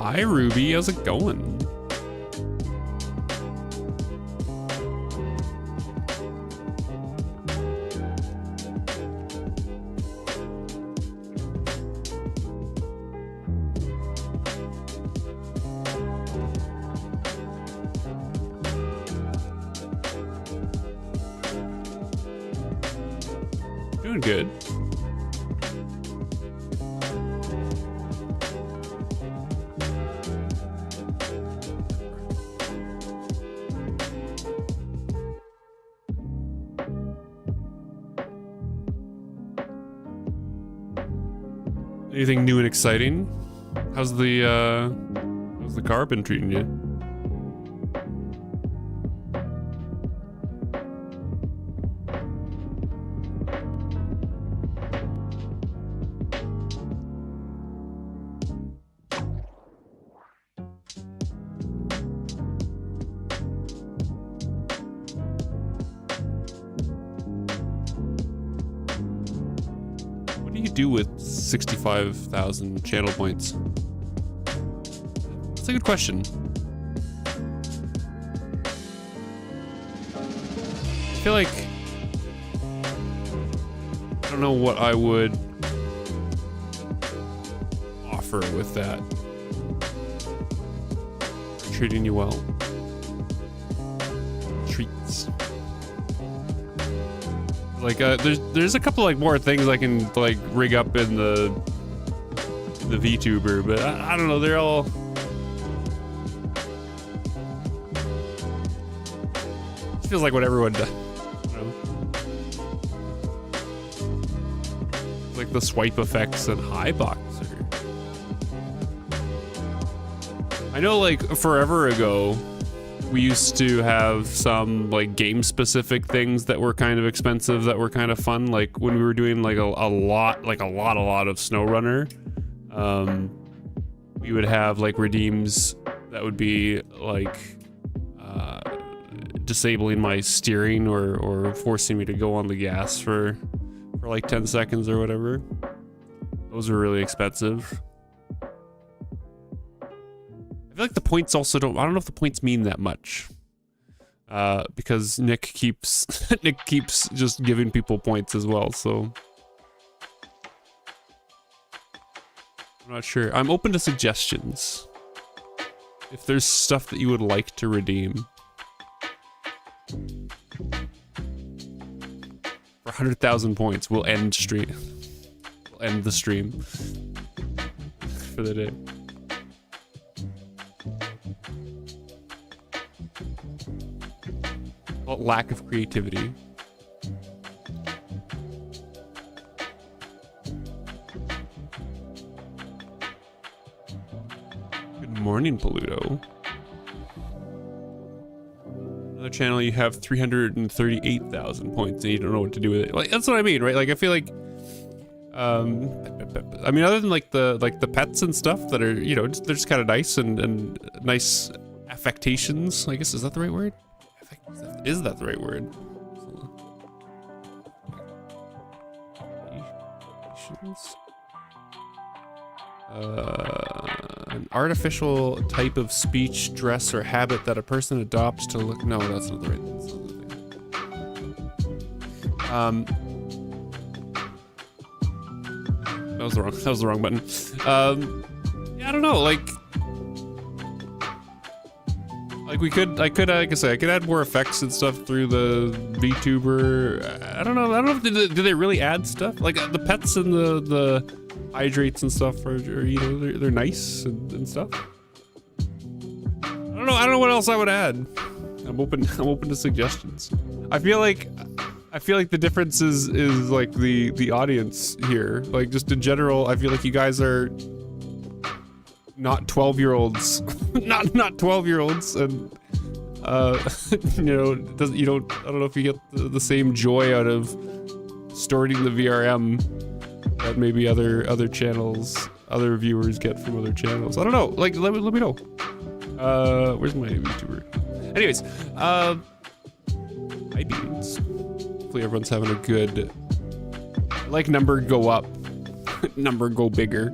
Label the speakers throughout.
Speaker 1: Hi, Ruby. How's it going? Doing good. Anything new and exciting? How's the car been treating you? What do you do with 65,000 channel points? That's a good question. I feel like I don't know what I would offer with that. Treating you well. Treats. Like there's a couple like more things I can like rig up in the VTuber, but I don't know, they're all it feels like what everyone does. You know? Like the swipe effects and high boxer. I know like forever ago we used to have some like game specific things that were kind of expensive that were kind of fun, like when we were doing like a lot of SnowRunner. We would have like redeems that would be like disabling my steering or forcing me to go on the gas for like 10 seconds or whatever. Those are really expensive. I feel like the points also I don't know if the points mean that much. Because Nick keeps just giving people points as well, so I'm not sure. I'm open to suggestions. If there's stuff that you would like to redeem. For 100,000 points, we'll end stream. We'll end the stream for the day. Well, lack of creativity. Good morning, Paluto. Another channel, you have 338,000 points and you don't know what to do with it. Like, that's what I mean, right? Like, I feel like, I mean, other than like the pets and stuff that are, you know, they're just kind of nice and nice affectations. I guess, is that the right word? Is that the right word? An artificial type of speech, dress, or habit that a person adopts to look. No, that's not the right. That's not the thing. That was the wrong button. Yeah, I don't know. Like we could, like I said, I could add more effects and stuff through the VTuber. I don't know. Do they really add stuff? Like the pets and the hydrates and stuff are you know, they're nice and stuff. I don't know what else I would add. I'm open to suggestions. I feel like the difference is like the audience here. Like just in general, I feel like you guys are not 12-year-olds, not 12-year-olds, and you know, I don't know if you get the same joy out of storing the VRM that maybe other channels, other viewers get from other channels. I don't know. Like let me know. Where's my VTuber? Anyways, hi beans. Hopefully everyone's having a good. I like number go up, number go bigger.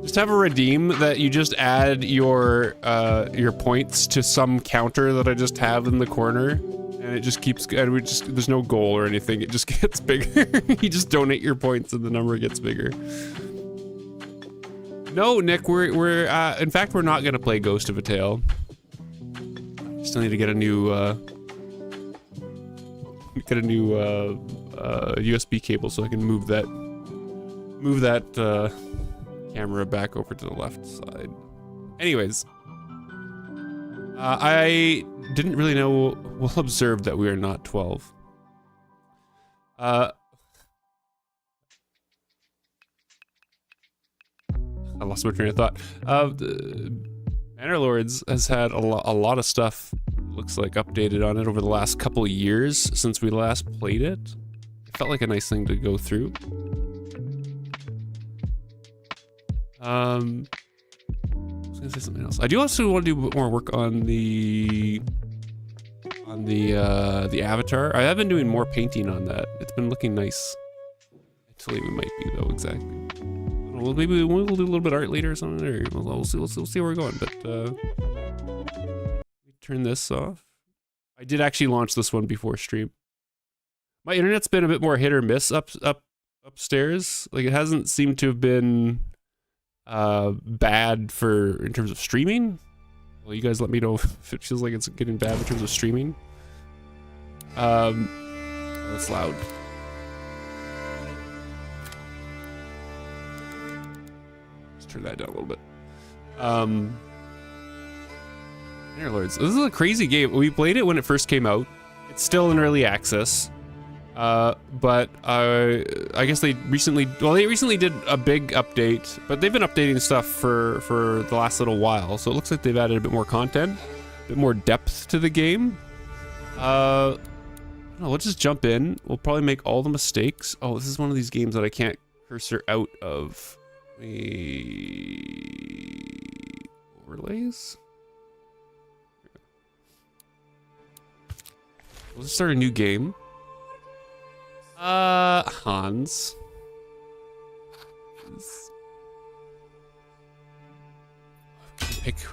Speaker 1: Just have a redeem that you just add your points to some counter that I just have in the corner, and it just keeps. And there's no goal or anything. It just gets bigger. You just donate your points, and the number gets bigger. No, Nick, we're in fact we're not gonna play Ghost of a Tale. Still need to get a new USB cable so I can move that camera back over to the left side. Anyways, I didn't really know. We'll observe that we are not 12. I lost my train of thought. Manor Lords has had a lot of stuff, looks like, updated on it over the last couple of years since we last played it. It felt like a nice thing to go through. I was gonna say something else. I do also want to do a bit more work on the avatar. I have been doing more painting on that. It's been looking nice. Actually, we might be though. Exactly. Well, maybe we'll do a little bit of art later or something. Or we'll see where we're going. But turn this off. I did actually launch this one before stream. My internet's been a bit more hit or miss upstairs. Like, it hasn't seemed to have been bad in terms of streaming. Well, you guys let me know if it feels like it's getting bad in terms of streaming. That's loud. Let's turn that down a little bit. Manor Lords. This is a crazy game. We played it when it first came out. It's still in early access. But I guess they recently did a big update, but they've been updating stuff for the last little while. So it looks like they've added a bit more content, a bit more depth to the game. No, let's just jump in. We'll probably make all the mistakes. Oh, this is one of these games that I can't cursor out of. Overlays? We'll just start a new game. Hans.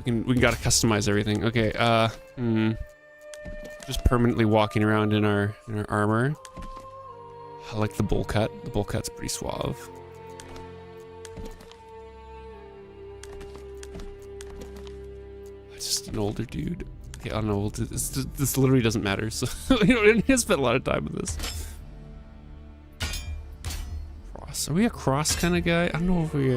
Speaker 1: We gotta customize everything. Okay, just permanently walking around in our armor. I like the bowl cut. The bowl cut's pretty suave. Just an older dude. Okay, I don't know. This literally doesn't matter. So we don't need to spend a lot of time with this. Cross. Are we a cross kind of guy? I don't know if we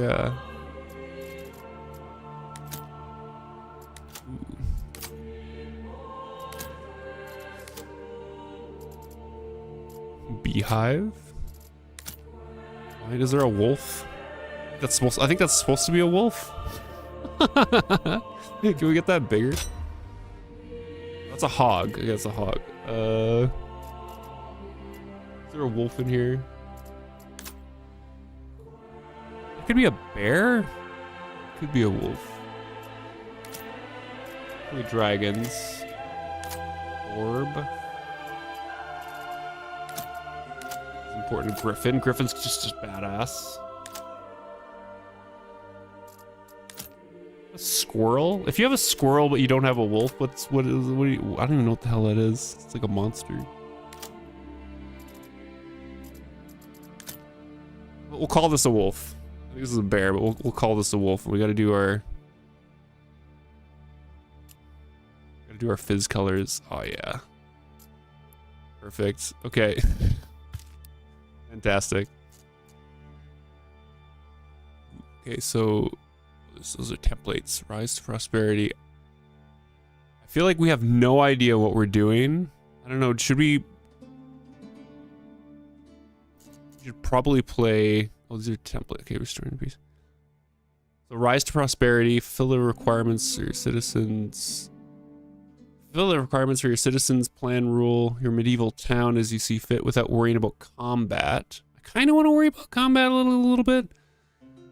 Speaker 1: Beehive. Why is there a wolf? I think that's supposed to be a wolf. Can we get that bigger? That's a hog. Yeah, it's a hog. Is there a wolf in here? It could be a bear. Could be a wolf. Could be dragons. Orb. Important. Griffin. Griffin's just badass. A squirrel? If you have a squirrel but you don't have a wolf, what do you, I don't even know what the hell that is. It's like a monster. We'll call this a wolf. I think this is a bear, but we'll call this a wolf. We gotta do our fizz colors. Oh yeah. Perfect. Okay. Fantastic. Okay, so those are templates. Rise to prosperity. I feel like we have no idea what we're doing. I don't know. Should we should probably play. Oh, these are template. Okay, restoring peace. So rise to prosperity. Fill the requirements for your citizens. Fill the requirements for your citizens. Plan rule your medieval town as you see fit without worrying about combat. I kind of want to worry about combat a little bit.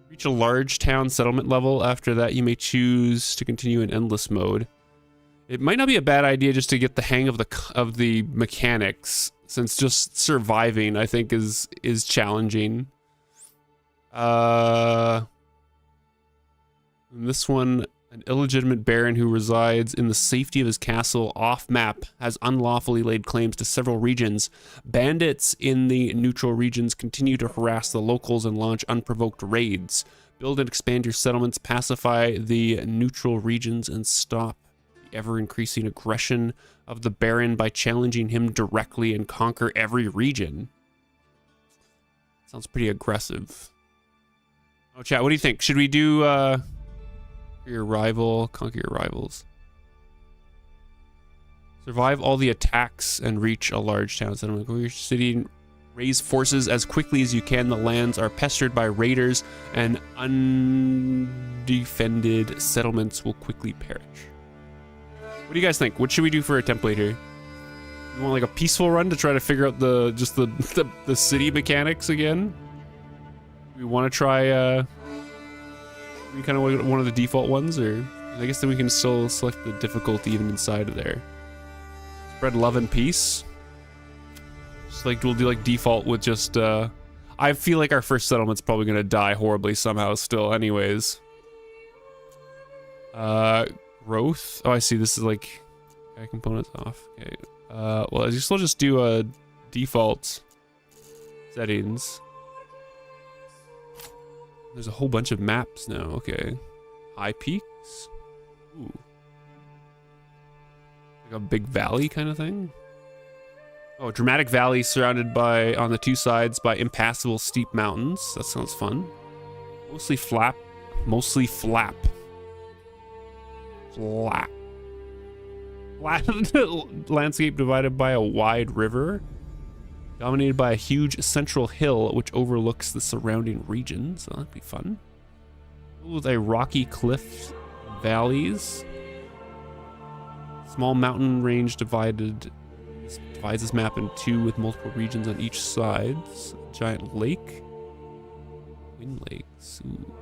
Speaker 1: Reach a large town settlement level. After that, you may choose to continue in endless mode. It might not be a bad idea just to get the hang of the mechanics, since just surviving, I think, is challenging. And this one, an illegitimate baron who resides in the safety of his castle off-map has unlawfully laid claims to several regions. Bandits in the neutral regions continue to harass the locals and launch unprovoked raids. Build and expand your settlements, pacify the neutral regions, and stop the ever-increasing aggression of the baron by challenging him directly and conquer every region. Sounds pretty aggressive. Oh, chat, what do you think? Should we do, your rival, conquer your rivals. Survive all the attacks and reach a large town settlement. Go to your city, raise forces as quickly as you can. The lands are pestered by raiders and undefended settlements will quickly perish. What do you guys think? What should we do for a template here? You want like a peaceful run to try to figure out the city mechanics again? We want to try we kind of one of the default ones, or I guess then we can still select the difficulty even inside of there. Spread love and peace. Just like we'll do like default with just I feel like our first settlement's probably gonna die horribly somehow still anyways. Growth. Oh, I see. This is like components off. Okay. Well, I guess we'll just do a default settings. There's a whole bunch of maps now. Okay. High peaks. Ooh. Like a big valley kind of thing. Oh, dramatic valley surrounded by, on the two sides, by impassable steep mountains. That sounds fun. Mostly flap. Mostly flap. Flap. Flat landscape divided by a wide river. Dominated by a huge central hill which overlooks the surrounding region, so that'd be fun. With a rocky cliff, valleys. Small mountain range divides this map in two with multiple regions on each side. Giant lake. Wind lakes. Ooh.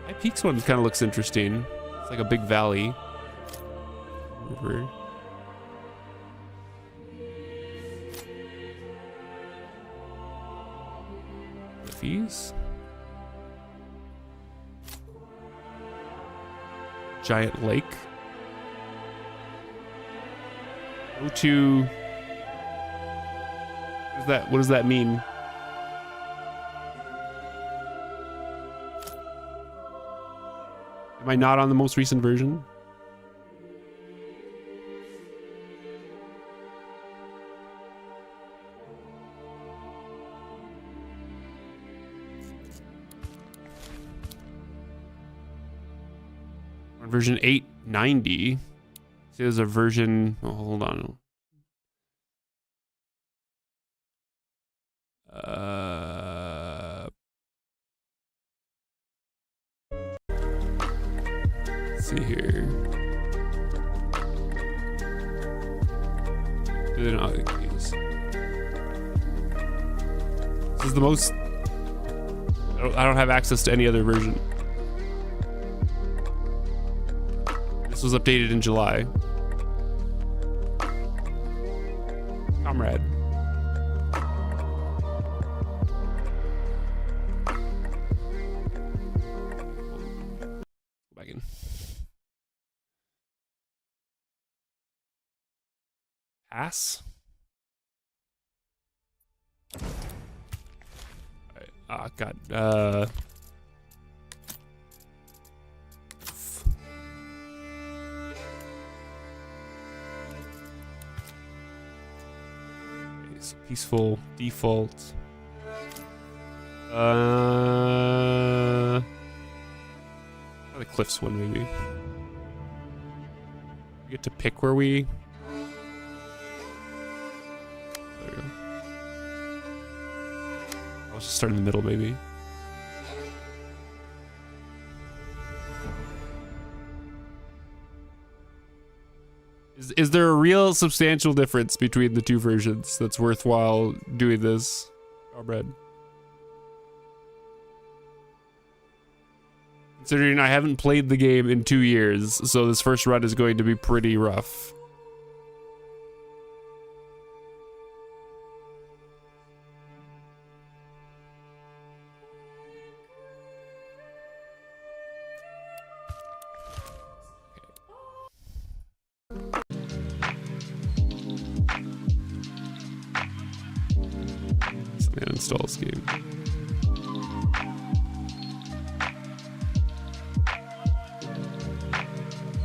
Speaker 1: High Peaks one kind of looks interesting. It's like a big valley. River. Fees. Giant lake. Go to. What does that mean? Am I not on the most recent version? Version 890. See, there's a version. Oh, hold on. Let's see here. Do they not use? This is the most. I don't have access to any other version. This was updated in July. Comrade. Go back in. Pass. Alright. Ah, God. Peaceful default. The cliffs one maybe. We get to pick where we. There we go. I'll just start in the middle maybe. Is there a real substantial difference between the two versions that's worthwhile doing this? Comrade. Considering I haven't played the game in 2 years, so this first run is going to be pretty rough. install this game.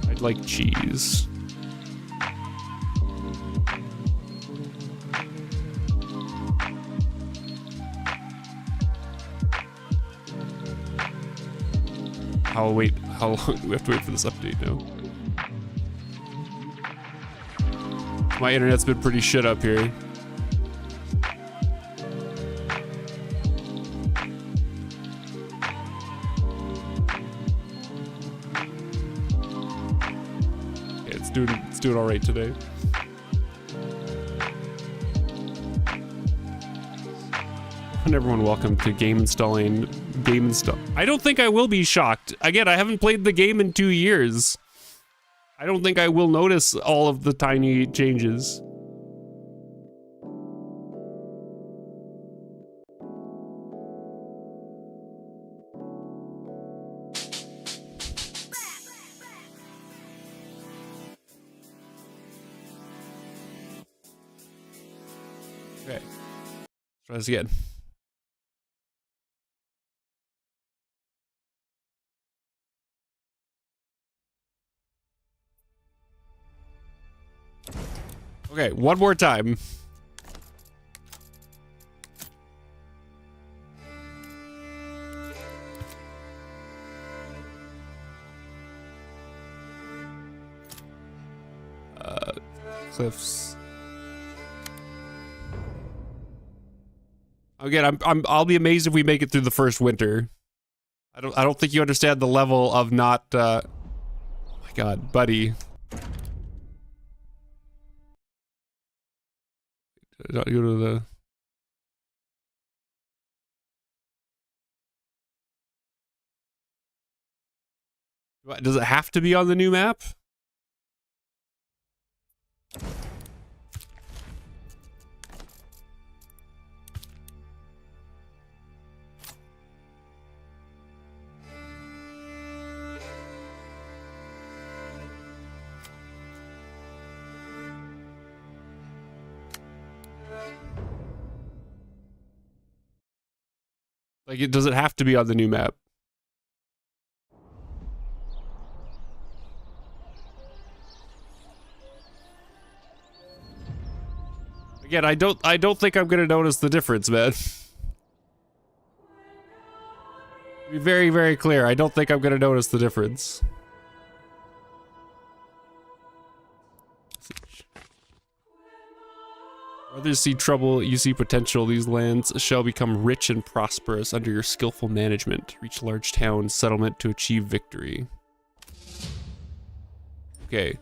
Speaker 1: I'd like cheese. How long do we have to wait for this update now? My internet's been pretty shit up here. Okay, it's doing all right today. And everyone, welcome to game install. I don't think I will be shocked. Again, I haven't played the game in 2 years. I don't think I will notice all of the tiny changes. Okay, let's try this again. Okay, one more time. Cliffs. Again, I'll be amazed if we make it through the first winter. I don't think you understand the level of not oh my god, buddy. Go to the... Does it have to be on the new map? Like, does it have to be on the new map? Again, I don't think I'm gonna notice the difference, man. Be very, very clear. I don't think I'm gonna notice the difference. Others see trouble, you see potential. These lands shall become rich and prosperous under your skillful management. Reach large town settlement to achieve victory. Okay.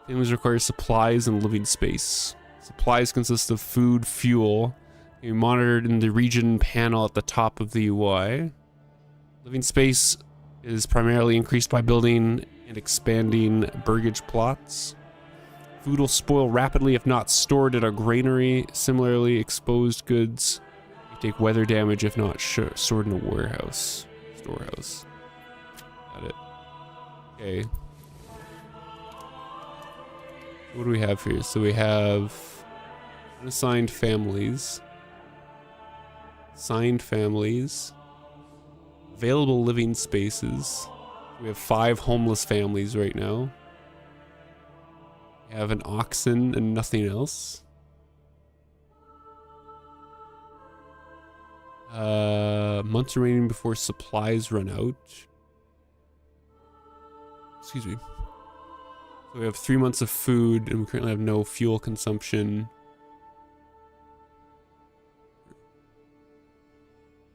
Speaker 1: Families require supplies and living space. Supplies consist of food, fuel. Can be monitored in the region panel at the top of the UI. Living space is primarily increased by building and expanding burgage plots. Food will spoil rapidly if not stored in a granary. Similarly, exposed goods take weather damage if not stored in a warehouse. Storehouse. Got it. Okay. What do we have here? So we have unassigned families. Assigned families. Available living spaces. We have 5 homeless families right now. We have an oxen and nothing else. Months remaining before supplies run out. Excuse me. So we have 3 months of food and we currently have no fuel consumption.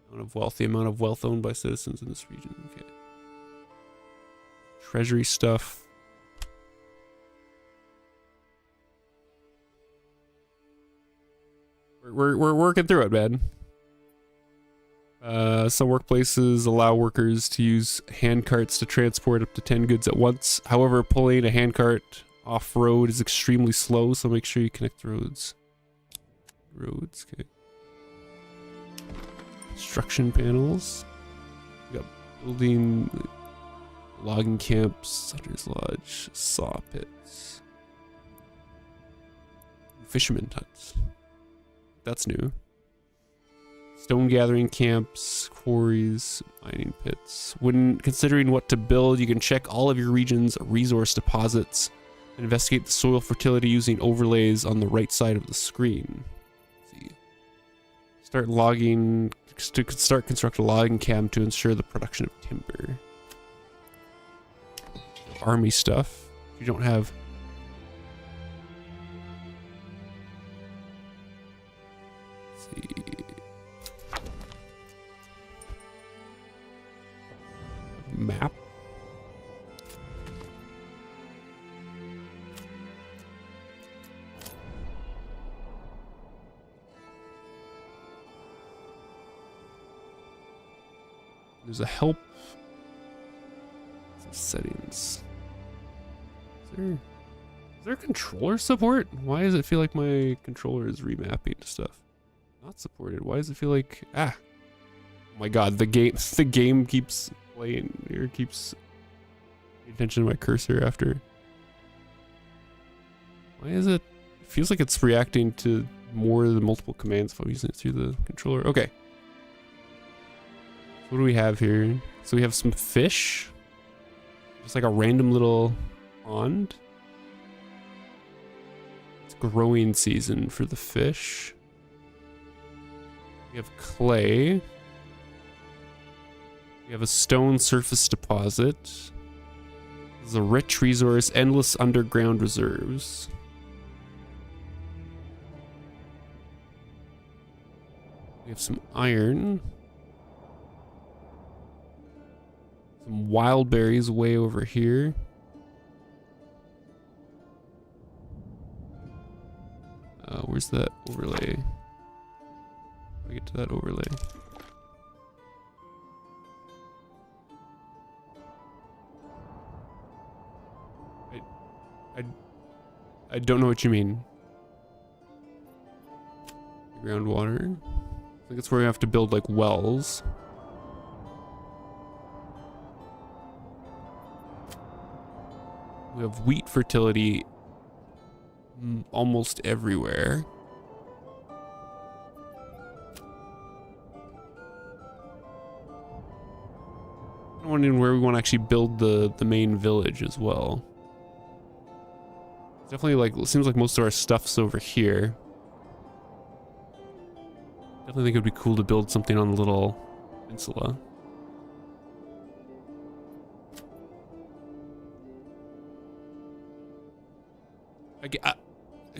Speaker 1: The amount of wealth owned by citizens in this region. Okay. Treasury stuff. We're working through it, man. Some workplaces allow workers to use hand carts to transport up to 10 goods at once. However, pulling a hand cart off-road is extremely slow, so make sure you connect the roads. Roads, okay. Construction panels. We got building, logging camps, hunter's lodge, saw pits, fisherman huts. That's new. Stone gathering camps, quarries, mining pits. When considering what to build, you can check all of your region's resource deposits and investigate the soil fertility using overlays on the right side of the screen. Let's see. Start logging, start construct a logging camp to ensure the production of timber. Army stuff. If you don't have... Let's see. Map. There's a help. Some settings. Is there controller support? Why does it feel like my controller is remapping stuff? Not supported. Why does it feel like oh my god, the game keeps playing here, keeps paying attention to my cursor after. Why is it? It feels like it's reacting to more than multiple commands if I'm using it through the controller. Okay. So what do we have here? So we have some fish. Just like a random little pond. It's growing season for the fish. We have clay. We have a stone surface deposit. This is a rich resource, endless underground reserves. We have some iron. Some wild berries way over here. Where's that overlay? How do I get to that overlay? I don't know what you mean. Groundwater. I think that's where we have to build like wells. We have wheat fertility almost everywhere. I'm wondering where we want to actually build the main village as well. Definitely, like, it seems like most of our stuff's over here. Definitely think it would be cool to build something on the little peninsula.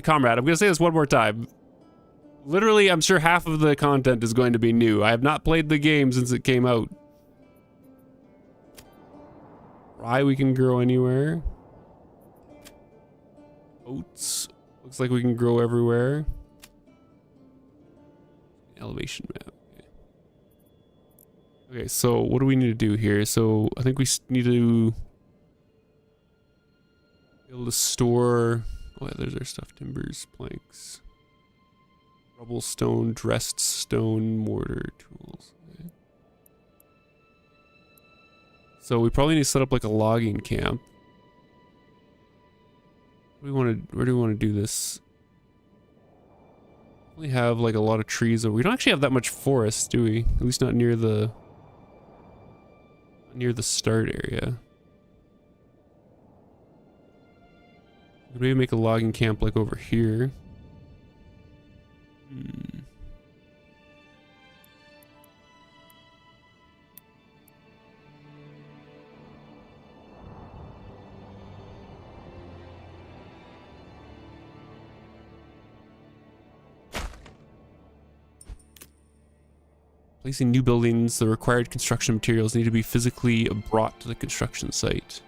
Speaker 1: Comrade, I'm gonna say this one more time. Literally, I'm sure half of the content is going to be new. I have not played the game since it came out. Rye we can grow anywhere. Oats. Looks like we can grow everywhere. Elevation map. Okay, so what do we need to do here? So I think we need to be able to store... Oh yeah, there's our stuff. Timbers, planks, rubble, stone, dressed stone, mortar, tools. Okay. So we probably need to set up like a logging camp. Where do we want to do this? We have like a lot of trees. We don't actually have that much forest, do we? At least not near the start area. Maybe make a logging camp like over here. Placing new buildings, the required construction materials need to be physically brought to the construction site.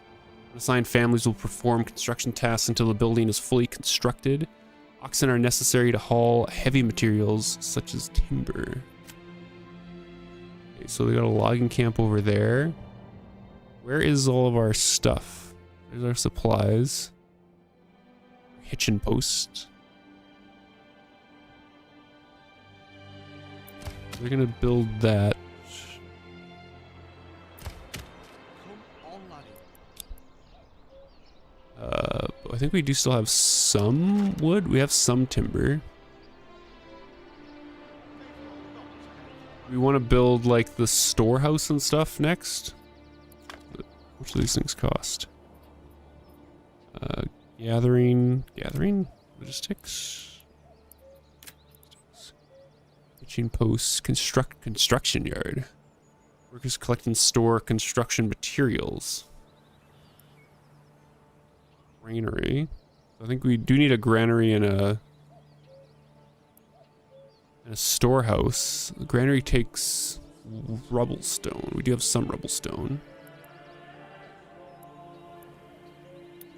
Speaker 1: Assigned families will perform construction tasks until the building is fully constructed. Oxen are necessary to haul heavy materials such as timber. Okay, so we got a logging camp over there. Where is all of our stuff? There's our supplies. Hitching post. We're gonna build that. I think we do still have some wood. We have some timber. we want to build like the storehouse and stuff next. Which of these things cost? Gathering, logistics, pitching posts, construction yard. Workers collect and store construction materials. Granary. I think we do need a granary and a storehouse. The granary takes rubble stone. We do have some rubble stone.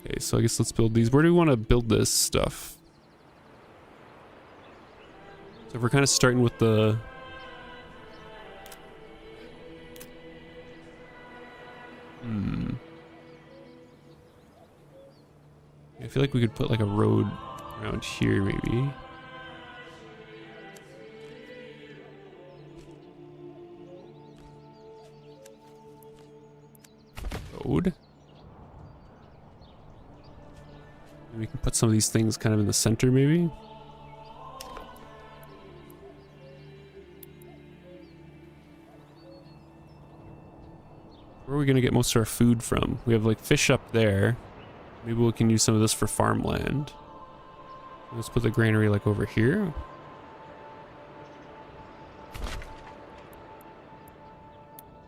Speaker 1: Okay, so I guess let's build these. Where do we want to build this stuff? So if we're kind of starting with the... I feel like we could put like a road around here maybe. Road. We can put some of these things kind of in the center maybe. Where are we gonna get most of our food from? We have like fish up there. Maybe we can use some of this for farmland. Let's put the granary like over here.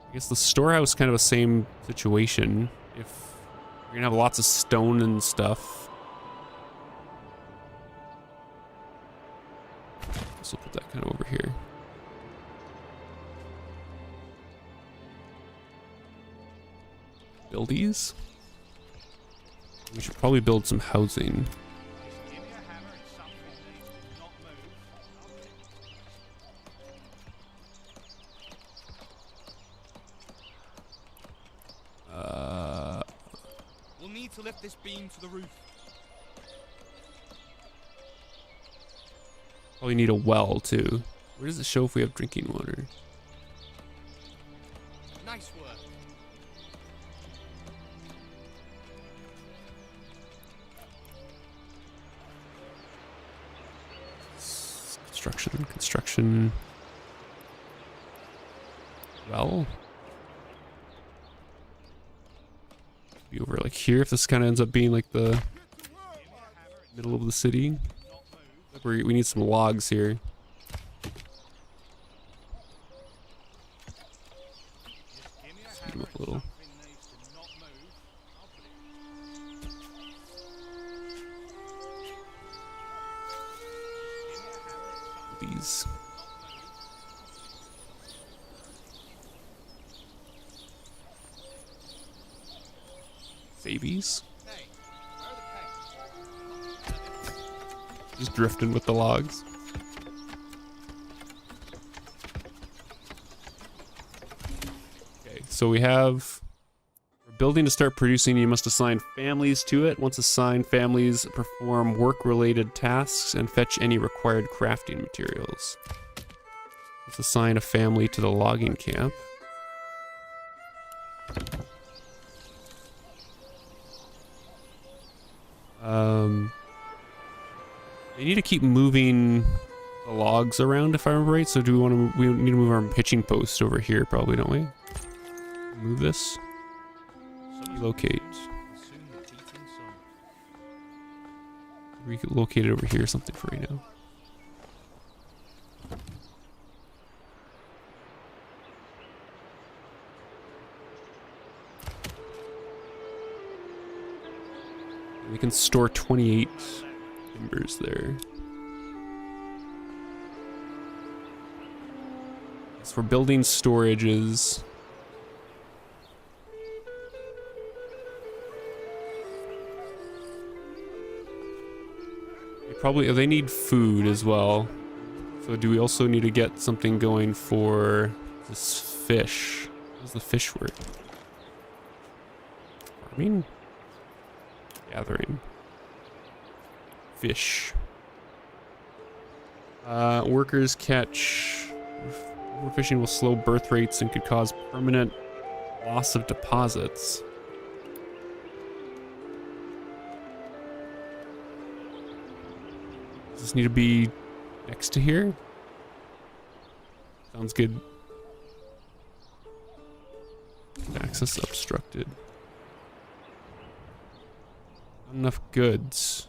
Speaker 1: I guess the storehouse kind of the same situation. If we're gonna have lots of stone and stuff. So we'll put that kind of over here. Build these. We should probably build some housing.
Speaker 2: We'll need to lift this beam to the roof.
Speaker 1: Probably need a well too. Where does it show if we have drinking water?
Speaker 2: Nice work.
Speaker 1: Construction. Well, be over like here if this kind of ends up being like the middle of the city. We need some logs here. Speed them up a little. These. Savies. Just drifting with the logs. Okay, so we have a building to start producing. You must assign families to it. Once assigned, families perform work-related tasks and fetch any required crafting materials. Let's assign a family to the logging camp. They need to keep moving the logs around if I remember right. So do we want to, we need to move our pitching post over here probably, don't we? Move this. Relocate. We could locate it over here or something for right now. We can store 28 timbers there. As for building storages, they need food as well. So do we also need to get something going for this fish? How does the fish work? Farming? Gathering. Fish. Workers catch. Overfishing will slow birth rates and could cause permanent loss of deposits. Does this need to be next to here? Sounds good. Access obstructed. Not enough goods.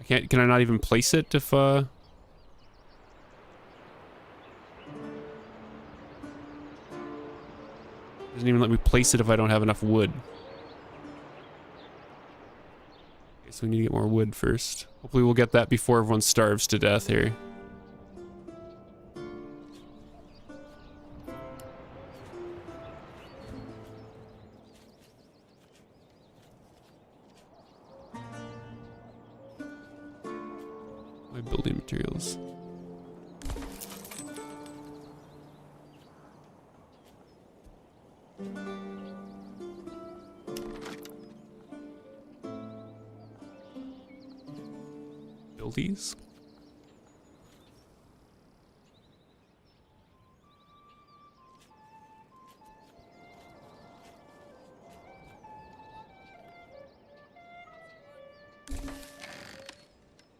Speaker 1: I can't, can I not even place it if, doesn't even let me place it if I don't have enough wood. Okay, so we need to get more wood first. Hopefully we'll get that before everyone starves to death here. My building materials. Buildies.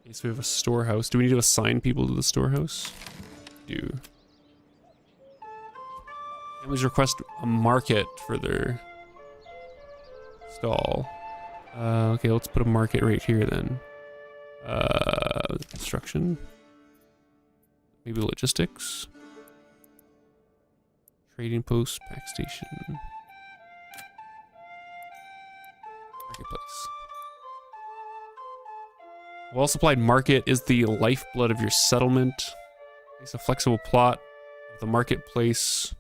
Speaker 1: Okay, so we have a storehouse. Do we need to assign people to the storehouse? Do. Families request a market for their stall. Okay, let's put a market right here then. Construction. Maybe logistics. Trading post, pack station. Marketplace. Well-supplied market is the lifeblood of your settlement. Place a flexible plot of the marketplace.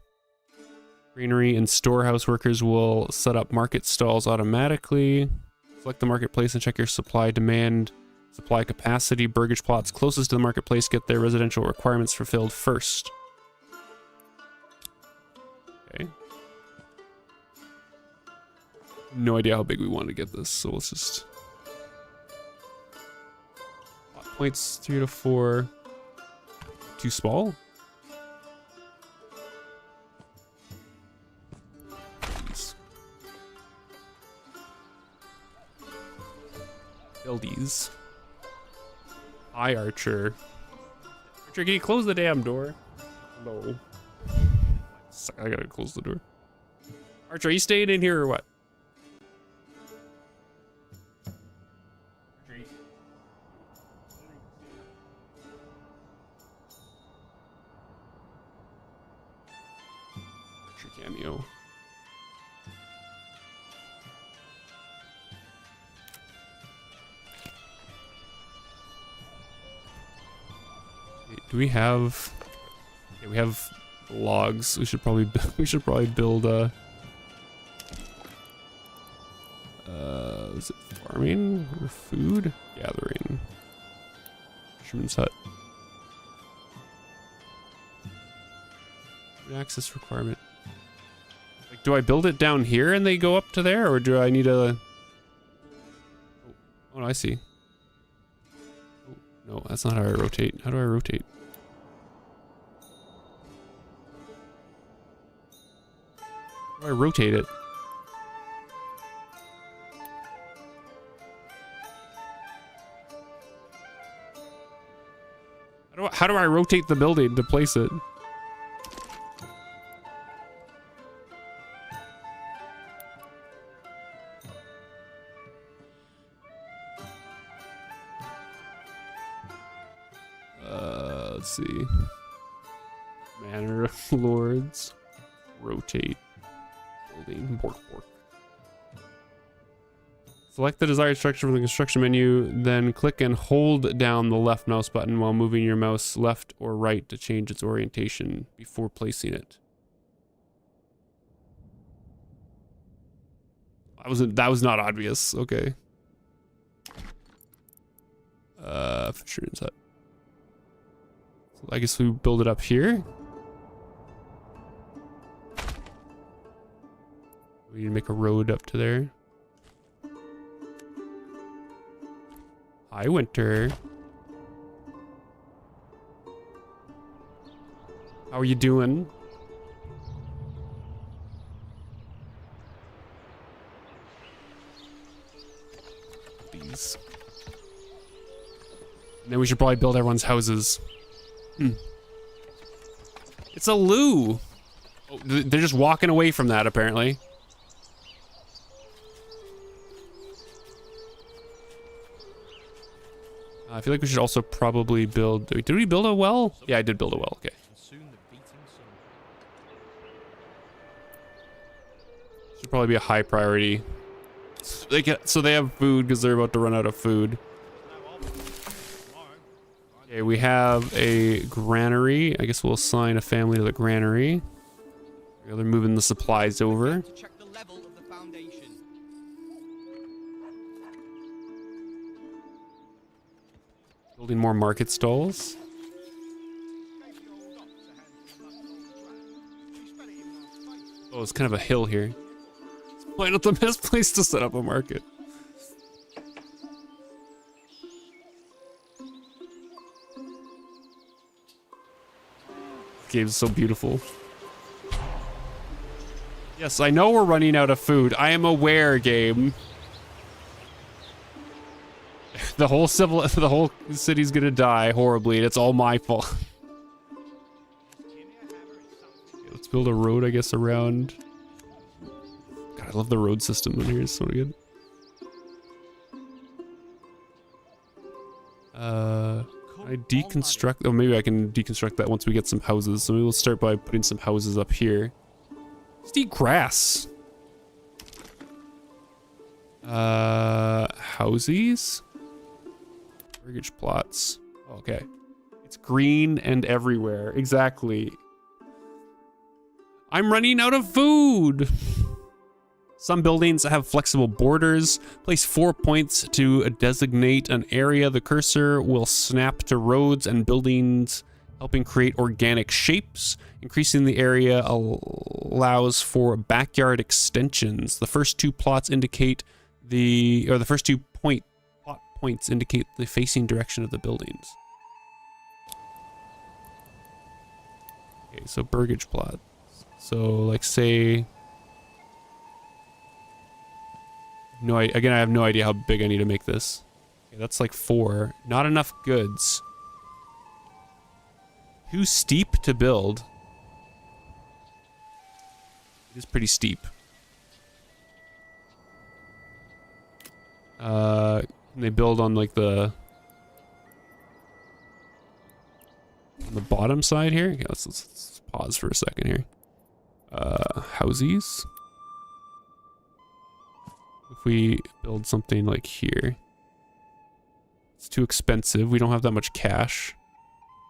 Speaker 1: Greenery and storehouse workers will set up market stalls automatically. Select the marketplace and check your supply demand, supply capacity. Burgage plots closest to the marketplace get their residential requirements fulfilled first. Okay. No idea how big we want to get this, so let's just... Points 3 to 4. Too small? Buildies. Hi, Archer. Archer, can you close the damn door? No. I gotta close the door. Archer, are you staying in here or what? Archer cameo. Do we have? Yeah, we have logs. We should probably build a. Is it farming or food gathering? Fisherman's hut. Access requirement. Like, do I build it down here and they go up to there, or do I need a? Oh no, I see. Oh, no, that's not how I rotate. How do I rotate? How do I rotate it? How do I rotate the building to place it? Let's see. Manor Lords. Rotate. Building. Bork. Select the desired structure from the construction menu, then click and hold down the left mouse button while moving your mouse left or right to change its orientation before placing it. That was not obvious. Okay. Fisherman's hut. So I guess we build it up here. We need to make a road up to there. Hi, Winter. How are you doing? Please. And then we should probably build everyone's houses. It's a loo. Oh, they're just walking away from that, apparently. I feel like we should also probably build... Did we build a well? Yeah, I did build a well. Okay. Should probably be a high priority. So they have food because they're about to run out of food. Okay, we have a granary. I guess we'll assign a family to the granary. They're moving the supplies over.
Speaker 2: Check the level of the foundation.
Speaker 1: Building more market stalls. Oh, it's kind of a hill here. It's probably not the best place to set up a market. This game's so beautiful. Yes, I know we're running out of food. I am aware, game. The whole city's gonna die horribly, and it's all my fault. Okay, let's build a road, I guess, around. God, I love the road system in here. It's so good. I deconstruct. Oh, maybe I can deconstruct that once we get some houses. So maybe we'll start by putting some houses up here. Let's eat grass. Houses? Mortgage plots. Okay. It's green and everywhere. Exactly. I'm running out of food. Some buildings have flexible borders. Place 4 points to designate an area. The cursor will snap to roads and buildings, helping create organic shapes. Increasing the area allows for backyard extensions. The first two plots indicate the first 2 plot points indicate the facing direction of the buildings. Okay, so burgage plot. So like say, no, again, I have no idea how big I need to make this. Okay, that's like 4. Not enough goods. Too steep to build. It is pretty steep. Can they build on like on the bottom side here? Okay, let's pause for a second here. Houses. If we build something like here, it's too expensive. We don't have that much cash.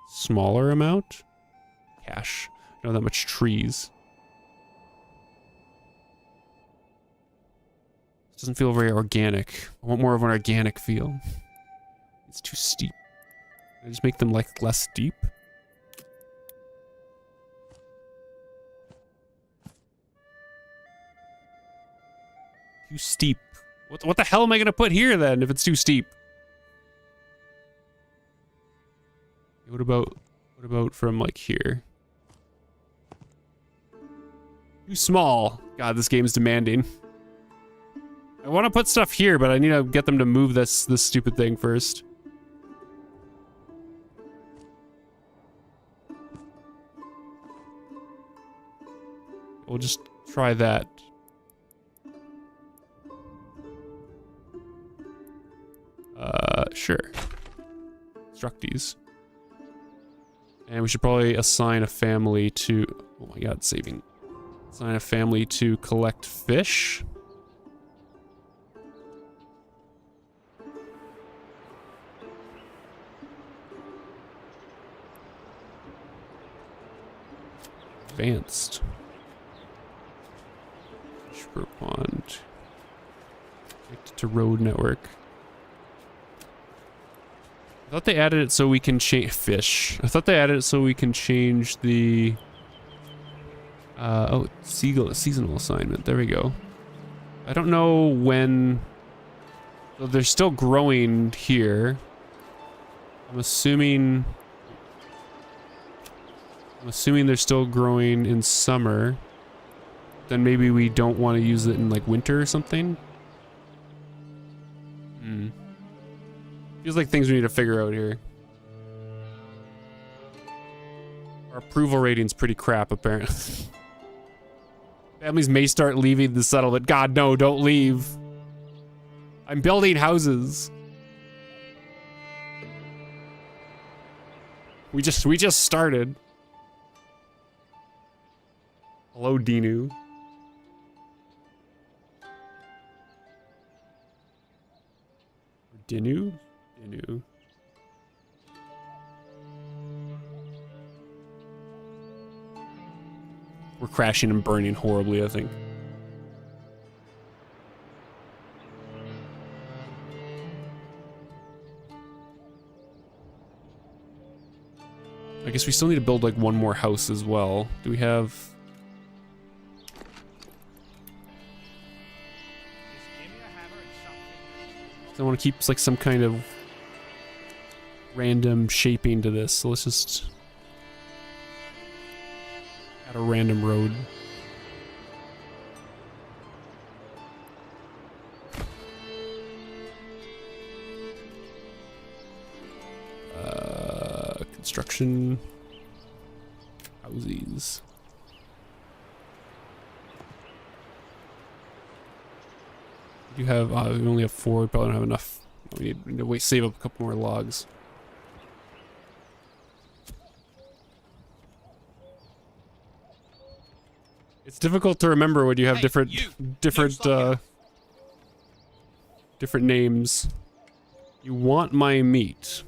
Speaker 1: Smaller amount? Cash. We don't have that much trees. This doesn't feel very organic. I want more of an organic feel. It's too steep. Can I just make them like less steep? Too steep. What the hell am I gonna put here then if it's too steep? What about from like here? Too small. God, this game's demanding. I want to put stuff here, but I need to get them to move this stupid thing first. We'll just try that. Sure. Structies. And we should probably assign a family to... Oh my god, saving. Assign a family to collect fish. Advanced. Fish per pond. Connected to road network. I thought they added it so we can change fish. I thought they added it so we can change the oh, seasonal assignment. There we go. I don't know when. So they're still growing here. I'm assuming they're still growing in summer. Then maybe we don't want to use it in like winter or something. Feels like things we need to figure out here. Our approval rating's pretty crap, apparently. Families may start leaving the settlement. God, no, don't leave. I'm building houses. We just started. Hello, Dinu. Dinu? Dinu. We're crashing and burning horribly, I think. I guess we still need to build like one more house as well. Do we have... I want to keep like some kind of random shaping to this, so let's just add a random road. Construction houses. You have, we only have 4, probably don't have enough. We need to wait, save up a couple more logs. It's difficult to remember when you have different names. You want my meat.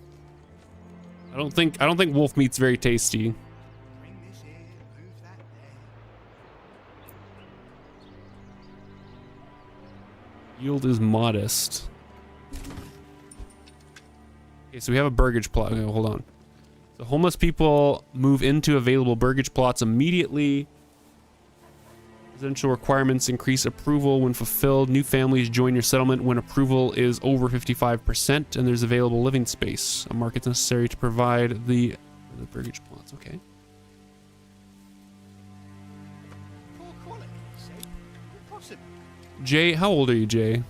Speaker 1: I don't think wolf meat's very tasty. Yield is modest. Okay, so we have a burgage plot. Okay, hold on. The homeless people move into available burgage plots immediately. Residential requirements increase approval when fulfilled. New families join your settlement when approval is over 55% and there's available living space. A market's necessary to provide the burgage plots. Okay.
Speaker 2: Poor quality, you say? Impossible.
Speaker 1: Jay, how old are you, Jay?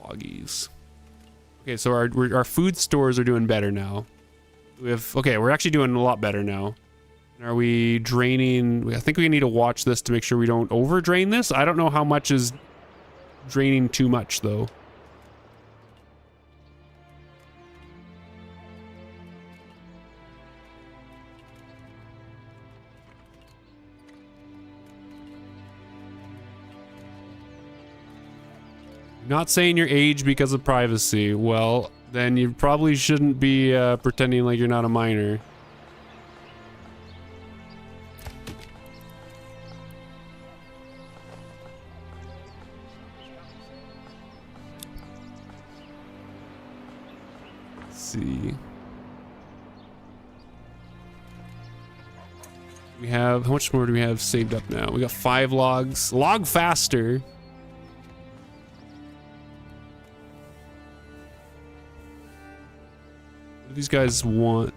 Speaker 1: Loggies. Okay, so our food stores are doing better now. Okay, we're actually doing a lot better now. Are we draining? I think we need to watch this to make sure we don't over drain this. I don't know how much is draining too much though. Not saying your age because of privacy. Well, then you probably shouldn't be pretending like you're not a minor. Let's see. We have, how much more do we have saved up now? We got 5 logs. Log faster. What do these guys want?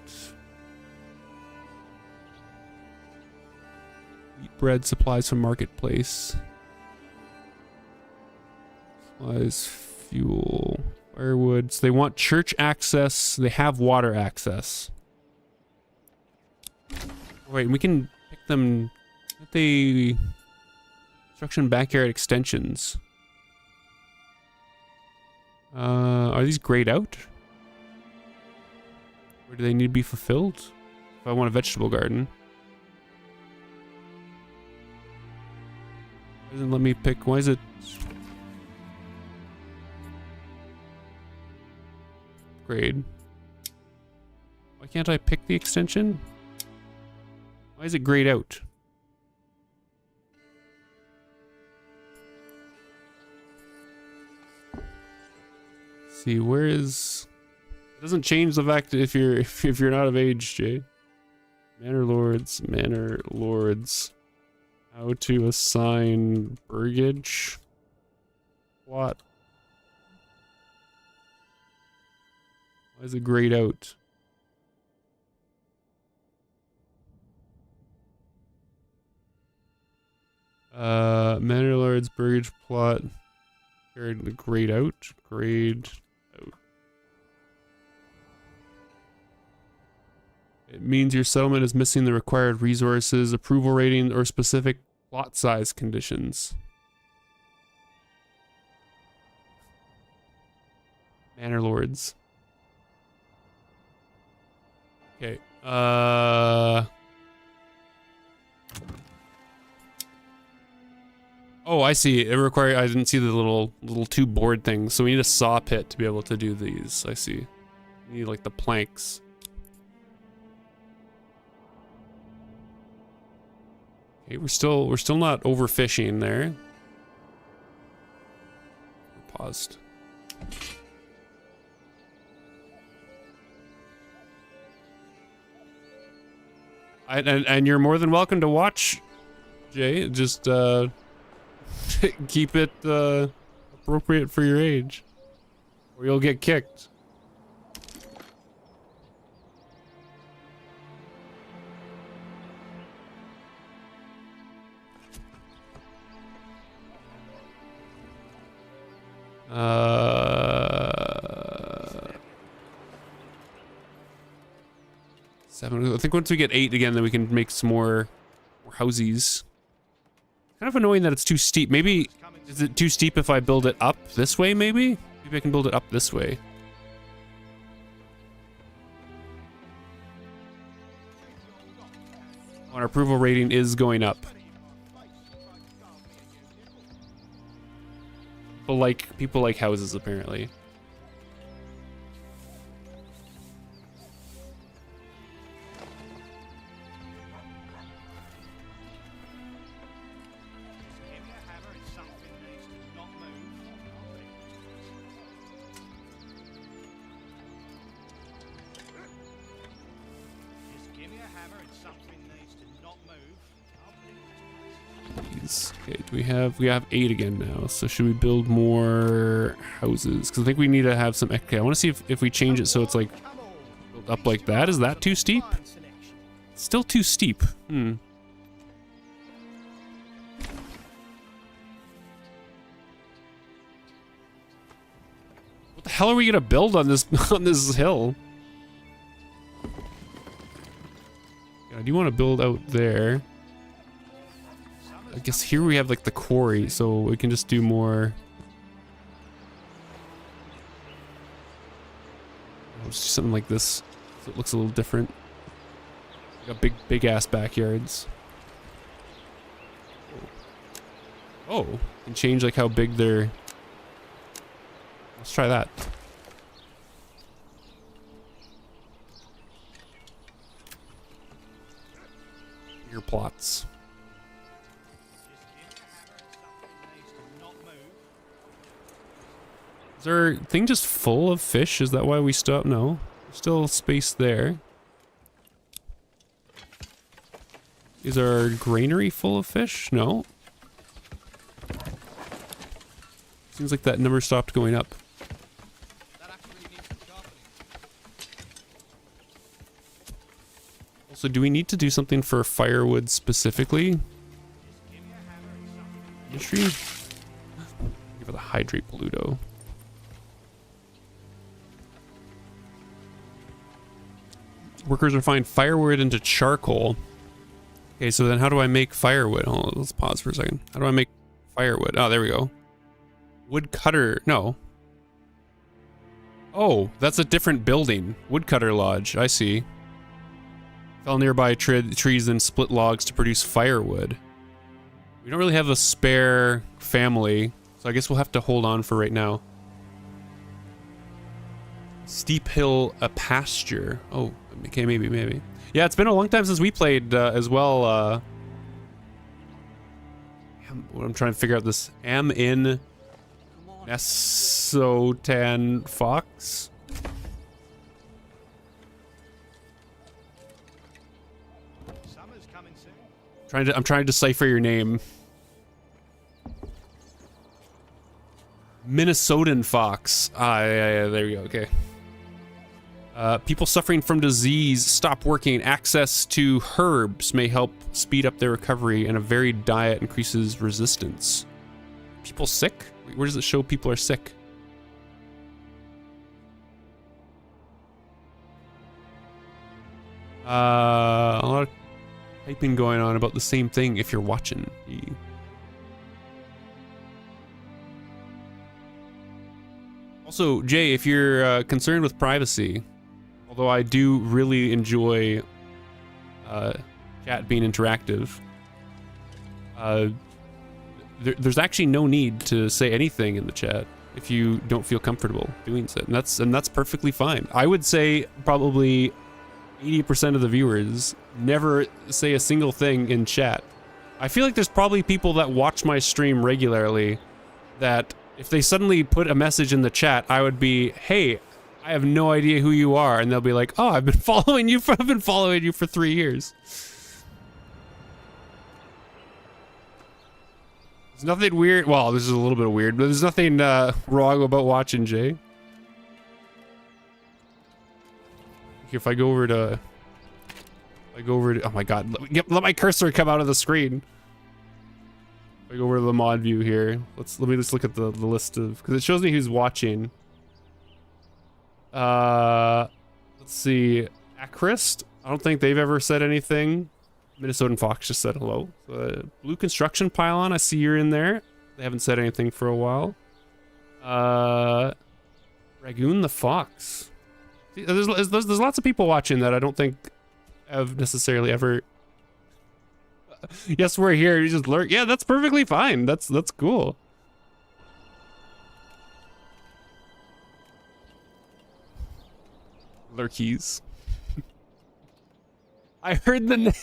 Speaker 1: Wheat bread supplies from marketplace. Supplies, fuel, firewood. So they want church access. They have water access. Wait, we can pick them. Aren't they construction backyard extensions? Are these grayed out? Or do they need to be fulfilled? If I want a vegetable garden. Doesn't let me pick. Why is it? Grade. Why can't I pick the extension? Why is it grayed out? Let's see, where is? It doesn't change the fact that if you're not of age, Jay. Manor Lords, Manor Lords. How to assign burgage? What? Why is it grayed out? Manor Lords, burgage plot. Grayed out. Grayed out. It means your settlement is missing the required resources, approval rating, or specific lot size conditions. Manor Lords. Okay. Oh, I see. It requires. I didn't see the little two board things. So we need a saw pit to be able to do these. I see. We need like the planks. Okay, we're still not overfishing there. Paused. And you're more than welcome to watch, Jay. Just keep it appropriate for your age, or you'll get kicked. Seven. I think once we get 8 again, then we can make some more housies. Kind of annoying that it's too steep. Maybe, is it too steep if I build it up this way, maybe? Maybe I can build it up this way. Our approval rating is going up. People like houses, apparently. Okay, we have 8 again now, so should we build more houses? Because I think we need to have some. Okay, I want to see if we change it so it's like built up like that. Is that too steep? Still too steep. What the hell are we gonna build on this on this hill? I do want to build out there. I guess here we have like the quarry, so we can just do more. Let's do something like this, so it looks a little different. We got big ass backyards. Oh, and change like how big they're. Let's try that. Bigger plots. Is our thing just full of fish? Is that why we stop? No. There's still space there. Is our granary full of fish? No. Seems like that number stopped going up. Also, do we need to do something for firewood specifically? Industry? Give it a hydrate Pluto. Workers are finding firewood into charcoal. Okay, so then how do I make firewood? Hold on, let's pause for a second. How do I make firewood? Oh, there we go. Woodcutter, no. Oh, that's a different building. Woodcutter Lodge, I see. Fell nearby trees and split logs to produce firewood. We don't really have a spare family, so I guess we'll have to hold on for right now. Steep hill, a pasture. Oh, okay, maybe. Yeah, it's been a long time since we played as well. I'm trying to figure out this. Am in Nesotan Fox.
Speaker 2: Summer's coming soon.
Speaker 1: I'm trying to decipher your name. Minnesotan Fox. Yeah, there we go. Okay. People suffering from disease stop working. Access to herbs may help speed up their recovery, and a varied diet increases resistance. People sick? Where does it show people are sick? A lot of typing going on about the same thing if you're watching. Also, Jay, if you're concerned with privacy, although I do really enjoy chat being interactive, there's actually no need to say anything in the chat if you don't feel comfortable doing so, and that's perfectly fine. I would say probably 80% of the viewers never say a single thing in chat. I feel like there's probably people that watch my stream regularly that if they suddenly put a message in the chat, I would be, hey, I have no idea who you are, and they'll be like, oh, I've been following you for 3 years. There's nothing weird. Well, this is a little bit weird, but there's nothing wrong about watching, Jay. If I go over to, oh my god, let my cursor come out of the screen. If I go over to the mod view here, let me just look at the list of, because it shows me who's watching. Let's see, Achrist, I don't think they've ever said anything. Minnesotan Fox just said hello. Blue Construction Pylon, I see you're in there. They haven't said anything for a while. Ragoon the Fox. There's lots of people watching that I don't think have necessarily ever. Yes, we're here. You just lurk. Yeah, that's perfectly fine. That's cool. Lurkies. I heard the name.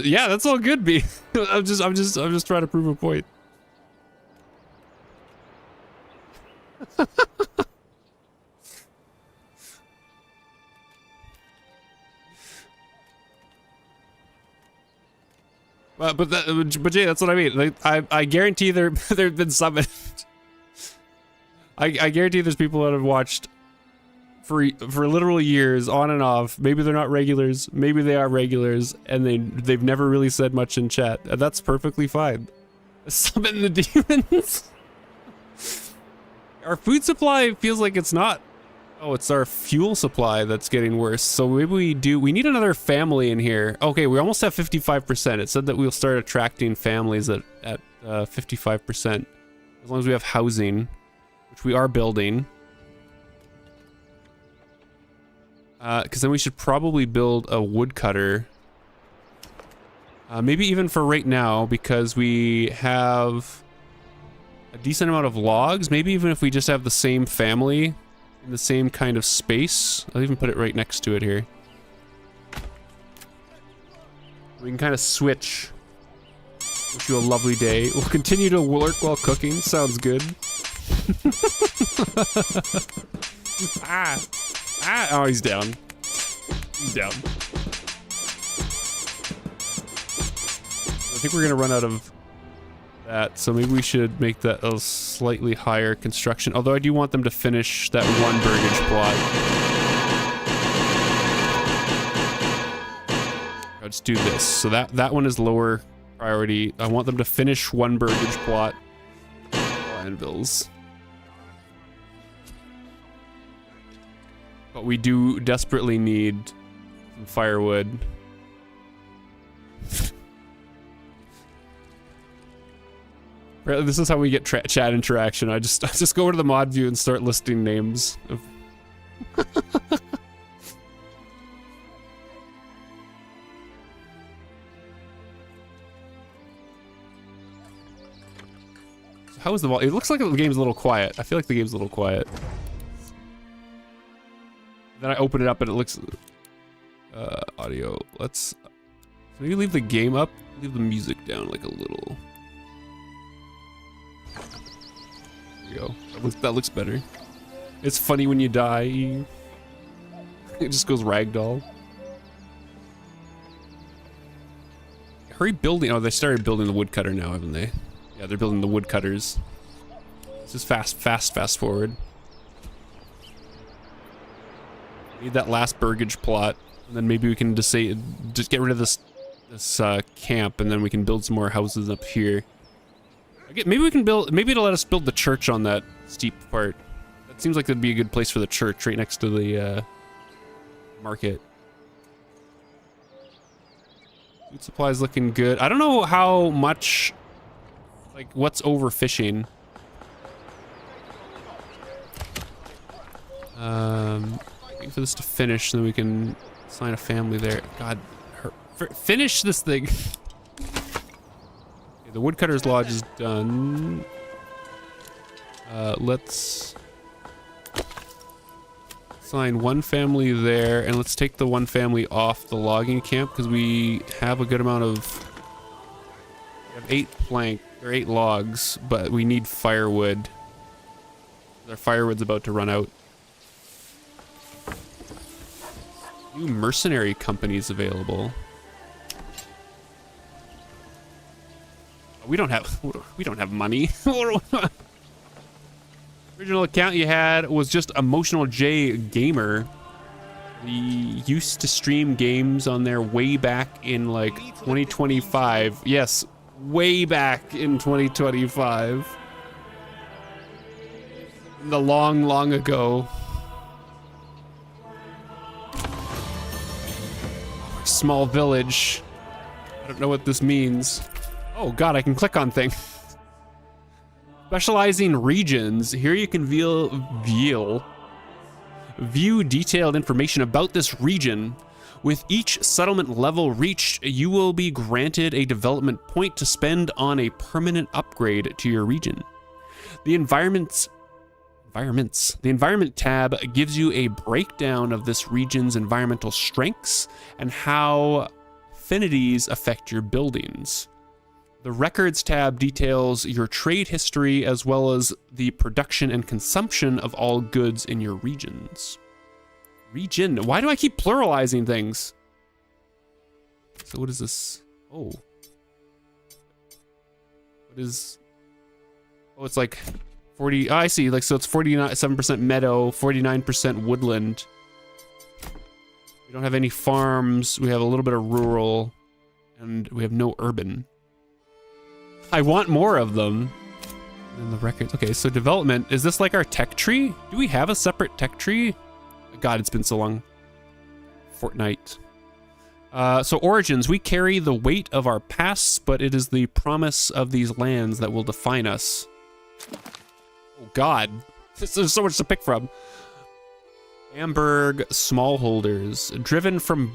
Speaker 1: Yeah, that's all good, B. I'm just trying to prove a point. But Jay, that's what I mean. Like, I guarantee there've been summoned. I guarantee there's people that have watched for literal years on and off. Maybe they're not regulars, maybe they are regulars, and they've never really said much in chat. And that's perfectly fine. Summon the demons. Our food supply feels like it's not. Oh, it's our fuel supply that's getting worse. So maybe we need another family in here. Okay, we almost have 55%. It said that we'll start attracting families at 55%. As long as we have housing, which we are building. Because then we should probably build a woodcutter. Maybe even for right now, because we have a decent amount of logs. Maybe even if we just have the same family in the same kind of space. I'll even put it right next to it here. We can kind of switch. Wish you a lovely day. We'll continue to work while cooking. Sounds good. Oh, he's down. He's down. I think we're gonna run out of that, so maybe we should make that a slightly higher construction. Although I do want them to finish that one burgage plot. I'll just do this. So that one is lower priority. I want them to finish one burgage plot. Anvils. But we do desperately need some firewood. This is how we get chat interaction. I just go over to the mod view and start listing names of So how is the volume? It looks like the game's a little quiet. I feel like the game's a little quiet. Then I open it up and it looks audio. Let's maybe leave the game up, leave the music down like a little. There you go. That looks better. It's funny when you die. It just goes ragdoll. Hurry building. Oh, they started building the woodcutter now, haven't they? Yeah, they're building the woodcutters. This is fast forward. Need that last burgage plot, and then maybe we can just get rid of this camp, and then we can build some more houses up here. Maybe we can build, maybe it'll let us build the church on that steep part. That seems like that'd be a good place for the church, right next to the market. Food supply's looking good. I don't know how much, like, what's overfishing. Waiting for this to finish, so then we can assign a family there. God, finish this thing. Okay, the woodcutter's lodge is done. Let's assign one family there, and let's take the one family off the logging camp because we have a good amount of. We have 8 logs, but we need firewood. Our firewood's about to run out. New mercenary companies available. We don't have money. Original account you had was just Emotional J Gamer. We used to stream games on there way back in like 2025. Yes, way back in 2025. In the long, long ago. Small village. I don't know what this means. Oh god, I can click on things. Specializing regions. Here you can view detailed information about this region. With each settlement level reached, you will be granted a development point to spend on a permanent upgrade to your region. The environment tab gives you a breakdown of this region's environmental strengths and how affinities affect your buildings. The records tab details your trade history as well as the production and consumption of all goods in your regions. Region. Why do I keep pluralizing things? So what is this? Oh. What is... Oh, it's like 40... Oh, I see. Like, so it's 47% meadow, 49% woodland. We don't have any farms. We have a little bit of rural. And we have no urban. I want more of them. And the records. Okay, so development. Is this like our tech tree? Do we have a separate tech tree? God, it's been so long. Fortnite. So origins. We carry the weight of our pasts, but it is the promise of these lands that will define us. Oh God. There's so much to pick from. Bamberg smallholders. Driven from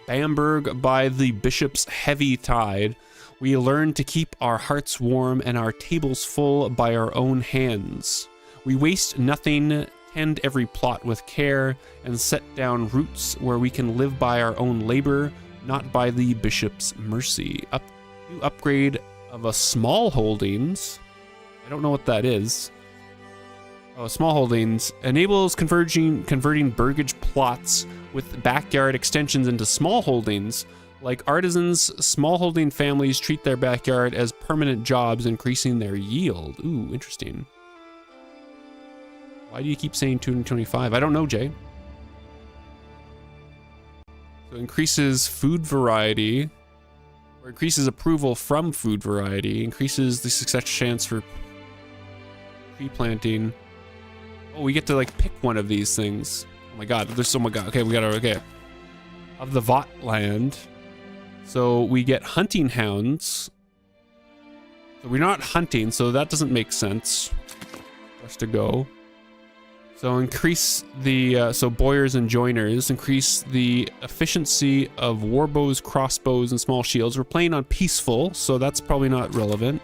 Speaker 1: Bamberg by the bishop's heavy tide, we learn to keep our hearts warm and our tables full by our own hands. We waste nothing, tend every plot with care, and set down roots where we can live by our own labor, not by the bishop's mercy. New upgrade of a small holdings. I don't know what that is. Oh, small holdings enables converting burgage plots with backyard extensions into small holdings. Like artisans, small holding families treat their backyard as permanent jobs, increasing their yield. Ooh, interesting. Why do you keep saying 225? I don't know, Jay. So increases food variety, or increases approval from food variety, increases the success chance for tree planting. Oh, we get to like pick one of these things. Oh my God, there's so much. Okay, we gotta, okay. Of the Vought land. So we get hunting hounds. So we're not hunting, so that doesn't make sense for us to go. So increase the, so boyars and joiners, increase the efficiency of warbows, crossbows, and small shields. We're playing on peaceful, so that's probably not relevant.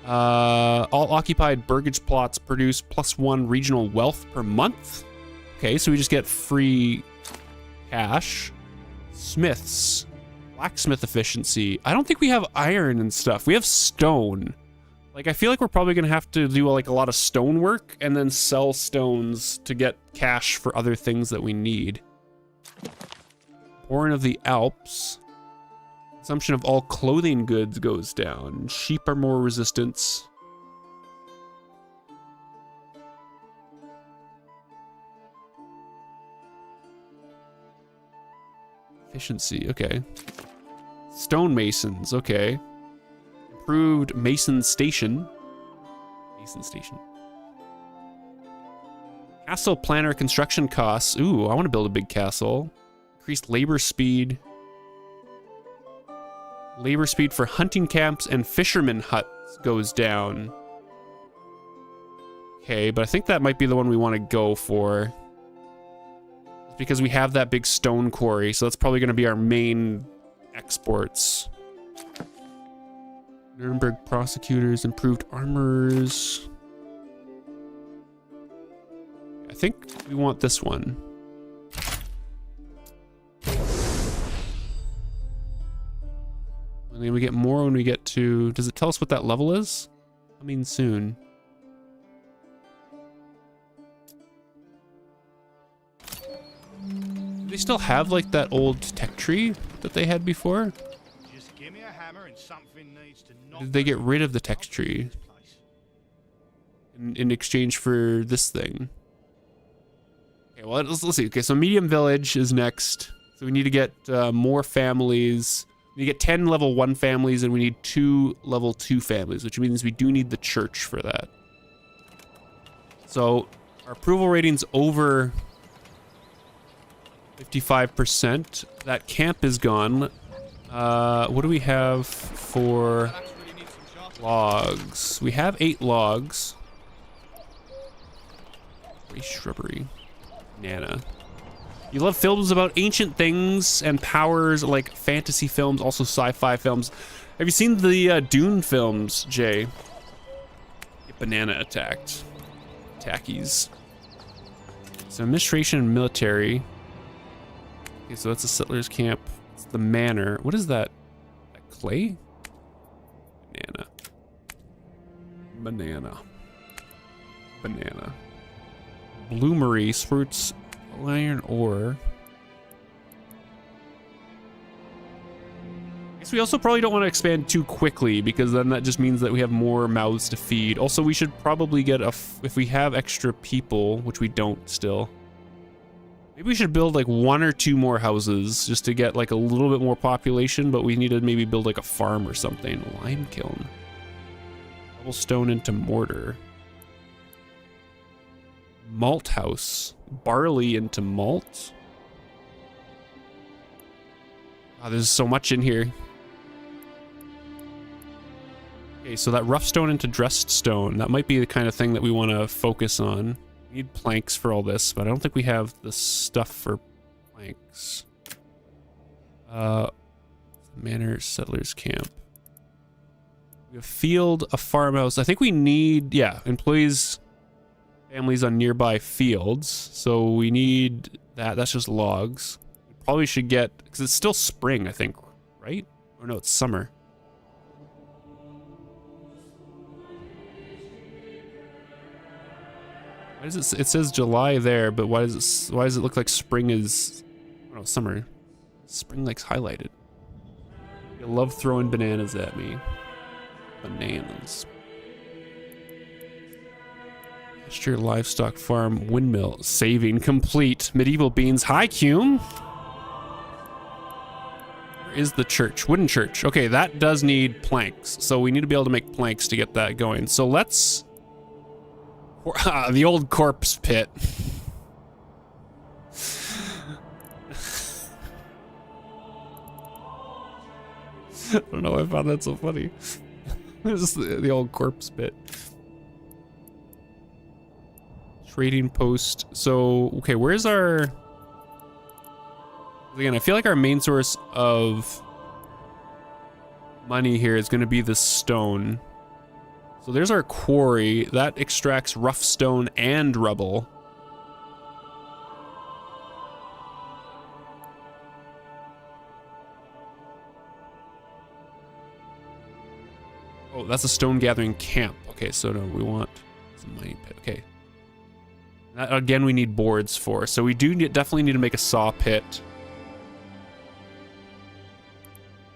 Speaker 1: All occupied burgage plots produce +1 regional wealth per month. Okay, so we just get free cash. Smiths. Blacksmith efficiency. I don't think we have iron and stuff. We have stone. Like, I feel like we're probably going to have to do, like, a lot of stone work and then sell stones to get cash for other things that we need. Born of the Alps. Consumption of all clothing goods goes down. Sheep are more resistant. Efficiency, okay. Stonemasons, okay. improved Mason Station. Mason Station. Castle planner construction costs. Ooh, I want to build a big castle. Increased labor speed. Labor speed for hunting camps and fisherman huts goes down. Okay, but I think that might be the one we want to go for. It's because we have that big stone quarry, so that's probably going to be our main exports. Nuremberg prosecutors, improved armors. I think we want this one. And then we get more when we get to... Does it tell us what that level is? Coming soon. Do they still have like that old tech tree that they had before?
Speaker 2: Just give me a hammer and something needs to knock.
Speaker 1: Did they get rid of the tech tree in exchange for this thing? Okay, well, let's see. Okay, so medium village is next. So we need to get more families. We need to get 10 level 1 families, and we need 2 level 2 families, which means we do need the church for that. So our approval rating's over 55%. That camp is gone. What do we have for logs? We have 8 logs. Race shrubbery. Nana. You love films about ancient things and powers, like fantasy films, also sci-fi films. Have you seen the Dune films, Jay? Get banana attacked. Tackies. So administration and military. Okay, so that's a settler's camp. It's the manor. What is that? That clay? Banana. Banana. Banana. Bloomery, fruits, iron ore. I guess we also probably don't want to expand too quickly, because then that just means that we have more mouths to feed. Also, we should probably get if we have extra people, which we don't still. Maybe we should build like 1 or 2 more houses just to get like a little bit more population, but we need to maybe build like a farm or something. Lime kiln. Cobblestone into mortar. Malt house. Barley into malt. Oh, there's so much in here. Okay, so that rough stone into dressed stone. That might be the kind of thing that we want to focus on. We need planks for all this, but I don't think we have the stuff for planks. Manor settlers camp. We have field, a farmhouse. I think we need, yeah, employees, families on nearby fields. So we need that. That's just logs. We probably should get, because it's still spring, I think, right? Or no, it's summer. Why does it says July there, but why does it look like spring is, oh no, summer. Spring like's highlighted. You love throwing bananas at me. Bananas. Pasture, livestock farm, windmill, saving complete. Medieval beans. Hi, Cume. Where is the church? Wooden church. Okay, that does need planks. So we need to be able to make planks to get that going. So let's... the old corpse pit. I don't know why I found that so funny. Just the old corpse pit. Trading post. So, okay, where's our... Again, I feel like our main source of money here is going to be the stone. So there's our quarry. That extracts rough stone and rubble. Oh, that's a stone gathering camp. Okay, so no, we want some mining pit. Okay. That, again, we need boards for. So we do definitely need to make a saw pit.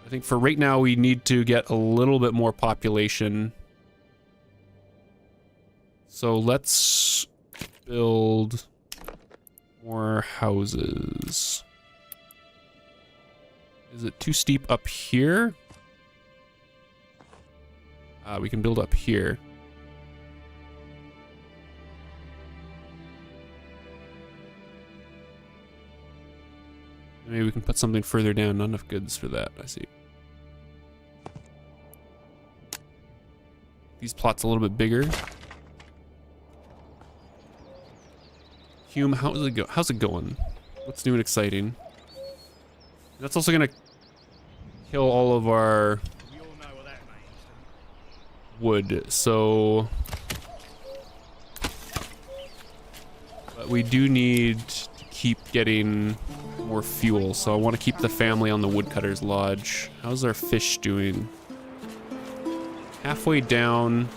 Speaker 1: I think for right now, we need to get a little bit more population. So let's build more houses. Is it too steep up here? We can build up here. Maybe we can put something further down. Not enough goods for that, I see. These plots a little bit bigger. Hume, how's it going? What's new and exciting? That's also gonna kill all of our wood, so... But we do need to keep getting more fuel, so I want to keep the family on the woodcutter's lodge. How's our fish doing? Halfway down.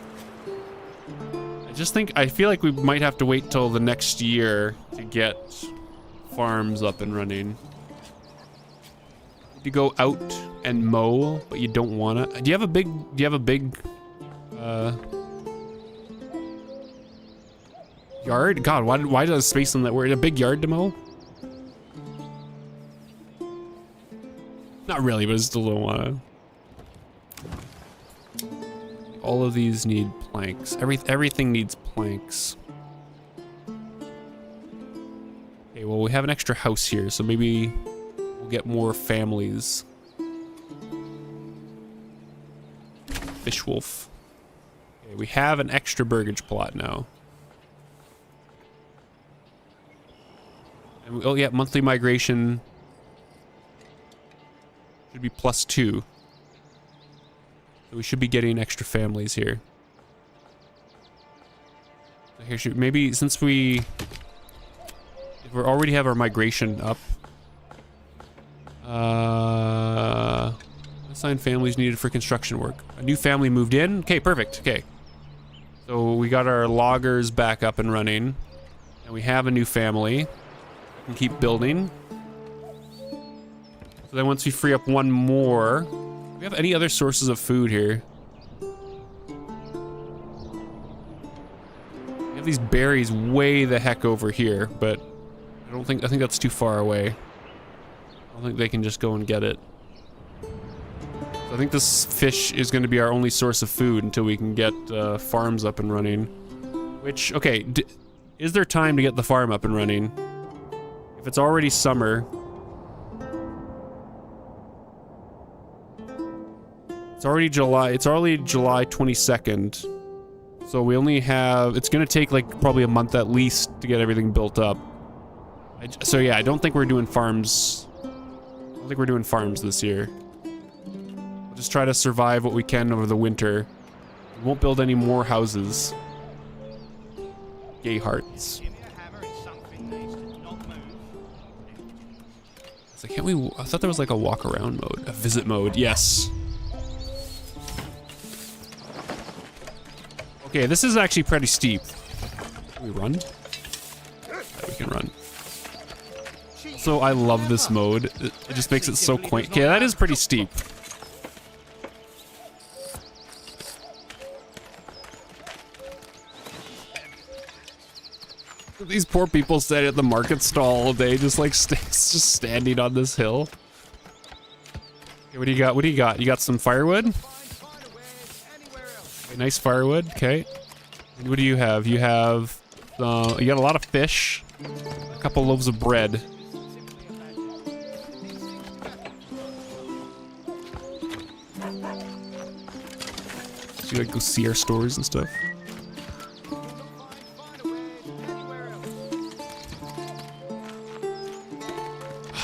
Speaker 1: I feel like we might have to wait till the next year to get farms up and running. You go out and mow, but you don't wanna. Do you have a big yard? God, why does space on that word? A big yard to mow? Not really, but I still don't wanna. All of these need planks. Everything needs planks. Okay, well we have an extra house here, so maybe we'll get more families. Fish wolf. Okay, we have an extra burgage plot now. And oh yeah, monthly migration should be +2. So we should be getting extra families here. So here should maybe if we already have our migration up. Assigned families needed for construction work. A new family moved in. Okay, perfect. Okay. So we got our loggers back up and running. And we have a new family. We can keep building. So then once we free up one more, do we have any other sources of food here? We have these berries way the heck over here, but I think that's too far away. I don't think they can just go and get it. So I think this fish is going to be our only source of food until we can get farms up and running. Which, okay, is there time to get the farm up and running? If it's already summer... It's already July 22nd. So we only have... It's going to take like probably a month at least to get everything built up. So yeah, I don't think we're doing farms... I don't think we're doing farms this year. We'll just try to survive what we can over the winter. We won't build any more houses. Gay hearts. So can't we... I thought there was like a walk around mode. A visit mode. Yes. Okay, this is actually pretty steep. Can we run? Yeah, we can run. So I love this mode. It just makes it so quaint. Okay, that is pretty steep. These poor people standing at the market stall all day, just like just standing on this hill. Okay, what do you got? What do you got? You got some firewood? Okay, nice firewood. Okay. And what do you have? You have you got a lot of fish, a couple loaves of bread. So you like go see our stores and stuff.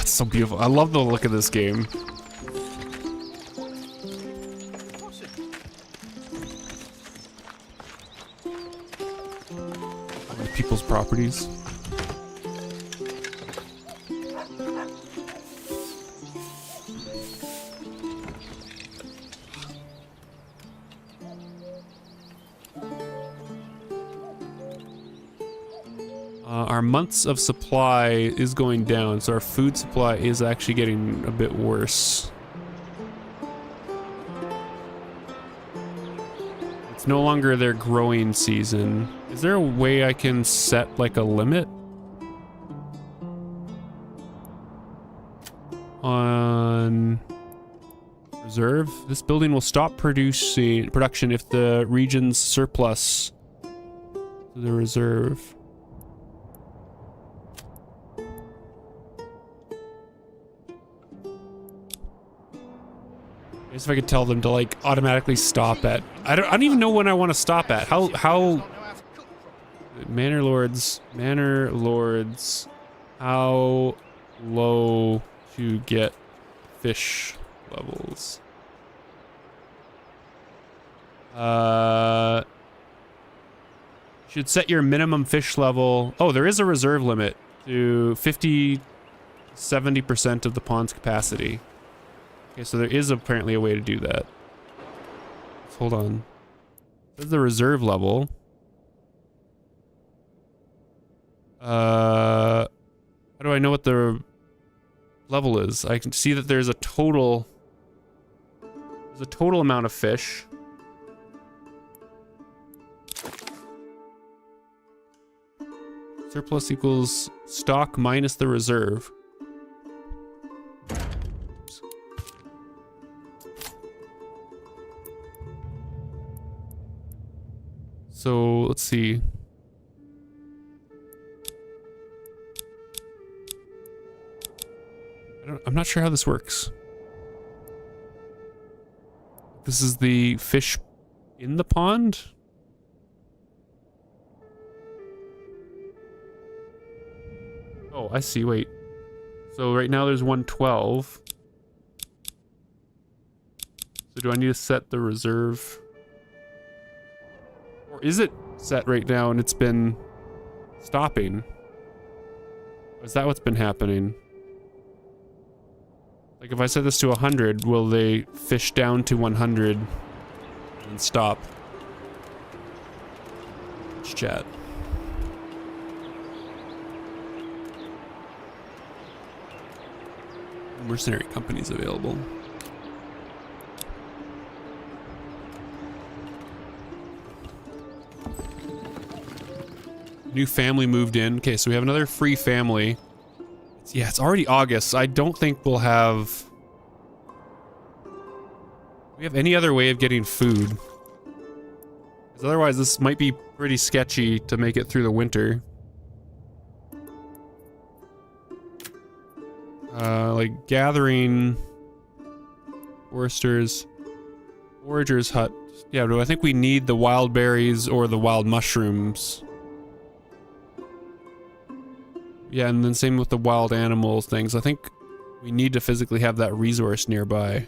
Speaker 1: So beautiful. I love the look of this game. People's properties. Our months of supply is going down, so our food supply is actually getting a bit worse. It's no longer their growing season. Is there a way I can set like a limit on Reserve. This building will stop production if the region's surplus to the reserve. I guess if I could tell them to like automatically stop at. I don't even know when I want to stop at. How Manor Lords, how low to get fish levels? Should set your minimum fish level. Oh, there is a reserve limit to 70% of the pond's capacity. Okay, so there is apparently a way to do that. Let's hold on. This is the reserve level. How do I know what the level is? I can see that there's a total amount of fish. Surplus equals stock minus the reserve. Oops. So let's see. I'm not sure how this works. This is the fish in the pond? Oh, I see, wait. So right now there's 112. So do I need to set the reserve? Or is it set right now and it's been stopping? Is that what's been happening? Like if I set this to 100, will they fish down to 100 and stop? Let's chat. Mercenary companies available. New family moved in. Okay, so we have another free family. Yeah, it's already August. I don't think we'll have... Do we have any other way of getting food? Because otherwise this might be pretty sketchy to make it through the winter. Like gathering... Foresters... Forager's hut. Yeah, do I think we need the wild berries or the wild mushrooms? Yeah, and then same with the wild animals things. I think we need to physically have that resource nearby.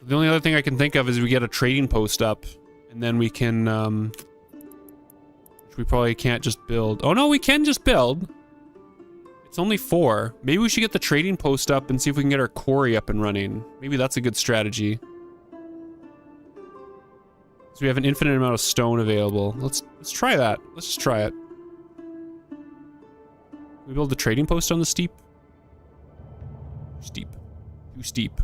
Speaker 1: The only other thing I can think of is we get a trading post up, and then we can, which we probably can't just build. Oh no, we can just build! It's only 4. Maybe we should get the trading post up and see if we can get our quarry up and running. Maybe that's a good strategy. So we have an infinite amount of stone available. Let's try that. Let's just try it. Can we build the trading post on the steep? Steep. Too steep.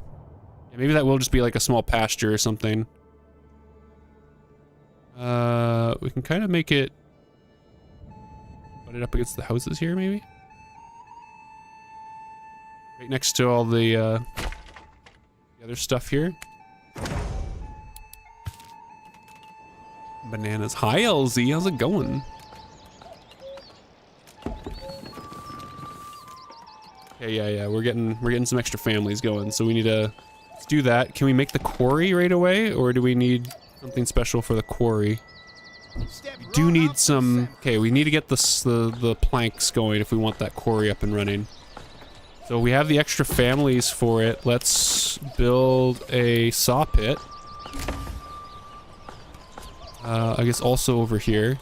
Speaker 1: Yeah, maybe that will just be like a small pasture or something. We can kind of make it... Put it up against the houses here, maybe? Right next to all the other stuff here. Bananas. Hi, LZ. How's it going? Okay, yeah. We're getting some extra families going, so we need to let's do that. Can we make the quarry right away, or do we need something special for the quarry? We do need some. Okay, we need to get the planks going if we want that quarry up and running. So we have the extra families for it. Let's build a saw pit. I guess also over here.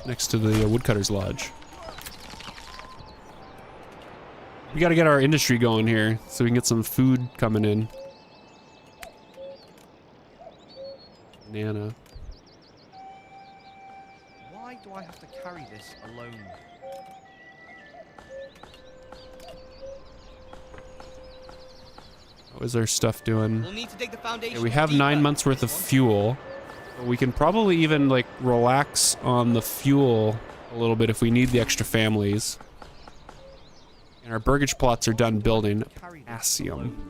Speaker 1: Next to the woodcutter's lodge. We gotta get our industry going here so we can get some food coming in. Banana.
Speaker 3: Why do I have to carry this alone?
Speaker 1: What is our stuff doing?
Speaker 3: We'll need to dig the foundation.
Speaker 1: Yeah, we have 9 months worth of fuel. But we can probably even like relax on the fuel a little bit if we need the extra families. And our burgage plots are done building.
Speaker 3: Carry this
Speaker 1: Potassium.
Speaker 3: alone.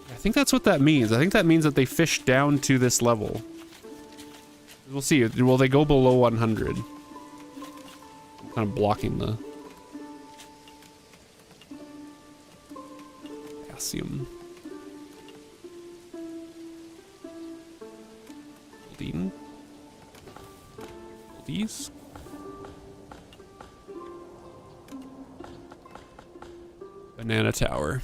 Speaker 1: I think that's what that means. I think that means that they fish down to this level. We'll see. Will they go below 100? I'm kind of blocking the potassium. Building. These. Banana tower.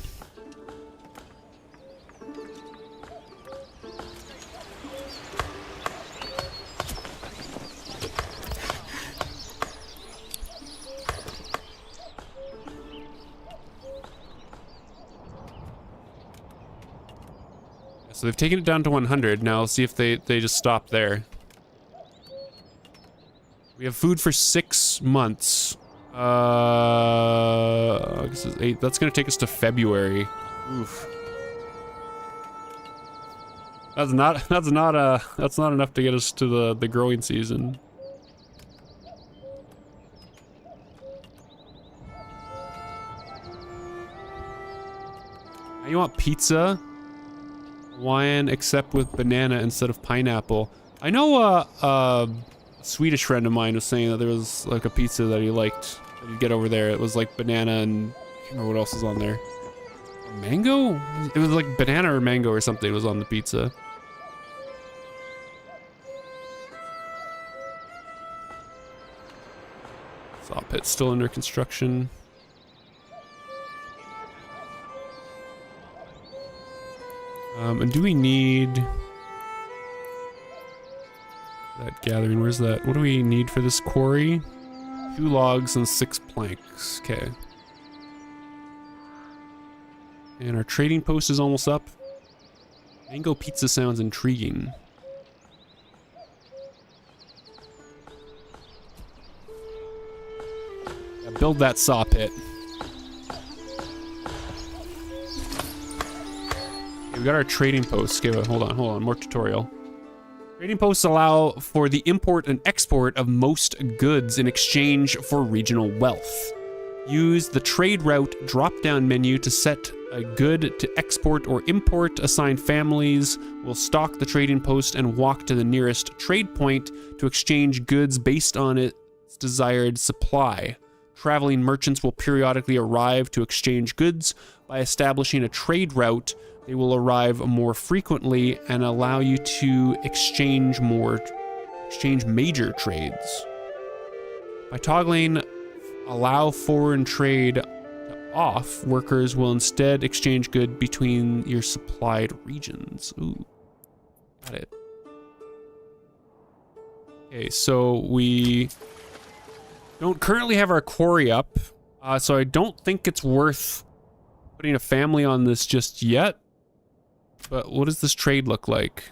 Speaker 1: So they've taken it down to 100. Now let's see if they just stop there. We have food for 6 months. I guess it's 8. That's gonna take us to February. Oof. That's not enough to get us to the growing season. You want pizza? Hawaiian, except with banana instead of pineapple. I know a Swedish friend of mine was saying that there was like a pizza that he liked that you'd get over there. It was like banana and I can't remember what else was on there. Mango? It was like banana or mango or something was on the pizza. Saw pit still under construction. And do we need that gathering? Where's that? What do we need for this quarry? 2 logs and 6 planks. Okay. And our trading post is almost up. Mango pizza sounds intriguing. Yeah, build that saw pit. We got our trading posts. Okay, hold on, more tutorial. Trading posts allow for the import and export of most goods in exchange for regional wealth. Use the trade route drop-down menu to set a good to export or import. Assigned families will stock the trading post and walk to the nearest trade point to exchange goods based on its desired supply. Traveling merchants will periodically arrive to exchange goods. By establishing a trade route, they will arrive more frequently and allow you to exchange major trades. By toggling allow foreign trade off, workers will instead exchange goods between your supplied regions. Ooh, got it. Okay, so we don't currently have our quarry up, so I don't think it's worth putting a family on this just yet. But what does this trade look like?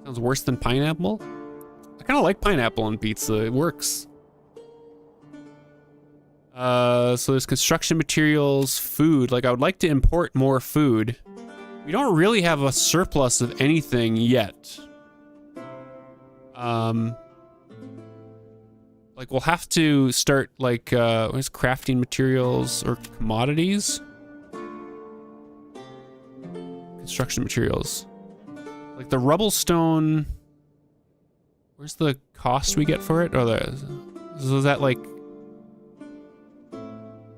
Speaker 1: Sounds worse than pineapple? I kind of like pineapple on pizza. It works. So there's construction materials, food. Like, I would like to import more food. We don't really have a surplus of anything yet. Like, we'll have to start, like, what is crafting materials or commodities? Construction materials. Like the rubble stone. Where's the cost we get for it? Or is that like the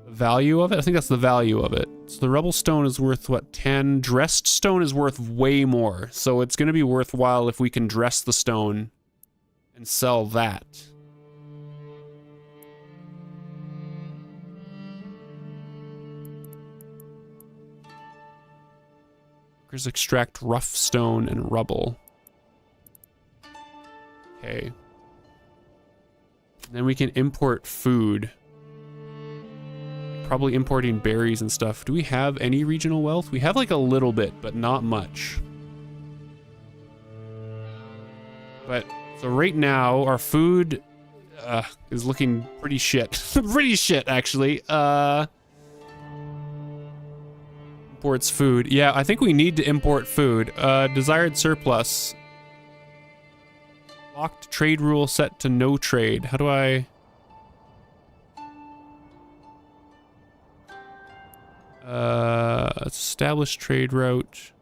Speaker 1: value of it? I think that's the value of it. So the rubble stone is worth what, 10? Dressed stone is worth way more. So it's gonna be worthwhile if we can dress the stone and sell that. Workers extract rough stone and rubble. Okay. And then we can import food. Probably importing berries and stuff. Do we have any regional wealth? We have like a little bit, but not much. But, so right now, our food is looking pretty shit. Pretty shit, actually. Imports food. Yeah, I think we need to import food. Desired surplus. Locked trade rule set to no trade. How do I... Establish trade route.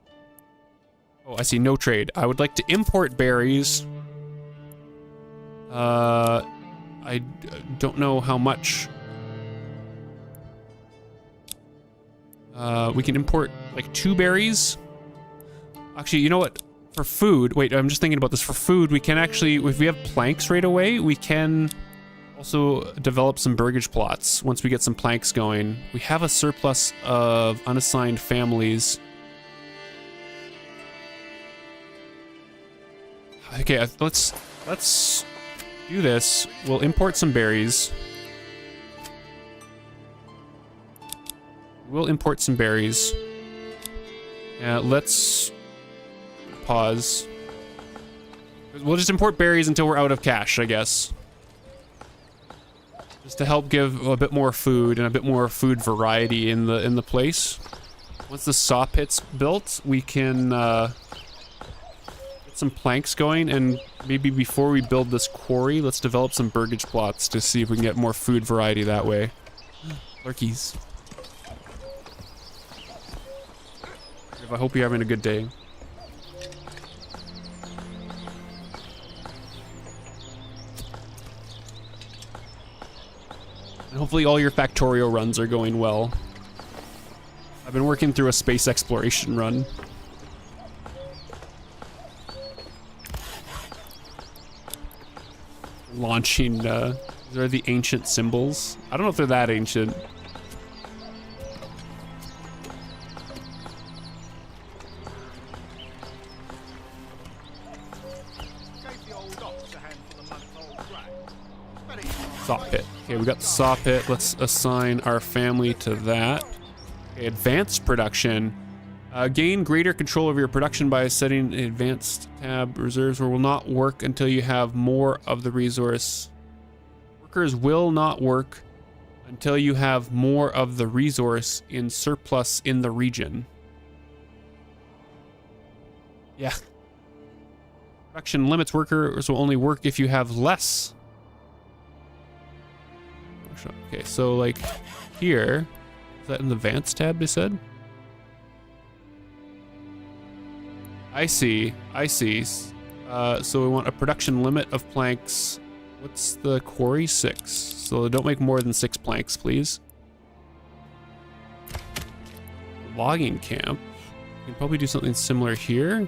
Speaker 1: Oh, I see, no trade. I would like to import berries. I don't know how much. We can import like 2 berries. Actually, you know what? For food, wait, I'm just thinking about this. For food, we can actually, if we have planks right away, we can also develop some burgage plots once we get some planks going. We have a surplus of unassigned families. Okay, let's do this. We'll import some berries. We'll import some berries. Let's pause. We'll just import berries until we're out of cash, I guess. Just to help give a bit more food and a bit more food variety in the place. Once the saw pit's built, we can get some planks going, and maybe before we build this quarry, let's develop some burgage plots to see if we can get more food variety that way. Lurkies. I hope you're having a good day. And hopefully all your Factorio runs are going well. I've been working through a space exploration run. Launching, these are the ancient symbols. I don't know if they're that ancient. Saw pit. Okay, we got the saw pit. Let's assign our family to that. Okay, advanced production. Gain greater control over your production by setting an advanced tab. Reserves will not work until you have more of the resource. Workers will not work until you have more of the resource in surplus in the region. Yeah. Production limits. Workers will only work if you have less. Okay, so like here, is that in the advanced tab they said? I see. So we want a production limit of planks. What's the quarry? 6. So don't make more than 6 planks, please. Logging camp. We can probably do something similar here.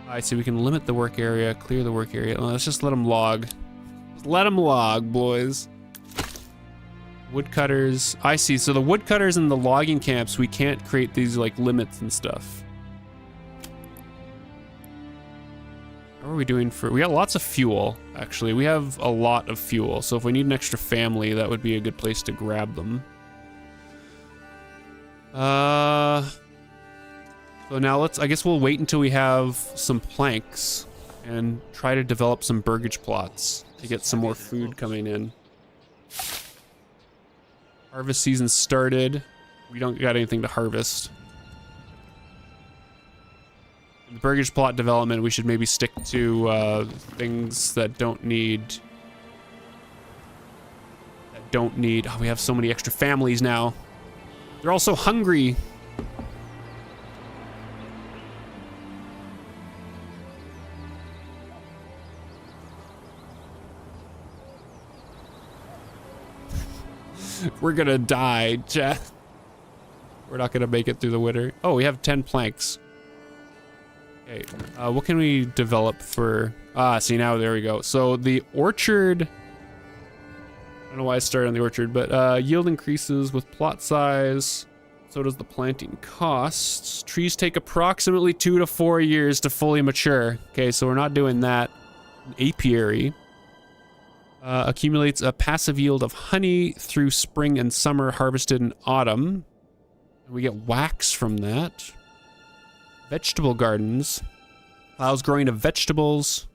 Speaker 1: I see, we can limit the work area, clear the work area. Let's just let them log. Let them log, boys. Woodcutters. I see. So the woodcutters and the logging camps, we can't create these like limits and stuff. How are we doing for... We got lots of fuel, actually. We have a lot of fuel. So if we need an extra family, that would be a good place to grab them. So now I guess we'll wait until we have some planks and try to develop some burgage plots to get some more food coming in. Harvest season started. We don't got anything to harvest. In the burgage plot development, we should maybe stick to things that don't need... Oh, we have so many extra families now. They're all so hungry. We're gonna die, chat. We're not gonna make it through the winter. Oh, we have 10 planks. Okay, what can we develop for... see now, there we go. So the orchard... I don't know why I started on the orchard, but yield increases with plot size. So does the planting costs. Trees take approximately 2 to 4 years to fully mature. Okay, so we're not doing that. An apiary. Accumulates a passive yield of honey through spring and summer, harvested in autumn. And we get wax from that. Vegetable gardens. Allows growing of vegetables.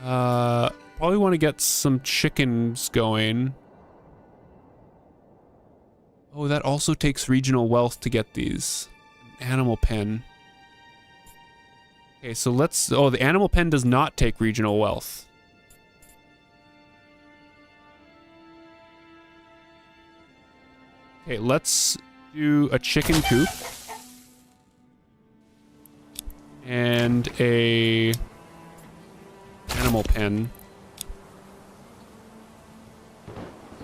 Speaker 1: Probably want to get some chickens going. Oh, that also takes regional wealth to get these. Animal pen. Okay, so let's... Oh, the animal pen does not take regional wealth. Okay, let's do a chicken coop. And a... animal pen.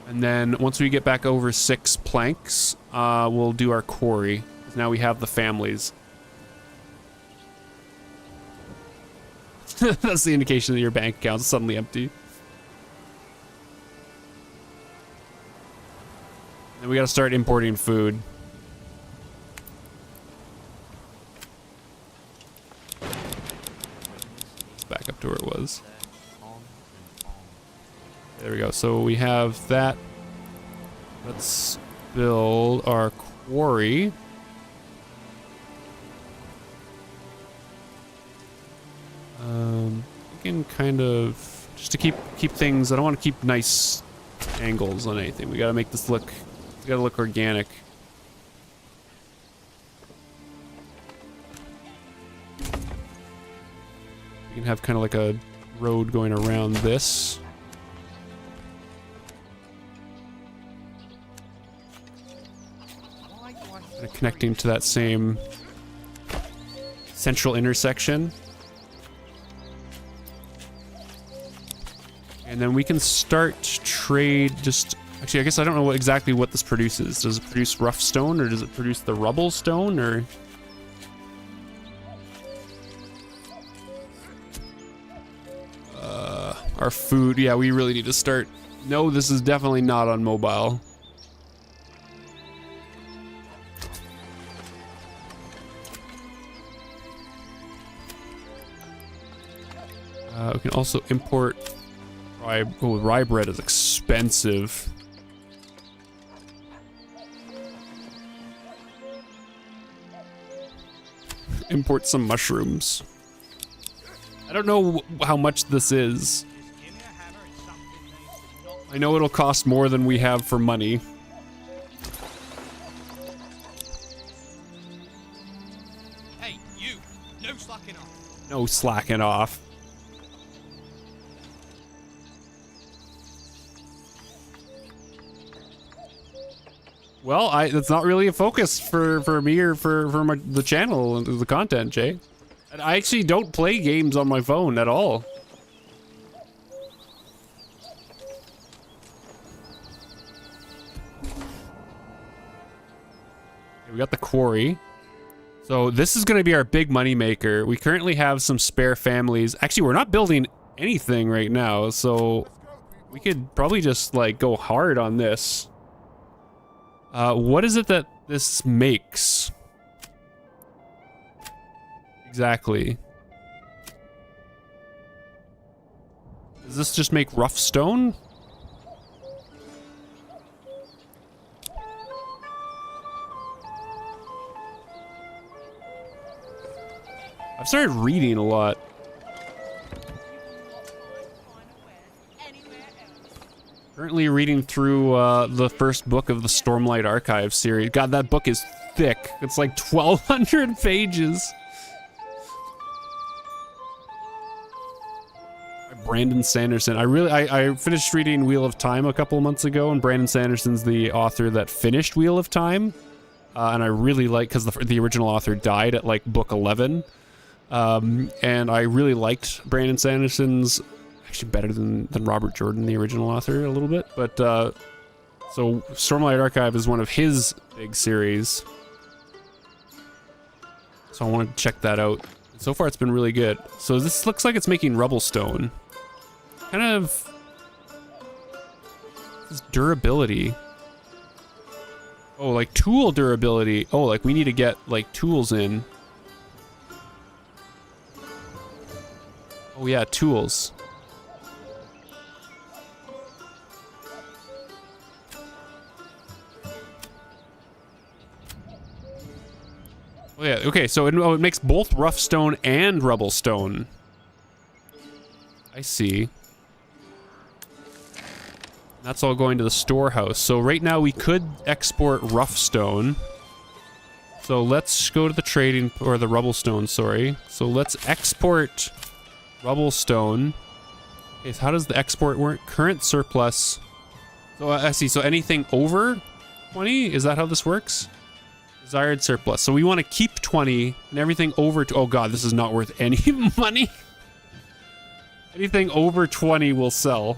Speaker 1: And then once we get back over 6 planks, we'll do our quarry. Now we have the families. That's the indication that your bank account is suddenly empty. And we gotta start importing food. Back up to where it was. There we go. So we have that. Let's build our quarry. We can kind of just to keep things. I don't want to keep nice angles on anything. We got to make this look. It's got to look organic. We can have kind of like a road going around this. Kind of connecting to that same central intersection. And then we can start trade just... Actually, I guess I don't know exactly what this produces. Does it produce rough stone, or does it produce the rubble stone, or... Our food, yeah, we really need to start... No, this is definitely not on mobile. We can also import rye. Oh, rye bread is expensive. Import some mushrooms. I don't know how much this is. I know it'll cost more than we have for money.
Speaker 3: Hey, you! No slacking off.
Speaker 1: No slacking off. Well, that's not really a focus for me or for the channel and the content, Jay. And I actually don't play games on my phone at all. Okay, we got the quarry. So this is going to be our big money maker. We currently have some spare families. Actually, we're not building anything right now, so we could probably just like go hard on this. What is it that this makes? Exactly. Does this just make rough stone? I've started reading a lot. Currently reading through the first book of the Stormlight Archive series. God, that book is thick. It's like 1,200 pages. Brandon Sanderson. I finished reading Wheel of Time a couple months ago, and Brandon Sanderson's the author that finished Wheel of Time. And I really like, because the original author died at like book 11. And I really liked Brandon Sanderson's, actually better than Robert Jordan, the original author, a little bit. But so Stormlight Archive is one of his big series, so I wanted to check that out. So far it's been really good. So this looks like it's making rubble stone. Kind of this durability. Oh, like tool durability. Oh, like we need to get like tools in. Oh yeah, tools. Oh yeah, okay, so it makes both rough stone and rubble stone. I see. That's all going to the storehouse. So right now we could export rough stone. So So let's go to the trading, or the rubble stone, sorry. So let's export rubble stone. Okay, so how does the export work? Current surplus. So I see, so anything over 20, is that how this works? Desired surplus. So we want to keep 20 and everything over oh god, this is not worth any money. Anything over 20 will sell.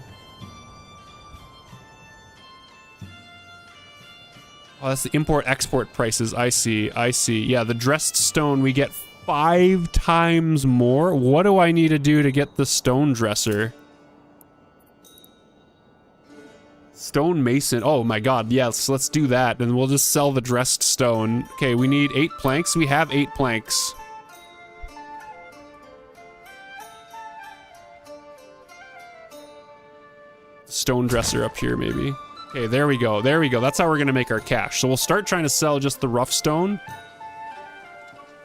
Speaker 1: Oh, that's the import-export prices. I see, I see. Yeah, the dressed stone, we get 5 times more. What do I need to do to get the stone dresser? Stone mason. Oh my god, yes, let's do that. And we'll just sell the dressed stone. Okay, we need 8 planks. We have 8 planks. Stone dresser up here, maybe. Okay, there we go. There we go. That's how we're gonna make our cash. So we'll start trying to sell just the rough stone,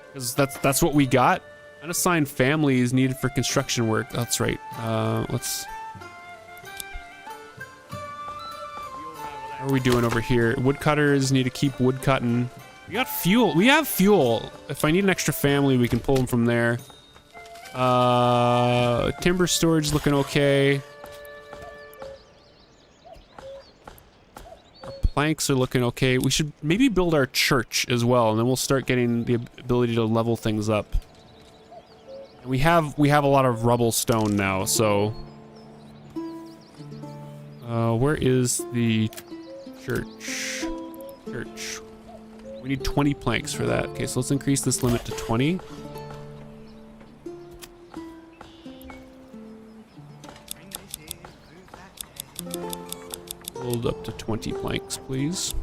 Speaker 1: because that's what we got. Unassigned families needed for construction work. That's right. Let's. How are we doing over here? Woodcutters need to keep wood cutting. We got fuel. We have fuel. If I need an extra family, we can pull them from there. Timber storage is looking okay. Planks are looking okay. We should maybe build our church as well, and then we'll start getting the ability to level things up. And we have a lot of rubble stone now, so where is the church? Church. We need 20 planks for that. Okay, so let's increase this limit to 20. Build up to 20 planks, please.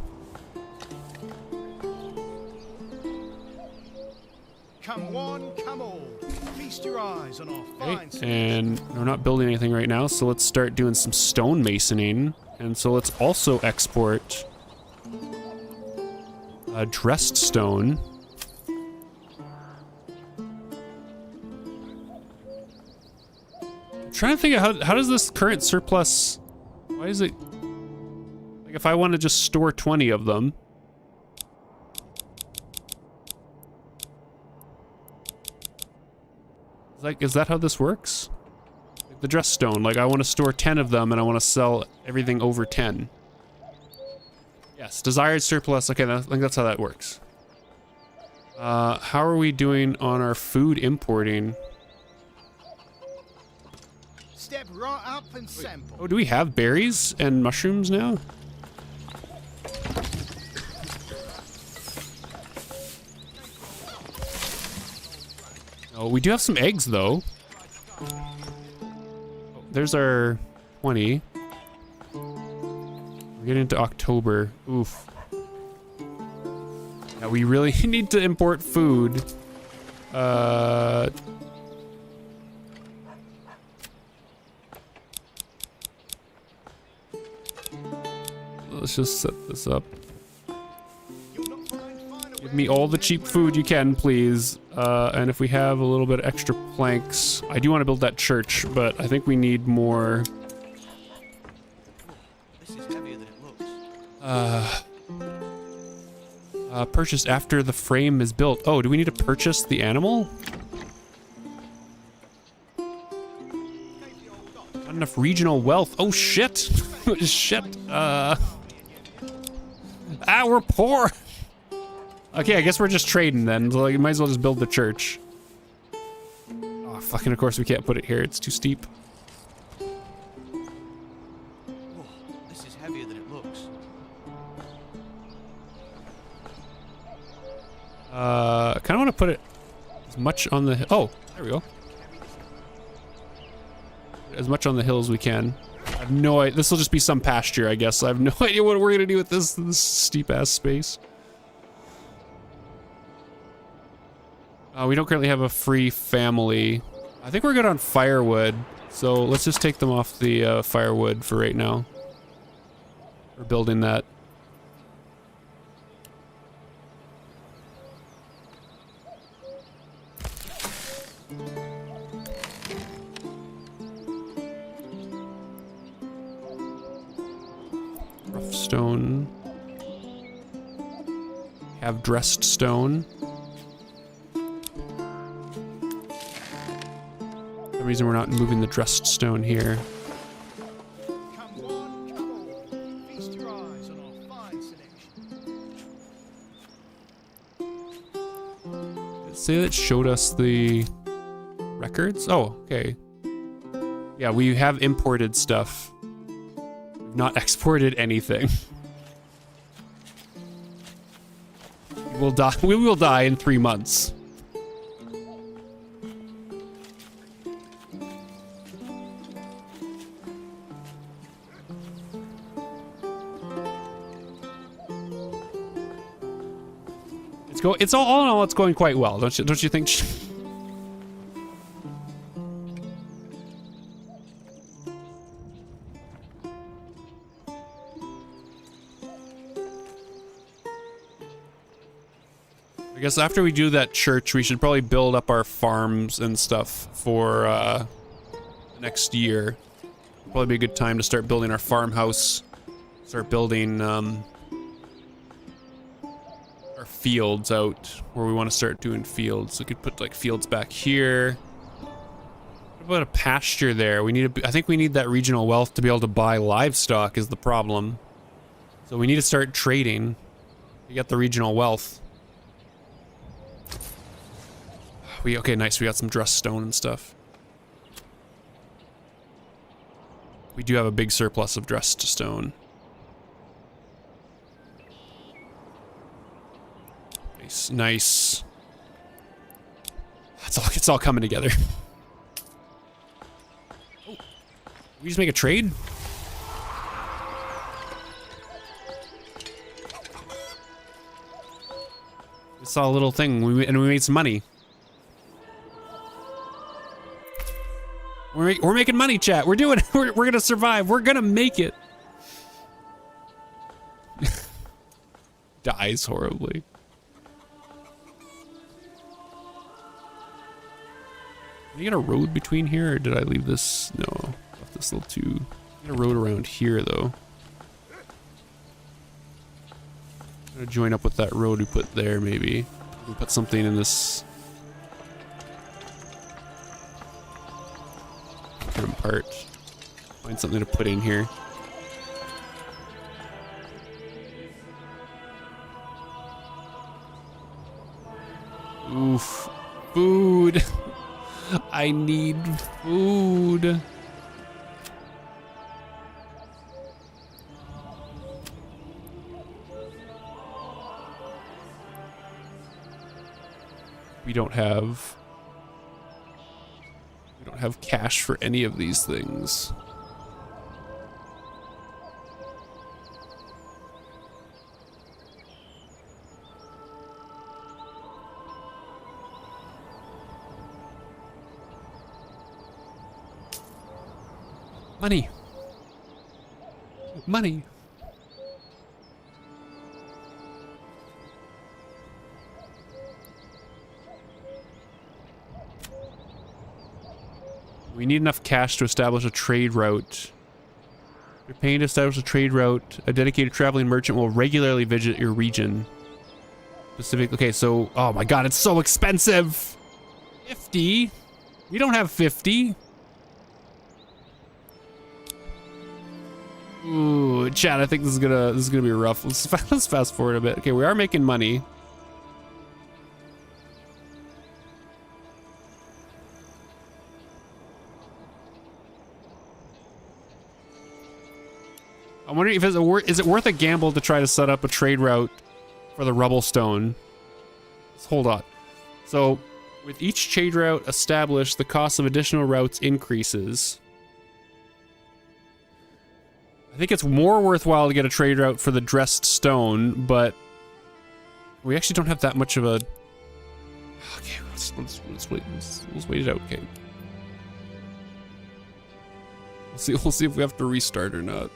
Speaker 2: Come one, come all. Feast your eyes on our fine.
Speaker 1: Okay, and we're not building anything right now, so let's start doing some stone masoning. And so let's also export dressed stone. I'm trying to think of how does this current surplus, why is it, like if I want to just store 20 of them. Like, is that how this works? Like the dress stone, like I want to store 10 of them and I want to sell everything over 10. Yes, desired surplus. Okay, I think that's how that works. How are we doing on our food importing?
Speaker 2: Step right up and sample.
Speaker 1: Oh, do we have berries and mushrooms now? Oh, we do have some eggs though. Oh, there's our 20. We're getting into October. Oof. Yeah, we really need to import food. Let's just set this up. Give me all the cheap food you can, please. And if we have a little bit extra planks, I do want to build that church, but I think we need more.
Speaker 3: This is heavier than it looks.
Speaker 1: Purchased after the frame is built. Oh, do we need to purchase the animal? Not enough regional wealth. Oh shit! Shit. We're poor. Okay, I guess we're just trading then. So, like, you might as well just build the church. Oh, fucking, of course we can't put it here. It's too steep.
Speaker 3: This is heavier than it looks.
Speaker 1: I kind of want to put it as much on the... Oh, there we go. As much on the hill as we can. I have no idea. This will just be some pasture, I guess. I have no idea what we're going to do with this steep-ass space. We don't currently have a free family. I think we're good on firewood, so let's just take them off the firewood for right now. We're building that. Rough stone. have dressed stone. For some reason we're not moving the dressed stone here.
Speaker 2: Come one, come all. Feast your eyes on our fine selection.
Speaker 1: Say that showed us the records? Oh, okay. Yeah, we have imported stuff. We've not exported anything. We'll die. We will die in 3 months. It's all in all, it's going quite well, don't you think? I guess after we do that church, we should probably build up our farms and stuff for the next year. Probably be a good time to start building our farmhouse, start building our fields out where we want to start doing fields. We could put like fields back here. What about a pasture there? We need I think we need that regional wealth to be able to buy livestock is the problem. So we need to start trading to get the regional wealth. Okay, nice. We got some dressed stone and stuff. We do have a big surplus of dressed stone. Nice, nice. It's all coming together. Oh, we just make a trade? We saw a little thing, and we made some money. We're making money, chat. We're doing it. We're gonna survive. We're gonna make it. Dies horribly. Can I get a road between here, or did I leave this? No, left this little too. Get a road around here, though. I'm gonna join up with that road we put there, maybe. We put something in this. Part. Find something to put in here. Oof. Food. I need food. We don't have cash for any of these things. Money. Money. We need enough cash to establish a trade route. You're paying to establish a trade route. A dedicated traveling merchant will regularly visit your region. Specific. Okay, so oh my god, it's so expensive. 50. We don't have 50. Ooh, chat. I think this is gonna be rough. Let's fast forward a bit. Okay, we are making money. I'm wondering if is it worth a gamble to try to set up a trade route for the rubble stone? Let's hold on. So, with each trade route established, the cost of additional routes increases. I think it's more worthwhile to get a trade route for the dressed stone, but we actually don't have that much of a. Okay, let's wait it out. Okay, we'll see if we have to restart or not.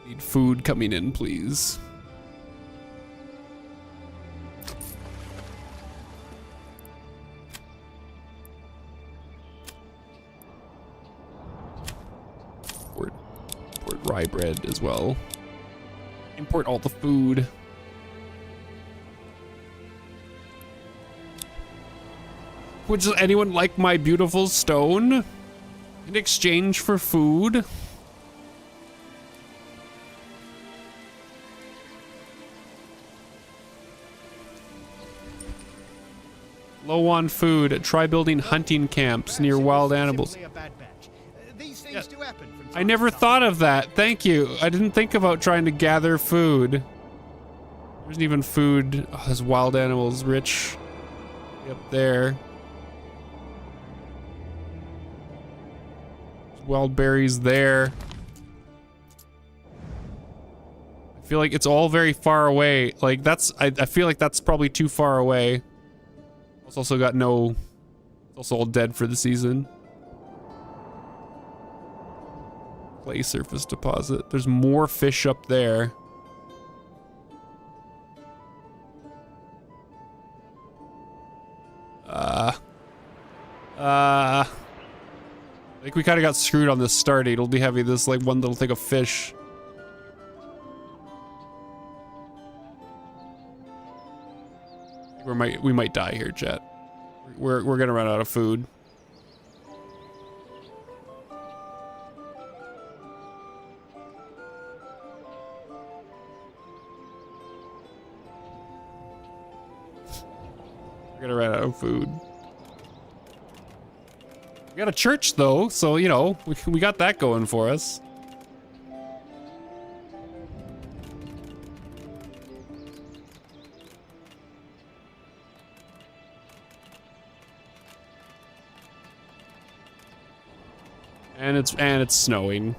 Speaker 1: Need food coming in, please. rye bread as well. Import all the food. Would anyone like my beautiful stone in exchange for food? Low on food. Try building hunting camps near wild animals.
Speaker 2: These things do happen from
Speaker 1: I
Speaker 2: time
Speaker 1: never
Speaker 2: to time.
Speaker 1: thought of that. Thank you. I didn't think about trying to gather food. There's even food. Oh, there's wild animals rich. Up there. There's wild berries there. I feel like it's all very far away. Like that's, I feel like that's probably too far away. It's also got no, it's also all dead for the season. Clay surface deposit. There's more fish up there. I think we kind of got screwed on this starting. It'll be heavy. This like one little thing of fish. We might die here, chat. We're gonna run out of food. We're gonna run out of food. We got a church though, so you know we got that going for us. And it's snowing.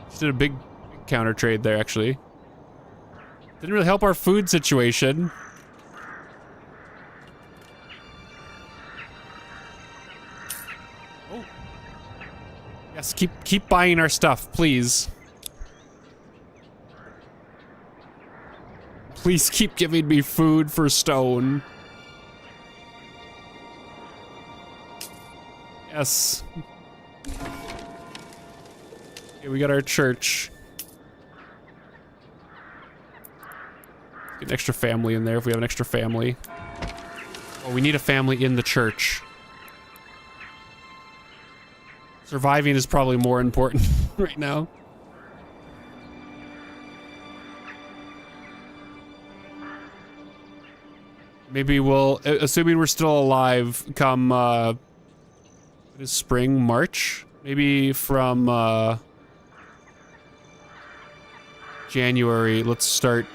Speaker 1: Just did a big counter trade there, actually. Didn't really help our food situation. Oh. Yes, keep buying our stuff, please. Please keep giving me food for stone. Yes. Okay, we got our church. Get an extra family in there if we have an extra family. Oh, we need a family in the church. Surviving is probably more important right now. Maybe we'll, assuming we're still alive, come, it is spring, March? Maybe from, January, let's start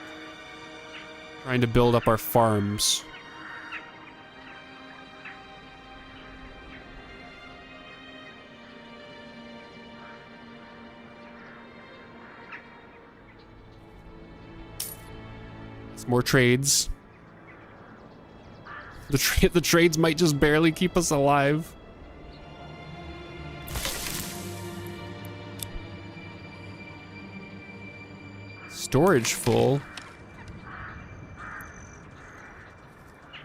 Speaker 1: trying to build up our farms. More trades. The trades might just barely keep us alive. Storage full.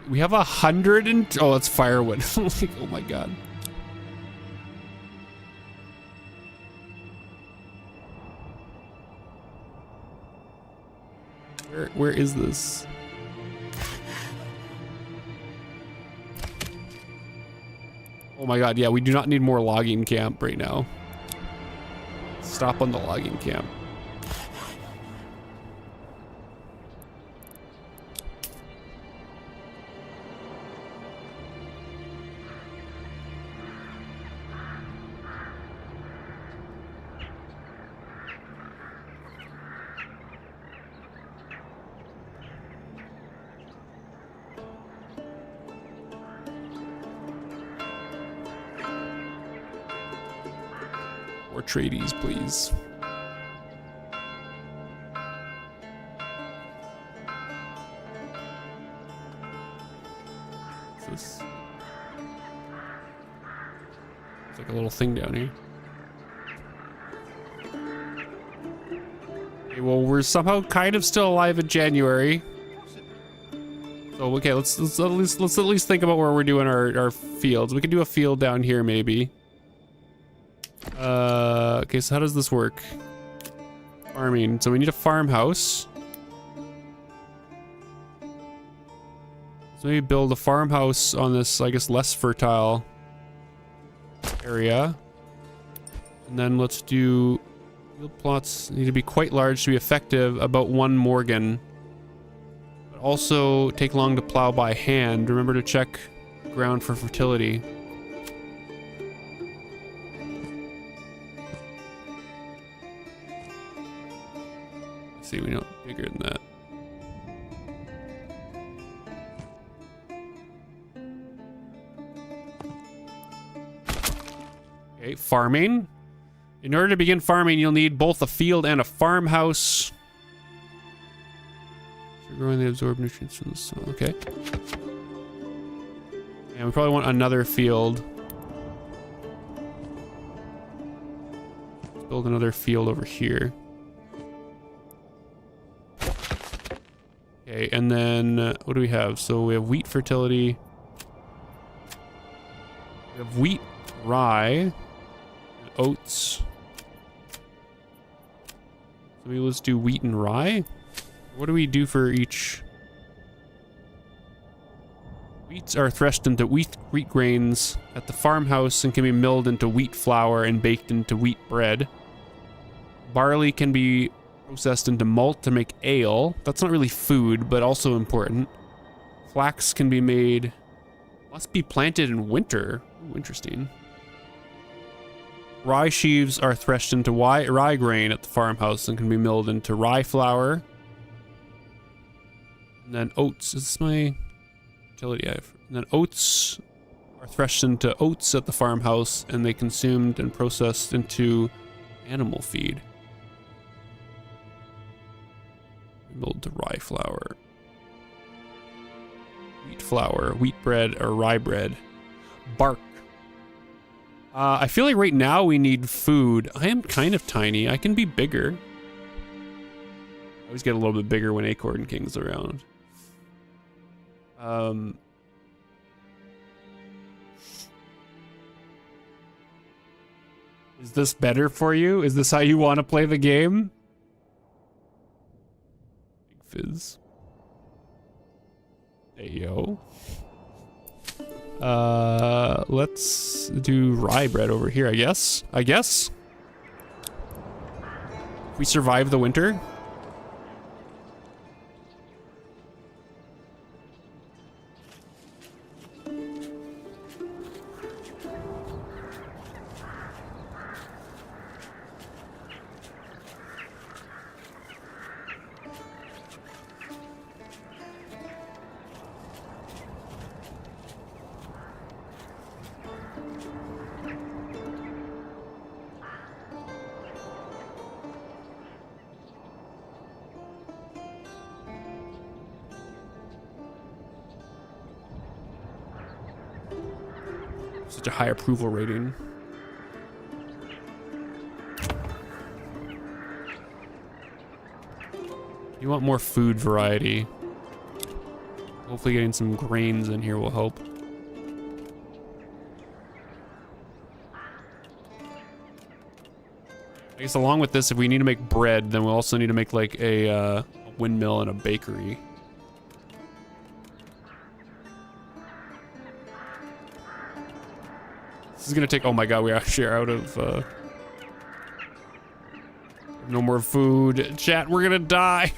Speaker 1: We have 100 and oh, it's firewood. Like, oh my god. Where is this? Oh my god, yeah, we do not need more logging camp right now. Stop on the logging camp. More tradies, please. What's this? It's like a little thing down here. Okay, well, we're somehow kind of still alive in January. So okay, let's at least think about where we're doing our fields. We can do a field down here maybe. Okay, so how does this work? Farming. So we need a farmhouse. So maybe build a farmhouse on this, I guess, less fertile area. And then let's do field plots need to be quite large to be effective, about 1 Morgan. But also take long to plow by hand. Remember to check ground for fertility. Let's see, we know bigger than that. Okay, farming. In order to begin farming, you'll need both a field and a farmhouse. So growing, they absorb nutrients from the soil. Okay. And we probably want another field. Let's build another field over here. Okay, and then what do we have? So we have wheat fertility. We have wheat, rye, and oats. So maybe let's do wheat and rye. What do we do for each? Wheats are threshed into wheat grains at the farmhouse and can be milled into wheat flour and baked into wheat bread. Barley can be processed into malt to make ale. That's not really food, but also important. Flax can be made... Must be planted in winter. Ooh, interesting. Rye sheaves are threshed into rye grain at the farmhouse and can be milled into rye flour. And then oats. Is this my utility? And then oats are threshed into oats at the farmhouse and they consumed and processed into animal feed. Milled to rye flour. Wheat flour, wheat bread, or rye bread. Bark. I feel like right now we need food. I am kind of tiny. I can be bigger. I always get a little bit bigger when Acorn King's around. Is this better for you? Is this how you want to play the game? Big Fizz. Ayo. Let's do rye bread over here, I guess. If we survive the winter. Such a high approval rating. You want more food variety. Hopefully getting some grains in here will help. I guess along with this, if we need to make bread, then we'll also need to make like a windmill and a bakery. This is gonna take, oh my god, we actually are out of, no more food. Chat, we're gonna die.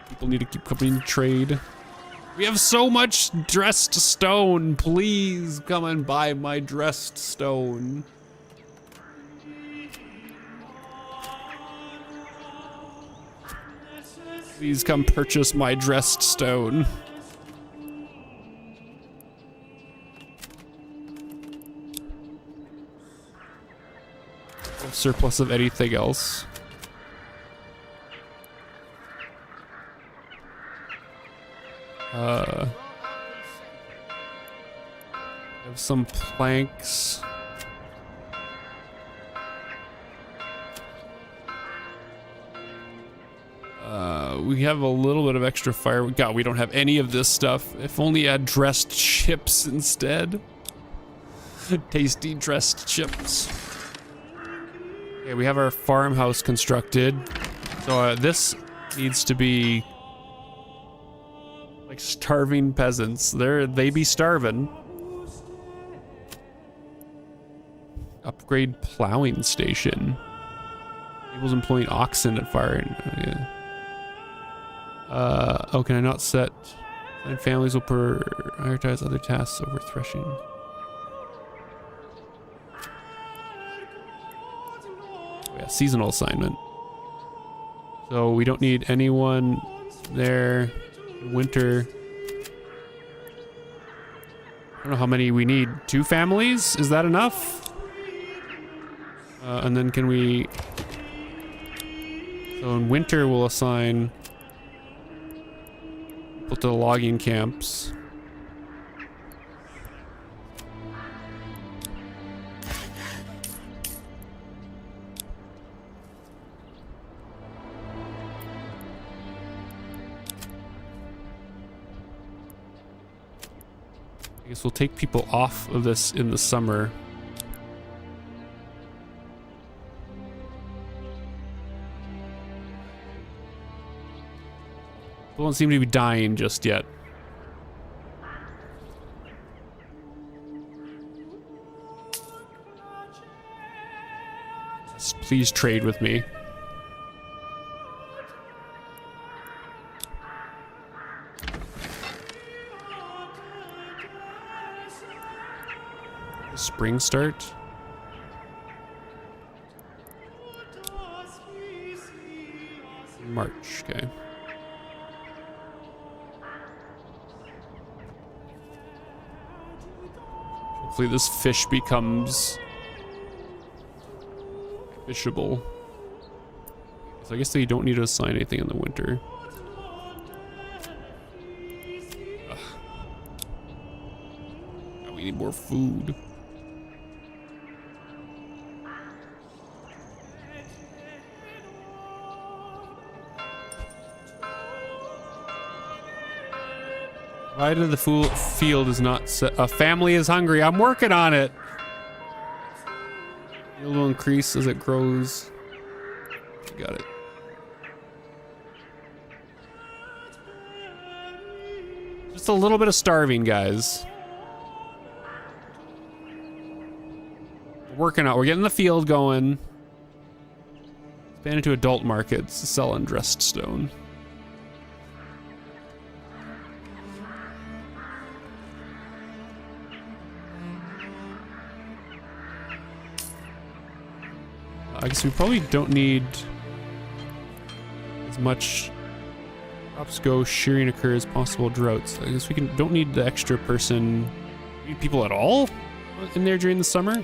Speaker 1: People need to keep coming to trade. We have so much dressed stone. Please come and buy my dressed stone. Please come purchase my dressed stone. No surplus of anything else. Have some planks. We have a little bit of extra fire. God, we don't have any of this stuff. If only I had dressed chips instead. Tasty dressed chips. Okay, we have our farmhouse constructed. So this needs to be like starving peasants. They be starving. Upgrade plowing station. Enables employing oxen at fire. Yeah. Oh, can I not set? And families will prioritize other tasks over threshing. Oh, yeah, seasonal assignment. So we don't need anyone there. Winter. I don't know how many we need. 2 families? Is that enough? And then can we... So in winter we'll assign... people to the logging camps. I guess we'll take people off of this in the summer. People don't seem to be dying just yet. Just please trade with me. Spring start. March, okay. Hopefully this fish becomes fishable. So I guess they don't need to assign anything in the winter. Ugh. Now we need more food. Provided the field is not set. A family is hungry. I'm working on it. Yield will increase as it grows. Got it. Just a little bit of starving, guys. We're working out. We're getting the field going. Expand into adult markets to sell undressed stone. I guess we probably don't need as much. Crops go, shearing occurs, possible droughts. I guess we don't need the extra person. Need people at all in there during the summer?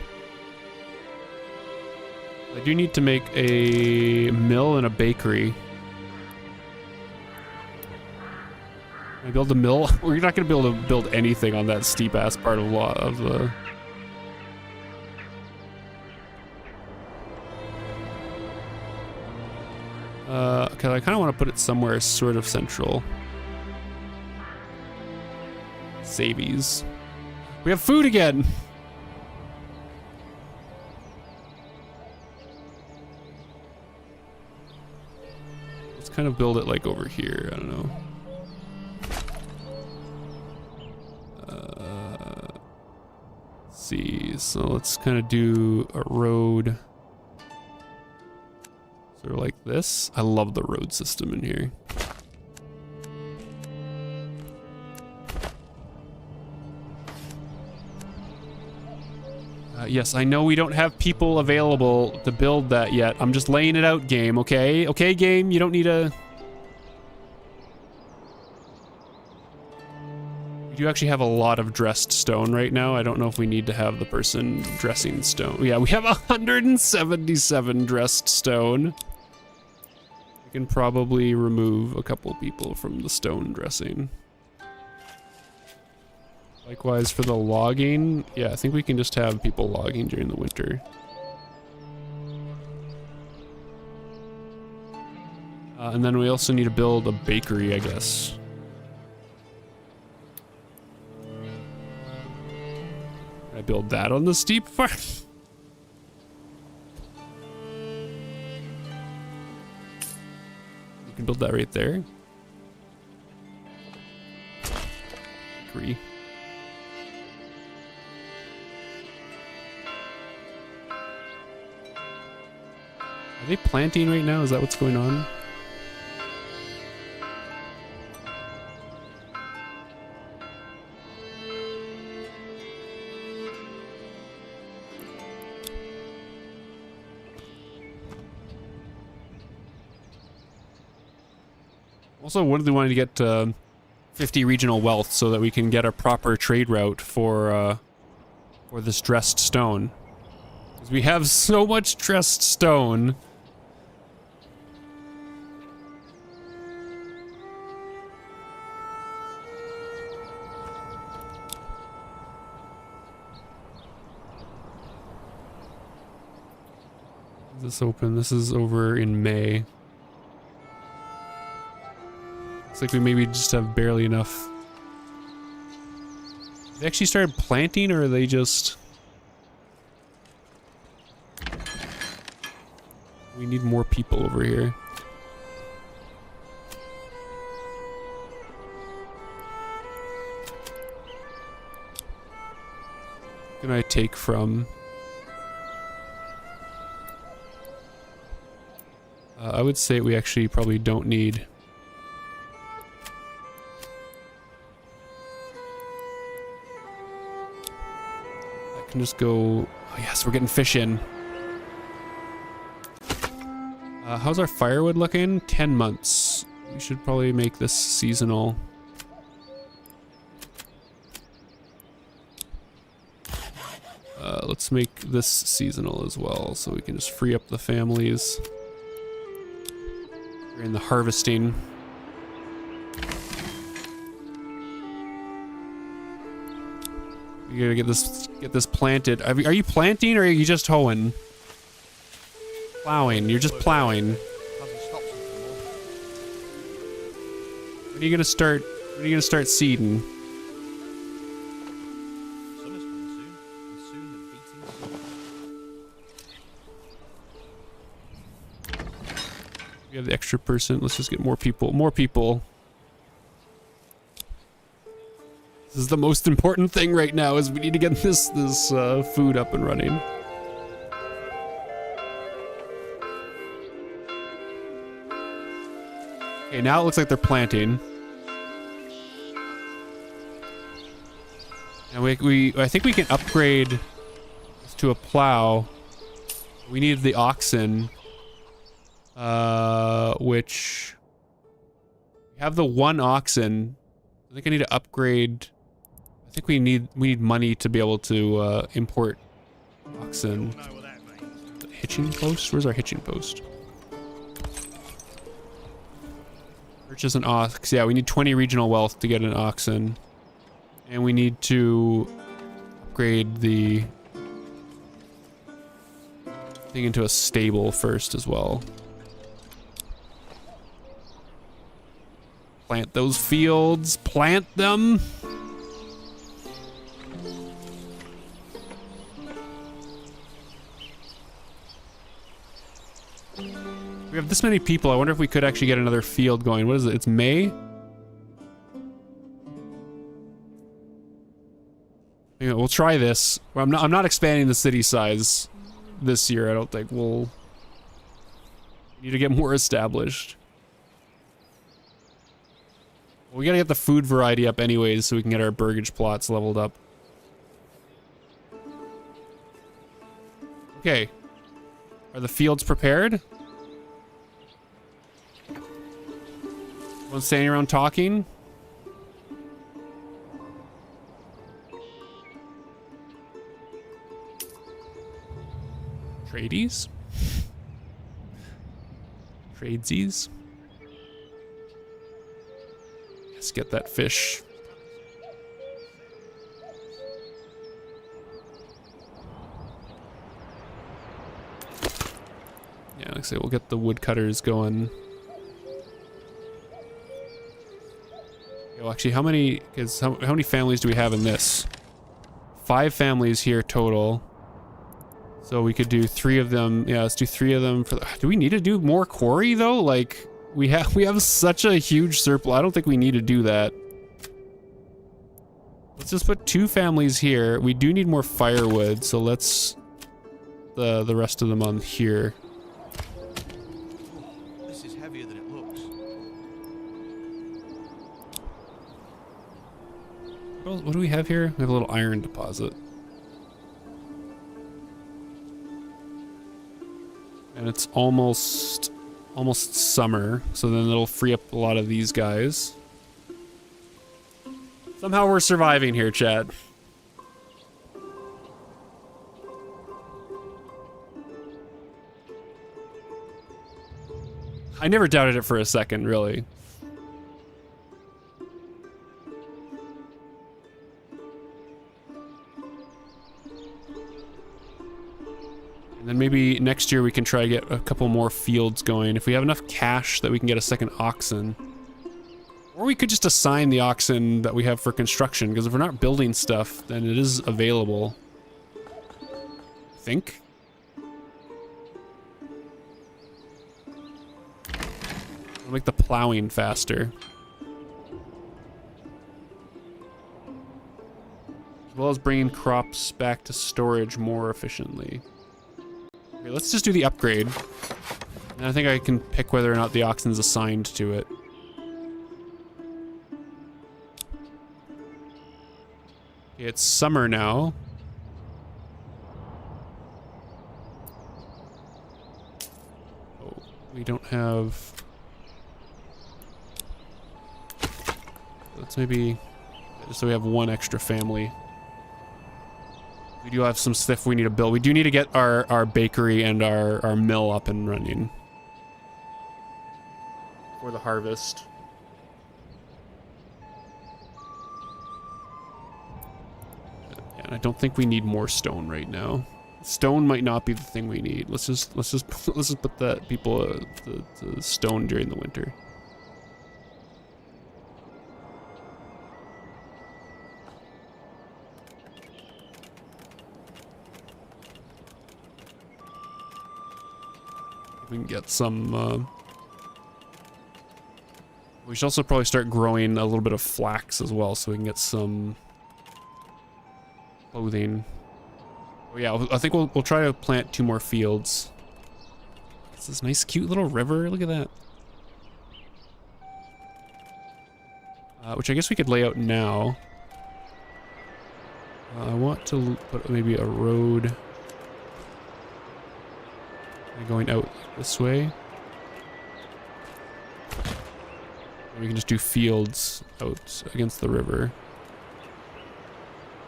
Speaker 1: I do need to make a mill and a bakery. Can I build a mill? We're not going to be able to build anything on that steep ass part of the. Cause I kind of want to put it somewhere sort of central. Savies. We have food again! Let's kind of build it like over here, I don't know. Let's see, so let's kind of do a road. Sort of like this. I love the road system in here. Yes, I know we don't have people available to build that yet. I'm just laying it out, game, okay? Okay, game, you don't need a... We do actually have a lot of dressed stone right now. I don't know if we need to have the person dressing stone. Yeah, we have 177 dressed stone. We can probably remove a couple people from the stone dressing. Likewise for the logging. Yeah, I think we can just have people logging during the winter. And then we also need to build a bakery, I guess. Can I build that on the steep farm? We can build that right there. Bakery. Are they planting right now? Is that what's going on? Also, what do they want to get 50 regional wealth so that we can get a proper trade route for this dressed stone? Because we have so much dressed stone. Is this open? This is over in May. Looks like we maybe just have barely enough. They actually started planting, or are they just... We need more people over here. What can I take from... I would say we actually probably don't need... I can just go... Oh yes, we're getting fish in. How's our firewood looking? 10 months. We should probably make this seasonal. Let's make this seasonal as well, so we can just free up the families. We're in the harvesting. We gotta get this planted. Are you planting, or are you just hoeing? Plowing. You're just plowing. When are you gonna start? When are you gonna start seeding?
Speaker 3: Summer's coming soon, and soon the beating.
Speaker 1: We have the extra person. Let's just get more people. More people. This is the most important thing right now. Is we need to get this food up and running. Okay, now it looks like they're planting. And I think we can upgrade this to a plow. We need the oxen, which we have the one oxen. I think I need to upgrade. I think we need money to be able to import oxen. The hitching post? Where's our hitching post? Purchase an ox. Yeah, we need 20 regional wealth to get an oxen. And we need to upgrade the thing into a stable first as well. Plant those fields. Plant them. We have this many people. I wonder if we could actually get another field going. What is it? It's May? Yeah, we'll try this. I'm not expanding the city size this year. I don't think. We'll need to get more established. We gotta get the food variety up anyways so we can get our burgage plots leveled up. Okay. Are the fields prepared? Everyone standing around talking? Tradies? Tradesies? Let's get that fish. Yeah, like I say, we'll get the woodcutters going. Well, actually, how many families do we have in this? 5 families here total. So we could do 3 of them. Yeah, let's do 3 of them. Do we need to do more quarry though? Like we have such a huge surplus. I don't think we need to do that. Let's just put 2 families here. We do need more firewood, so let's the rest of them on here.
Speaker 3: This is heavier than it looks.
Speaker 1: What do we have here? We have a little iron deposit. And it's almost summer, so then it'll free up a lot of these guys. Somehow we're surviving here, Chad. I never doubted it for a second, really. And then maybe next year we can try to get a couple more fields going. If we have enough cash that we can get a second oxen. Or we could just assign the oxen that we have for construction, because if we're not building stuff, then it is available. I think. I'll make the plowing faster. As well as bringing crops back to storage more efficiently. Okay, let's just do the upgrade. And I think I can pick whether or not the oxen's assigned to it. Okay, it's summer now. Oh, we don't have... Let's maybe... So we have 1 extra family. We do have some stuff we need to build. We do need to get our bakery and our mill up and running for the harvest. And I don't think we need more stone right now. Stone might not be the thing we need. Let's just put that the stone during the winter. We can get some, we should also probably start growing a little bit of flax as well, so we can get some clothing. Oh yeah, I think we'll try to plant 2 more fields. It's this nice, cute little river. Look at that. Which I guess we could lay out now. I want to put maybe a road going out this way. And we can just do fields out against the river.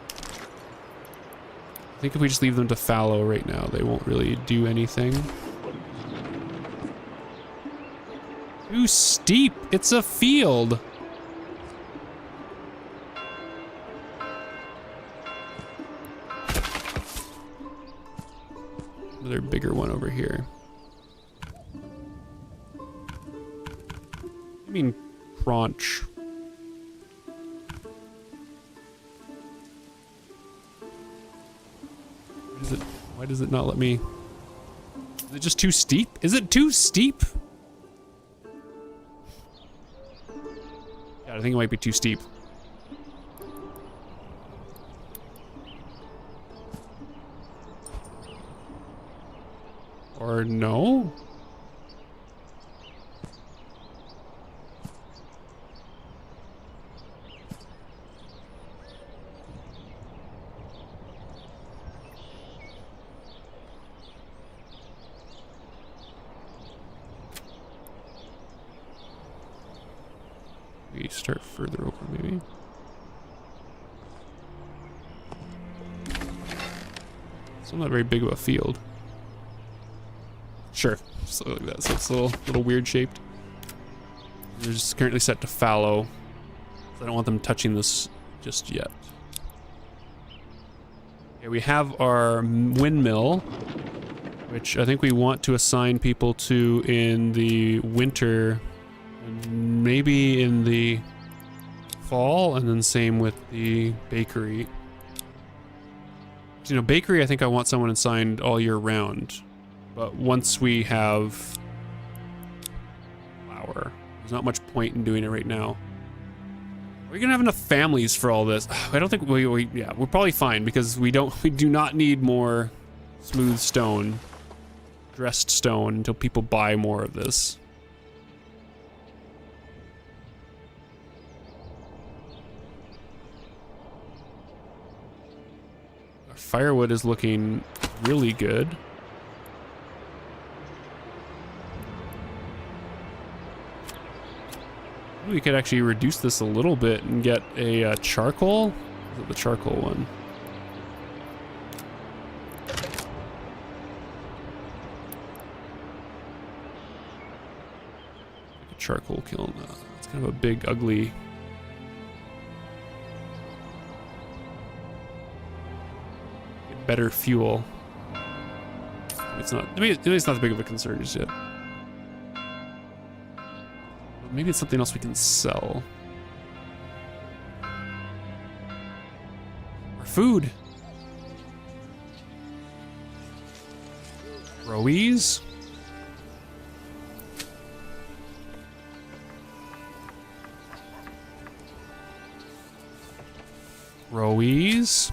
Speaker 1: I think if we just leave them to fallow right now, they won't really do anything. Too steep! It's a field! Another bigger one over here. I mean, crunch. Why does it not let me? Is it just too steep? Is it too steep? Yeah, I think it might be too steep. Or no? We start further over, maybe. It's not very big of a field. Sure, so like that. So it's a little weird shaped. They're just currently set to fallow. So I don't want them touching this just yet. Okay, we have our windmill. which I think we want to assign people to in the winter, and maybe in the fall, and then same with the bakery. You know, bakery, I think I want someone assigned all year round, but once we have flour, there's not much point in doing it right now. Are we gonna have enough families for all this? I don't think yeah, we're probably fine because we do not need more smooth stone, dressed stone until people buy more of this. Our firewood is looking really good. We could actually reduce this a little bit and get a charcoal. Is it the charcoal one? Like a charcoal kiln. It's kind of a big, ugly. Get better fuel. It's not. Maybe it's not that big of a concern just yet. Maybe it's something else we can sell. Or food. Rowies. Rowies.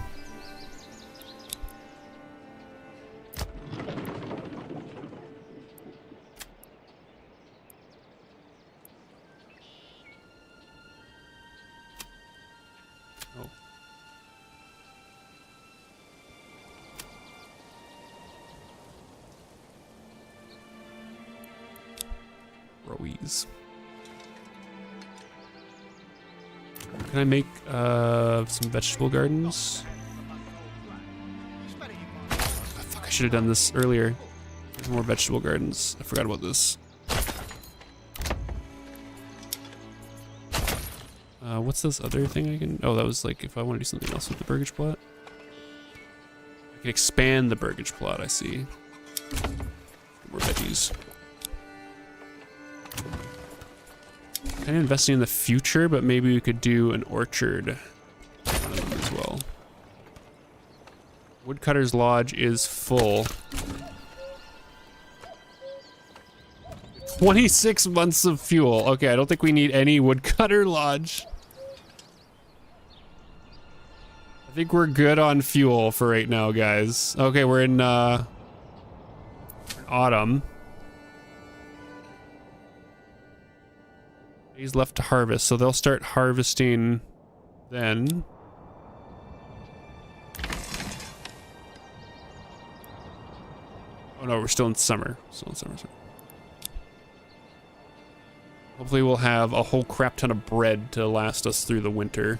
Speaker 1: Can I make some vegetable gardens? Oh, fuck, I should have done this earlier. There's more vegetable gardens. I forgot about this. What's this other thing I can... Oh, that was like if I want to do something else with the burgage plot. I can expand the burgage plot, I see. More veggies. Kind of investing in the future, but maybe we could do an orchard as well. Woodcutter's Lodge is full. 26 months of fuel. Okay, I don't think we need any Woodcutter Lodge. I think we're good on fuel for right now, guys. Okay, we're in autumn. Days left to harvest, so they'll start harvesting then. Oh no, we're still in summer. Still in summer. Hopefully we'll have a whole crap ton of bread to last us through the winter.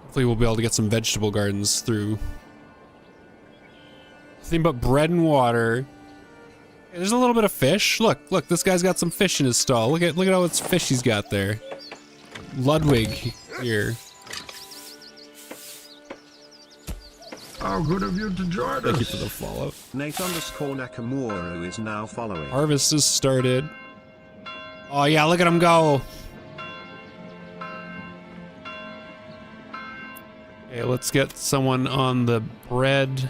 Speaker 1: Hopefully we'll be able to get some vegetable gardens through. Nothing but bread and water. Hey, there's a little bit of fish. Look, this guy's got some fish in his stall. Look at all this fish he's got there. Ludwig here.
Speaker 4: How good of you to join us.
Speaker 1: Thank you for the follow.
Speaker 5: Nate_Nakamura is now following.
Speaker 1: Harvest has started. Oh yeah, look at him go. Okay, let's get someone on the bread.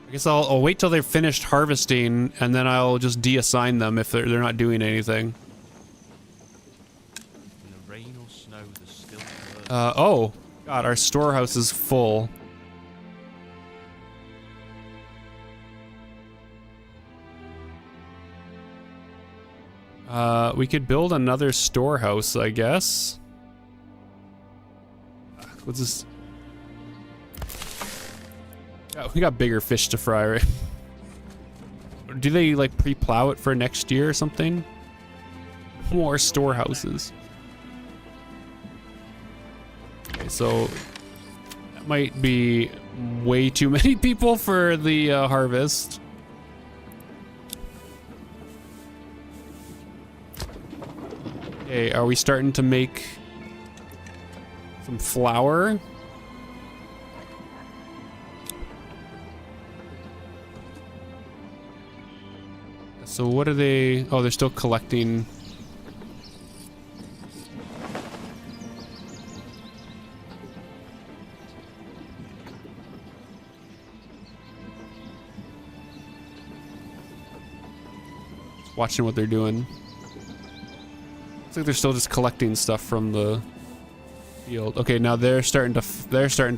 Speaker 1: I guess I'll wait till they're finished harvesting, and then I'll just deassign them if they're not doing anything.
Speaker 3: In the rain or snow, there's still
Speaker 1: Oh, God, our storehouse is full. We could build another storehouse, I guess. What's this? Oh, we got bigger fish to fry, right? Do they like pre-plow it for next year or something? More storehouses. Okay, so that might be way too many people for the harvest. Okay, are we starting to make some flour? So what are they? Oh, they're still collecting. Just watching what they're doing. Looks like they're still just collecting stuff from the field. Okay, now they're starting to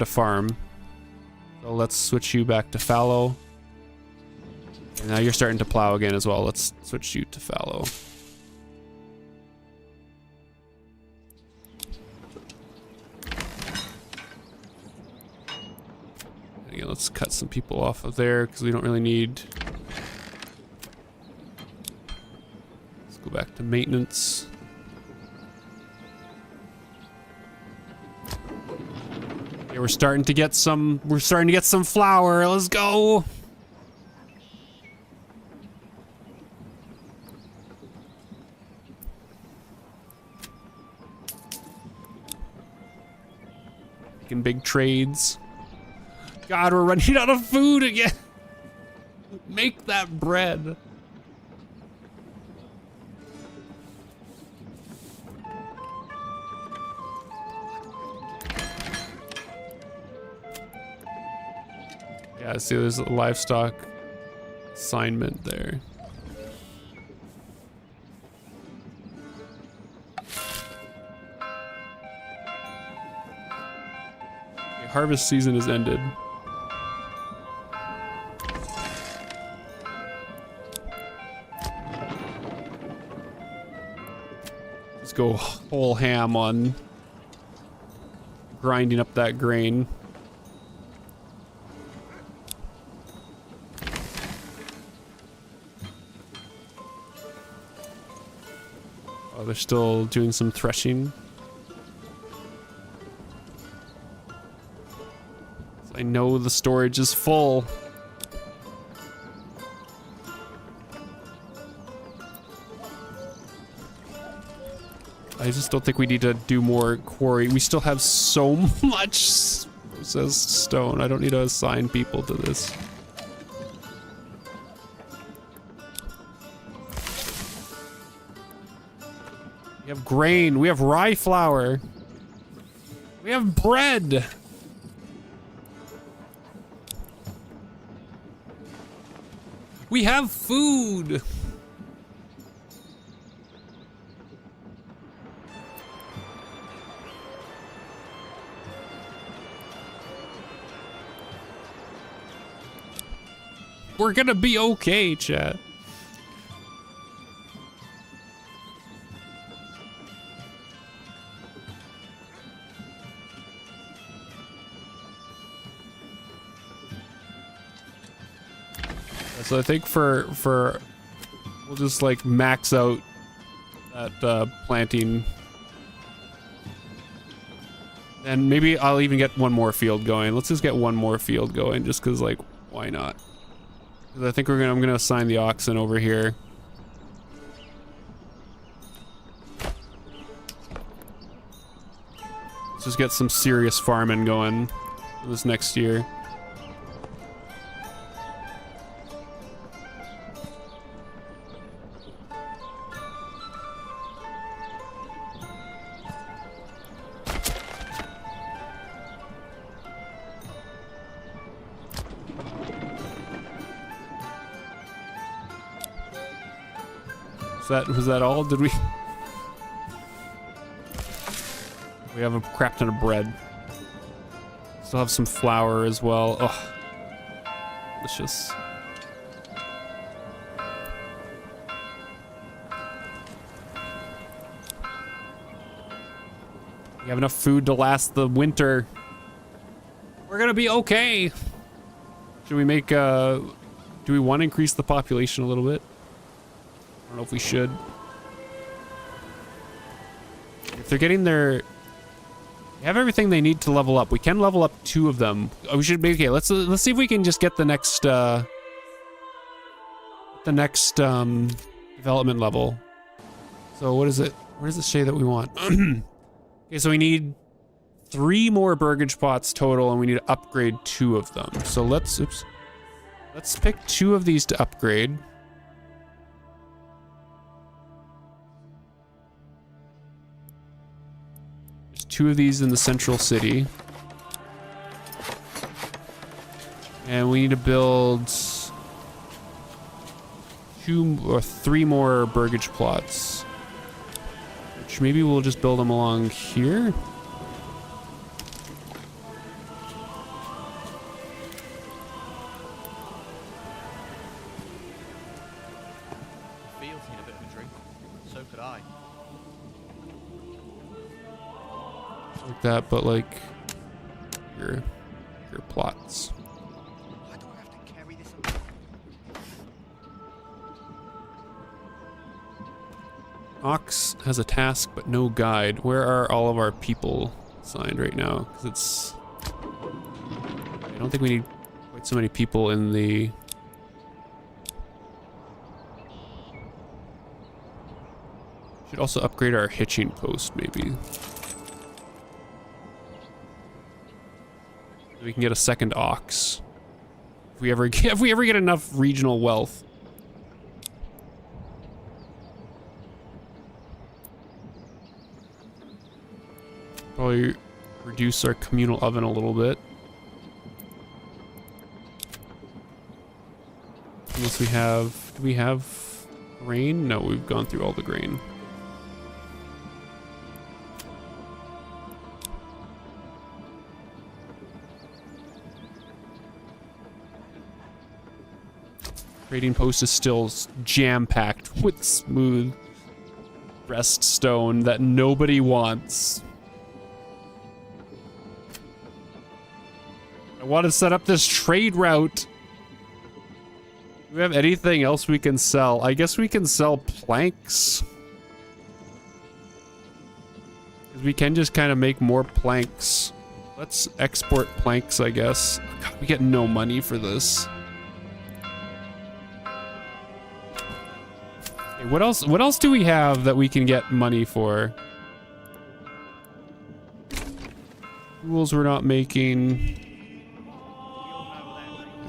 Speaker 1: farm. So let's switch you back to fallow. And now you're starting to plow again as well. Let's switch you to fallow. Again, let's cut some people off of there because we don't really need. Let's go back to maintenance. Okay, we're starting to get some flour. Let's go. Big trades. God, we're running out of food again. Make that bread. Yeah, see, there's a livestock assignment there. Harvest season has ended. Let's go whole ham on grinding up that grain. Oh, they're still doing some threshing. I know the storage is full. I just don't think we need to do more quarry. We still have so much processed stone. I don't need to assign people to this. We have grain. We have rye flour. We have bread. We have food. We're gonna be okay, chat. So I think for we'll just like max out that planting, and maybe I'll even get one more field going. Let's just get one more field going, just because, like, why not? 'Cause I think I'm gonna assign the oxen over here. Let's just get some serious farming going this next year. Was that all? Did we? We have a crap ton of bread. Still have some flour as well. Oh, delicious. We have enough food to last the winter. We're gonna be okay. Should we make do we want to increase the population a little bit? I don't know if we should. If they're getting their They have everything they need to level up. We can level up 2 of them. Oh, we should be okay. Let's see if we can just get the next development level. So what is it? Where does it say that we want? Okay, so we need 3 more burgage pots total, and we need to upgrade 2 of them. So let's pick 2 of these to upgrade. There's 2 of these in the central city. And we need to build 2 or 3 more burgage plots. Which maybe we'll just build them along here.
Speaker 3: Fields need a bit of a drink. So could I.
Speaker 1: Like that, but like your plots.
Speaker 2: Why do I have to carry this?
Speaker 1: Ox has a task but no guide. Where are all of our people assigned right now? Because it's... I don't think we need quite so many people in the... Should also upgrade our hitching post, maybe. So we can get a second ox. If we ever get enough regional wealth. Probably reduce our communal oven a little bit. Unless we have... Do we have grain? No, we've gone through all the grain. Trading post is still jam-packed with smooth rest stone that nobody wants. I want to set up this trade route. Do we have anything else we can sell? I guess we can sell planks. Because we can just kind of make more planks. Let's export planks, I guess. God, we get no money for this. Okay, what else do we have that we can get money for? Tools we're not making.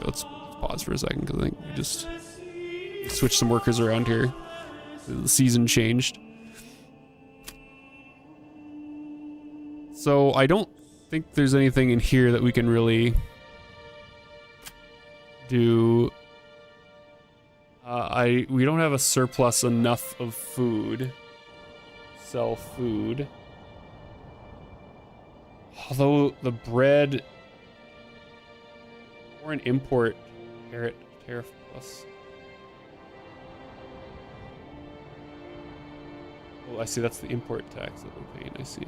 Speaker 1: Let's pause for a second because I think we just switched some workers around here. The season changed. So I don't think there's anything in here that we can really do. We don't have a surplus enough of food. Sell food. Although the bread... Or an import tariff plus. Oh, I see. That's the import tax that we're paying. I see.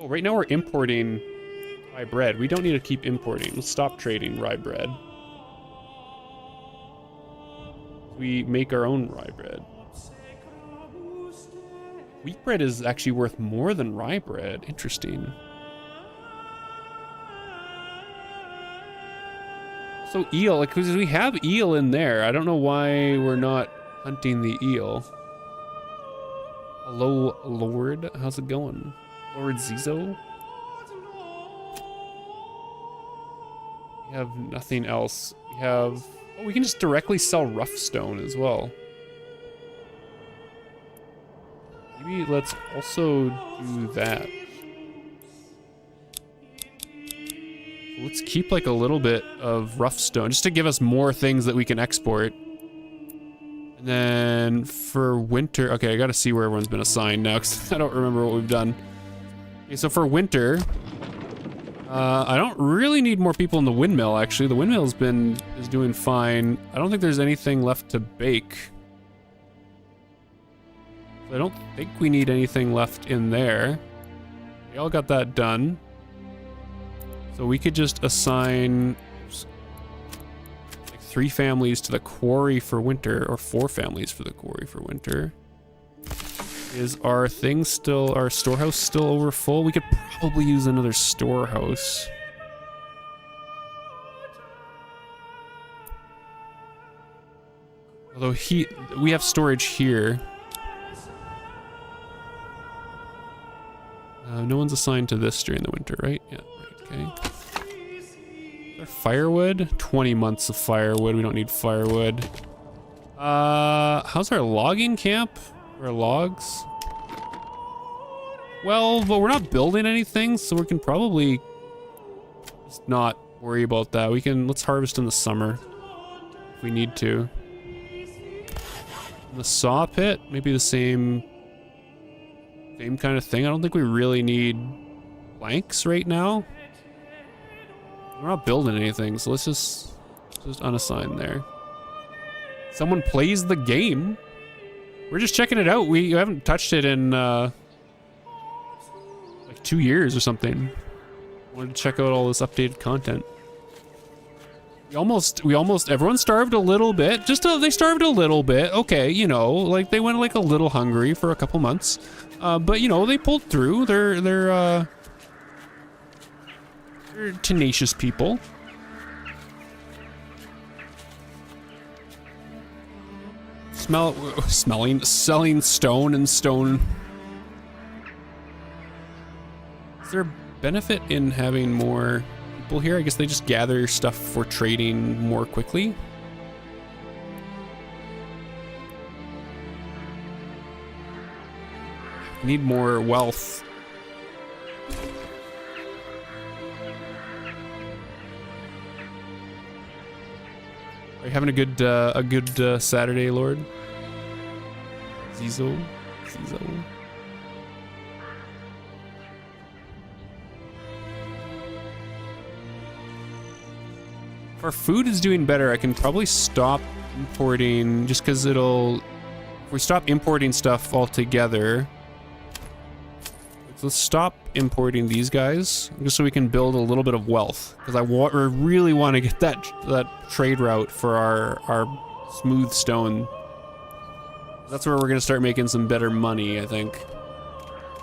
Speaker 1: Oh, right now we're importing rye bread. We don't need to keep importing. Let's stop trading rye bread. We make our own rye bread. Wheat bread is actually worth more than rye bread. Interesting. So eel, like, because we have eel in there. I don't know why we're not hunting the eel. Hello, Lord. How's it going? Lord Zizo? We have nothing else. We have... Oh, we can just directly sell rough stone as well. Maybe let's also do that. Let's keep like a little bit of rough stone just to give us more things that we can export. And then for winter, okay, I gotta see where everyone's been assigned now because I don't remember what we've done. Okay, so for winter, I don't really need more people in the windmill actually. The windmill is doing fine. I don't think there's anything left to bake. I don't think we need anything left in there. We all got that done. So we could just assign like 3 families to the quarry for winter, or 4 families for the quarry for winter. Is our thing still, our storehouse still over full? We could probably use another storehouse. Although we have storage here. No one's assigned to this during the winter, right? Yeah, right, okay. Is there firewood? 20 months of firewood. We don't need firewood. How's our logging camp? Our logs? Well, but we're not building anything, so we can probably just not worry about that. We can, let's harvest in the summer if we need to. The saw pit, maybe the same kind of thing. I don't think we really need planks right now. We're not building anything, so let's just unassign there. Someone plays the game. We're just checking it out. We haven't touched it in like 2 years or something. Wanted to check out all this updated content. We almost everyone starved a little bit. They starved a little bit. Okay, you know, like they went like a little hungry for a couple months. But you know, they pulled through. They're tenacious people. Selling stone and stone. Is there a benefit in having more people here? I guess they just gather stuff for trading more quickly. Need more wealth. Are you having a good Saturday, Lord? Zizo. If our food is doing better, I can probably stop importing just because if we stop importing stuff altogether. Let's stop importing these guys just so we can build a little bit of wealth, because I really want to get that trade route for our smooth stone. That's where we're gonna start making some better money, I think.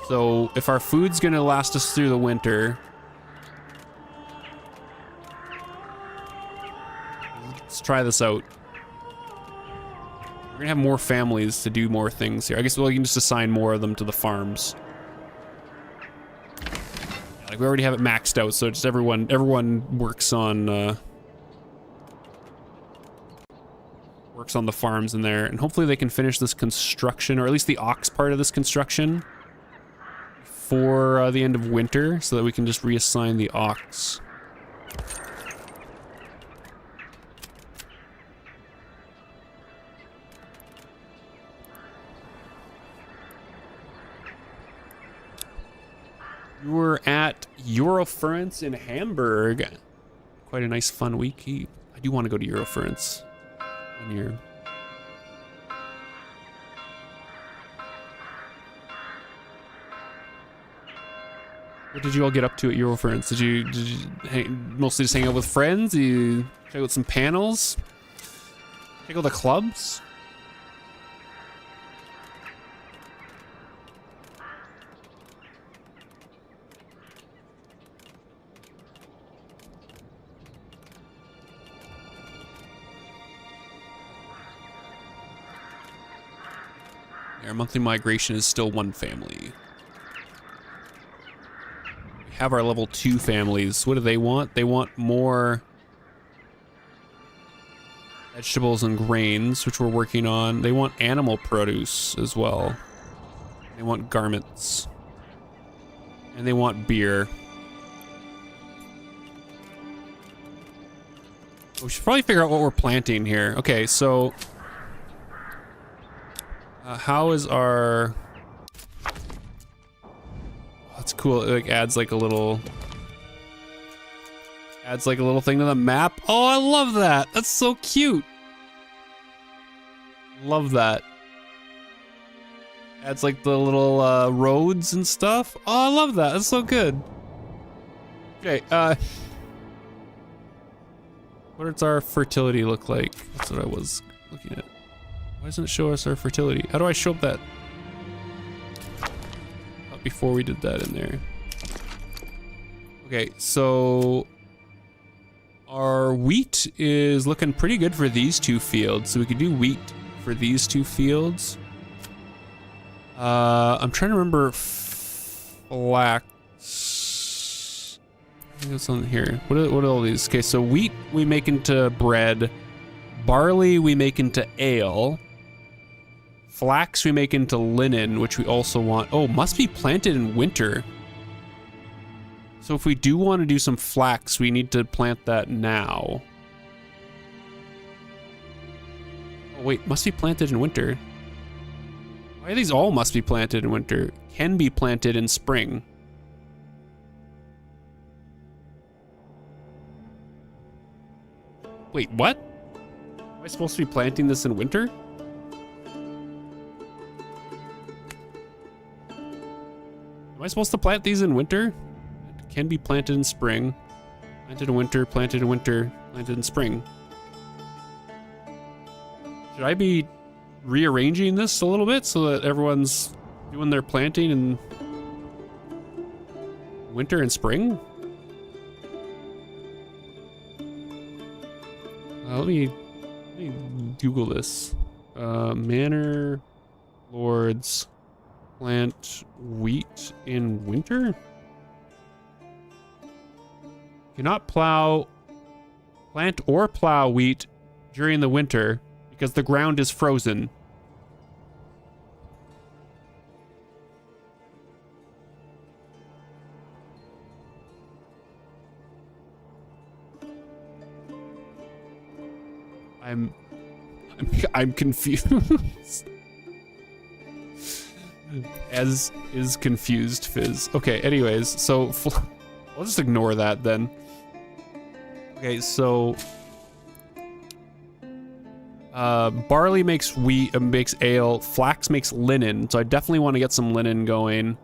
Speaker 1: So if our food's gonna last us through the winter, let's try this out. We're gonna have more families to do more things here. I guess we can just assign more of them to the farms. Like we already have it maxed out, so just everyone works on the farms in there, and hopefully they can finish this construction, or at least the ox part of this construction, for the end of winter, so that we can just reassign the ox. We were at Eurofurence in Hamburg. Quite a nice, fun week. I do want to go to Eurofurence one year. What did you all get up to at Eurofurence? Did you mostly just hang out with friends? Did you check out some panels? Check out the clubs? Our monthly migration is still one family. We have our level 2 families. What do they want? They want more vegetables and grains, which we're working on. They want animal produce as well. They want garments. And they want beer. We should probably figure out what we're planting here. Okay, so how is our... That's cool. It like adds like a little thing to the map. Oh, I love that. That's so cute. Love that. Adds like the little roads and stuff. Oh, I love that. That's so good. Okay, what does our fertility look like? That's what I was looking at. Why doesn't it show us our fertility? How do I show up that? before we did that in there. Okay, so our wheat is looking pretty good for these 2 fields. So we could do wheat for these 2 fields. I'm trying to remember flax. I think it's on here. What are all these? Okay, so wheat we make into bread. Barley we make into ale. Flax we make into linen, which we also want. Oh, must be planted in winter. So if we do want to do some flax, we need to plant that now. Oh wait, must be planted in winter. Why are these all must be planted in winter? Can be planted in spring. Wait, what? Am I supposed to be planting this in winter? Am I supposed to plant these in winter? It can be planted in spring. Planted in winter, planted in winter, planted in spring. Should I be rearranging this a little bit so that everyone's doing their planting in winter and spring? Let me Google this. Manor Lords plant wheat in winter? Cannot plant or plow wheat during the winter because the ground is frozen. I'm confused. As is confused Fizz. Okay, anyways, so I'll just ignore that then. Okay, so barley makes wheat, makes ale, flax makes linen, so I definitely want to get some linen going.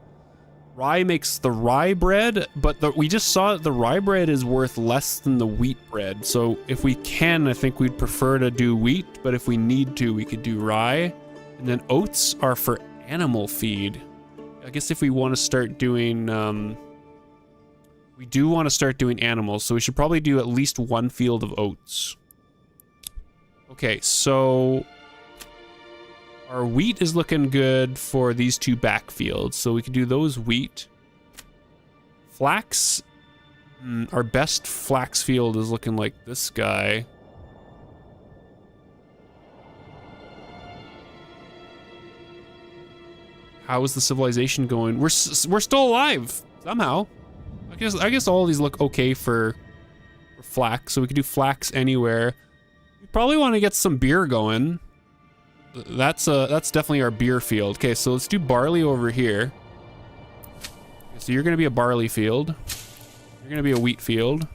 Speaker 1: Rye makes the rye bread, but we just saw that the rye bread is worth less than the wheat bread. So if we can, I think we'd prefer to do wheat, but if we need to, we could do rye. And then oats are for animal feed. I guess if we want to start doing, we do want to start doing animals, so we should probably do at least 1 field of oats. Okay, so our wheat is looking good for these 2 back fields, so we could do those wheat. Flax, our best flax field is looking like this guy. How is the civilization going? We're still alive somehow. I guess all of these look okay for flax, so we could do flax anywhere. We probably want to get some beer going. That's definitely our beer field. Okay, so let's do barley over here. So you're gonna be a barley field. You're gonna be a wheat field.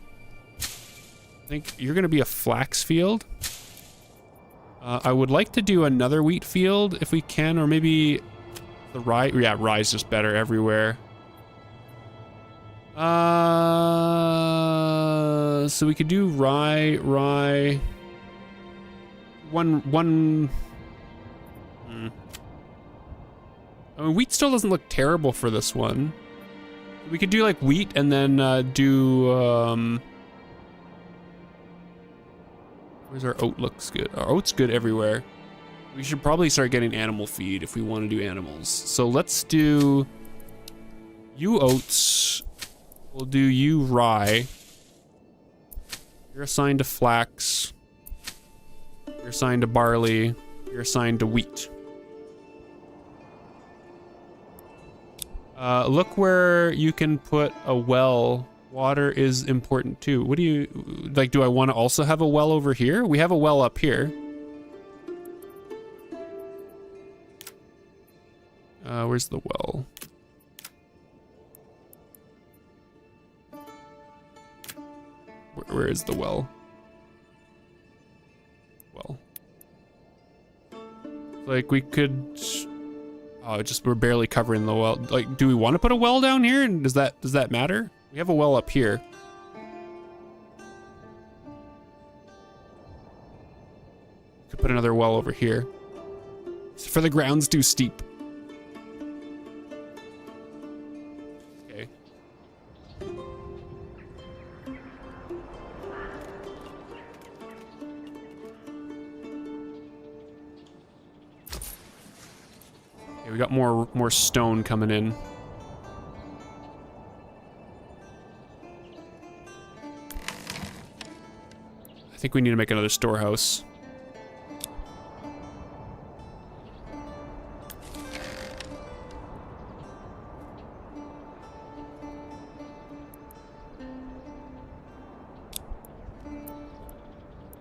Speaker 1: I think you're gonna be a flax field. I would like to do another wheat field if we can, or maybe the rye. Yeah, rye's just better everywhere. So we could do rye. One. I mean, wheat still doesn't look terrible for this one. We could do like wheat and then do where's our oat? Looks good. Our oat's good everywhere. We should probably start getting animal feed if we want to do animals. So let's do you oats. We'll do you rye. You're assigned to flax. You're assigned to barley. You're assigned to wheat. Look where you can put a well. Water is important too. What do you, like, do I want to also have a well over here? We have a well up here. Where's the well? Where is the well? Well. Like, we could... Oh, just we're barely covering the well. Like, do we want to put a well down here? And does that matter? We have a well up here. Could put another well over here. For the ground's too steep. Okay, we got more stone coming in. I think we need to make another storehouse.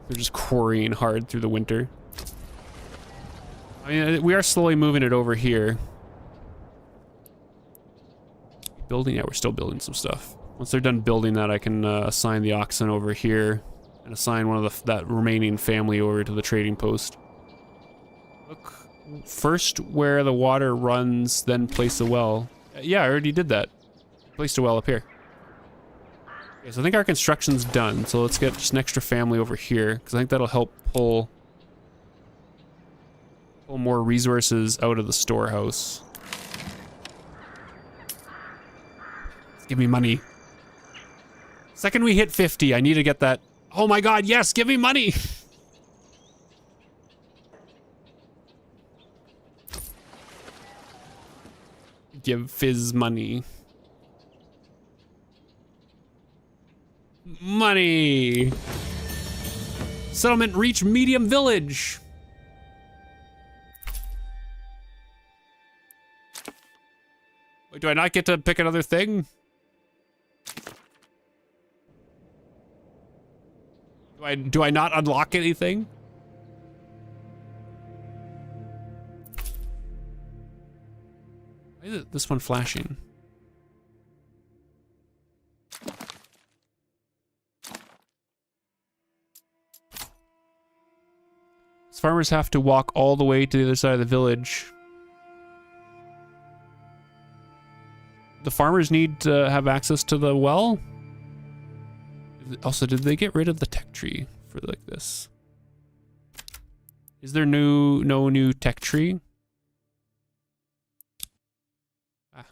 Speaker 1: They're just quarrying hard through the winter. I mean, we are slowly moving it over here. Building, yeah, we're still building some stuff. Once they're done building that, I can assign the oxen over here and assign one of that remaining family over to the trading post. Look, first where the water runs, then place a well. Yeah, I already did that. Placed a well up here. Okay, so I think our construction's done. So let's get just an extra family over here, because I think that'll help pull more resources out of the storehouse. Give me money. Second we hit 50, I need to get that. Oh my god, yes, give me money! Give Fizz money. Money! Settlement reach medium village! Wait, do I not get to pick another thing? Do I not unlock anything? Why is this one flashing? Farmers have to walk all the way to the other side of the village. The farmers need to have access to the well? Also, did they get rid of the tech tree for like this? Is there no new tech tree? Ah.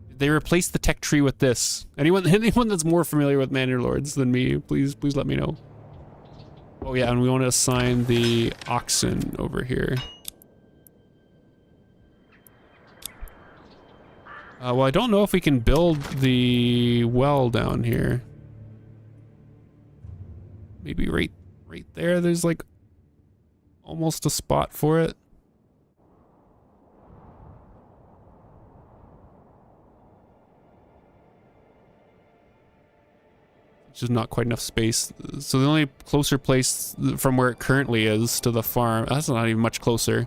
Speaker 1: Did they replace the tech tree with this? Anyone that's more familiar with Manor Lords than me, please let me know. Oh yeah, and we want to assign the oxen over here. Well, I don't know if we can build the well down here. Maybe right there, there's like almost a spot for it. It's just not quite enough space. So the only closer place from where it currently is to the farm, that's not even much closer.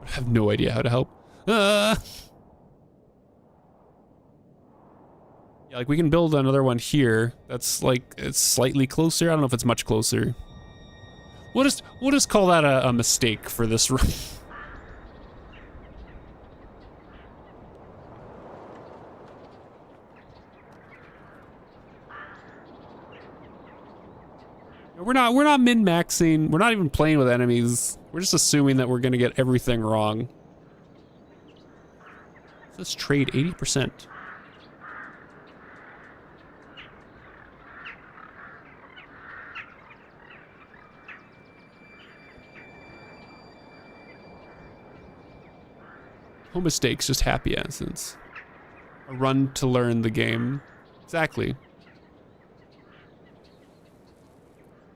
Speaker 1: I have no idea how to help. Yeah, like we can build another one here. That's like, it's slightly closer. I don't know if it's much closer. We'll just call that a mistake for this run. We're not min-maxing. We're not even playing with enemies. We're just assuming that we're gonna get everything wrong. Let's trade 80%. No mistakes, just happy accidents. A run to learn the game. Exactly.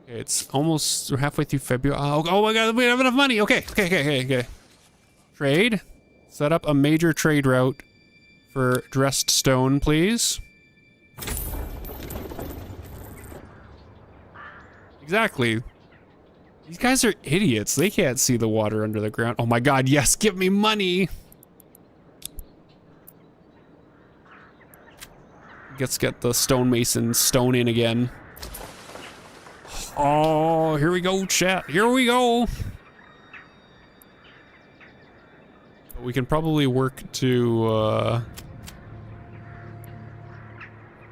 Speaker 1: Okay, it's almost, we're halfway through February. Oh my god, we have enough money. Okay. Trade. Set up a major trade route for dressed stone, please. Exactly. These guys are idiots. They can't see the water under the ground. Oh my god, yes, give me money. Let's get the stonemason stone in again. Oh, here we go, chat. Here we go. We can probably work to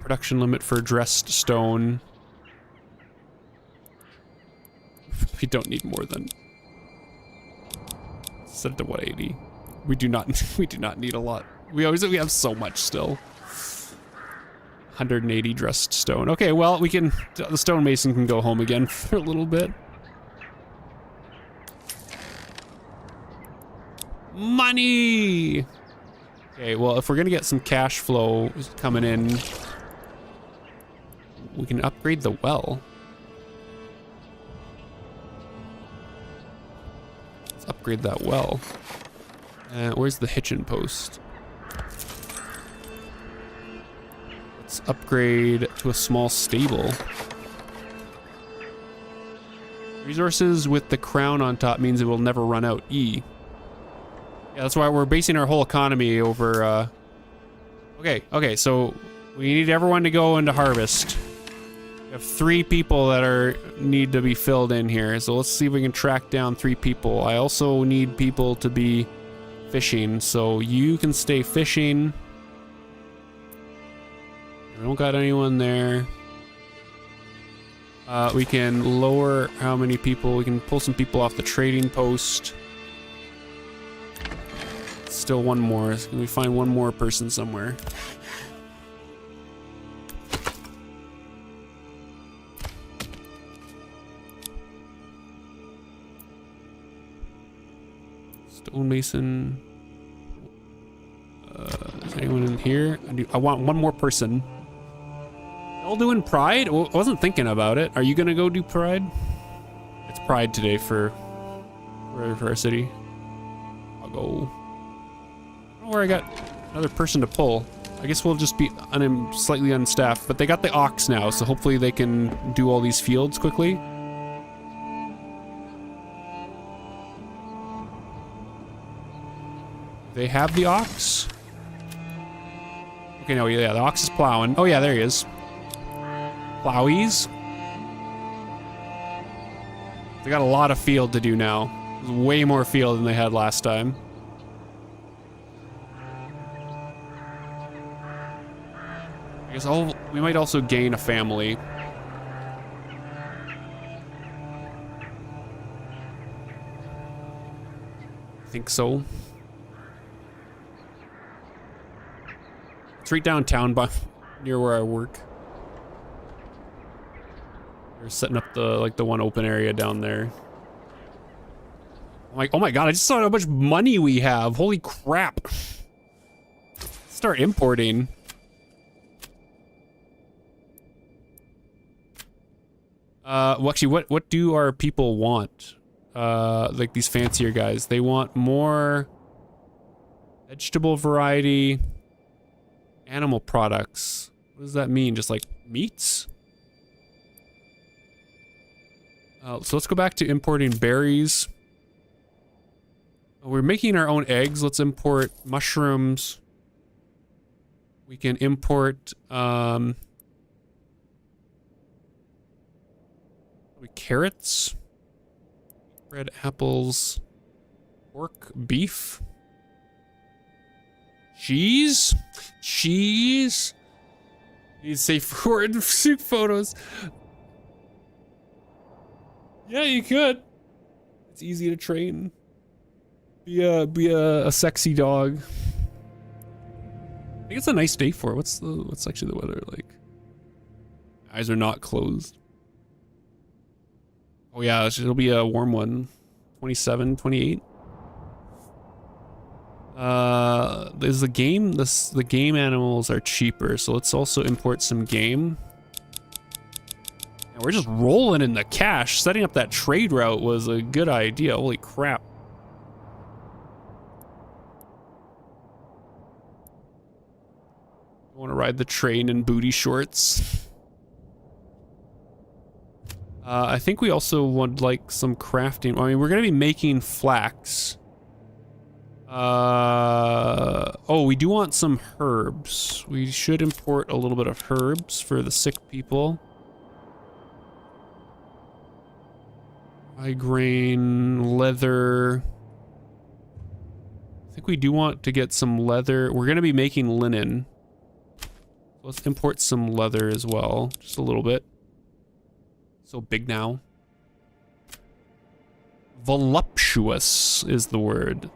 Speaker 1: production limit for dressed stone. We don't need more than, set it to 180. We do not need a lot. We have so much still. 180 dressed stone. Okay, well, we can, the stonemason can go home again for a little bit. Money! Okay, well, if we're gonna get some cash flow coming in, we can upgrade the well. Let's upgrade that well. Where's the hitching post? Let's upgrade to a small stable. Resources with the crown on top means it will never run out. E. Yeah, that's why we're basing our whole economy over, Okay, so we need everyone to go into harvest. We have 3 people that need to be filled in here, so let's see if we can track down 3 people. I also need people to be fishing, so you can stay fishing. We don't got anyone there. We can lower how many people. We can pull some people off the trading post. Still one more. Can we find one more person somewhere? Stonemason. Is anyone in here? I want one more person. All doing Pride? Well, I wasn't thinking about it. Are you gonna go do Pride? It's Pride today for our city. I'll go. I don't know where I got another person to pull. I guess we'll just be slightly unstaffed, but they got the ox now, so hopefully they can do all these fields quickly. They have the ox? Okay, no, yeah, the ox is plowing. Oh yeah, there he is. Plowies. They got a lot of field to do now. There's way more field than they had last time. I guess we might also gain a family. I think so. It's right downtown, near where I work. We're setting up the one open area down there. I'm like, oh my god, I just saw how much money we have. Holy crap. Start importing. Well, actually, what do our people want? Like these fancier guys, they want more vegetable variety, animal products. What does that mean? Just like meats? So let's go back to importing berries. We're making our own eggs. Let's import mushrooms. We can import carrots, red apples, pork, beef, cheese. Need safe word soup photos. Yeah, you could. It's easy to train. Be a sexy dog. I think it's a nice day for it. What's actually the weather like? Eyes are not closed. Oh yeah, it'll be a warm one. 27, 28. The game animals are cheaper, so let's also import some game. And we're just rolling in the cash. Setting up that trade route was a good idea. Holy crap. I want to ride the train in booty shorts. I think we also would like some crafting. I mean, we're going to be making flax. Oh, we do want some herbs. We should import a little bit of herbs for the sick people. High grain, leather. I think we do want to get some leather. We're going to be making linen. Let's import some leather as well. Just a little bit. So big now. Voluptuous is the word.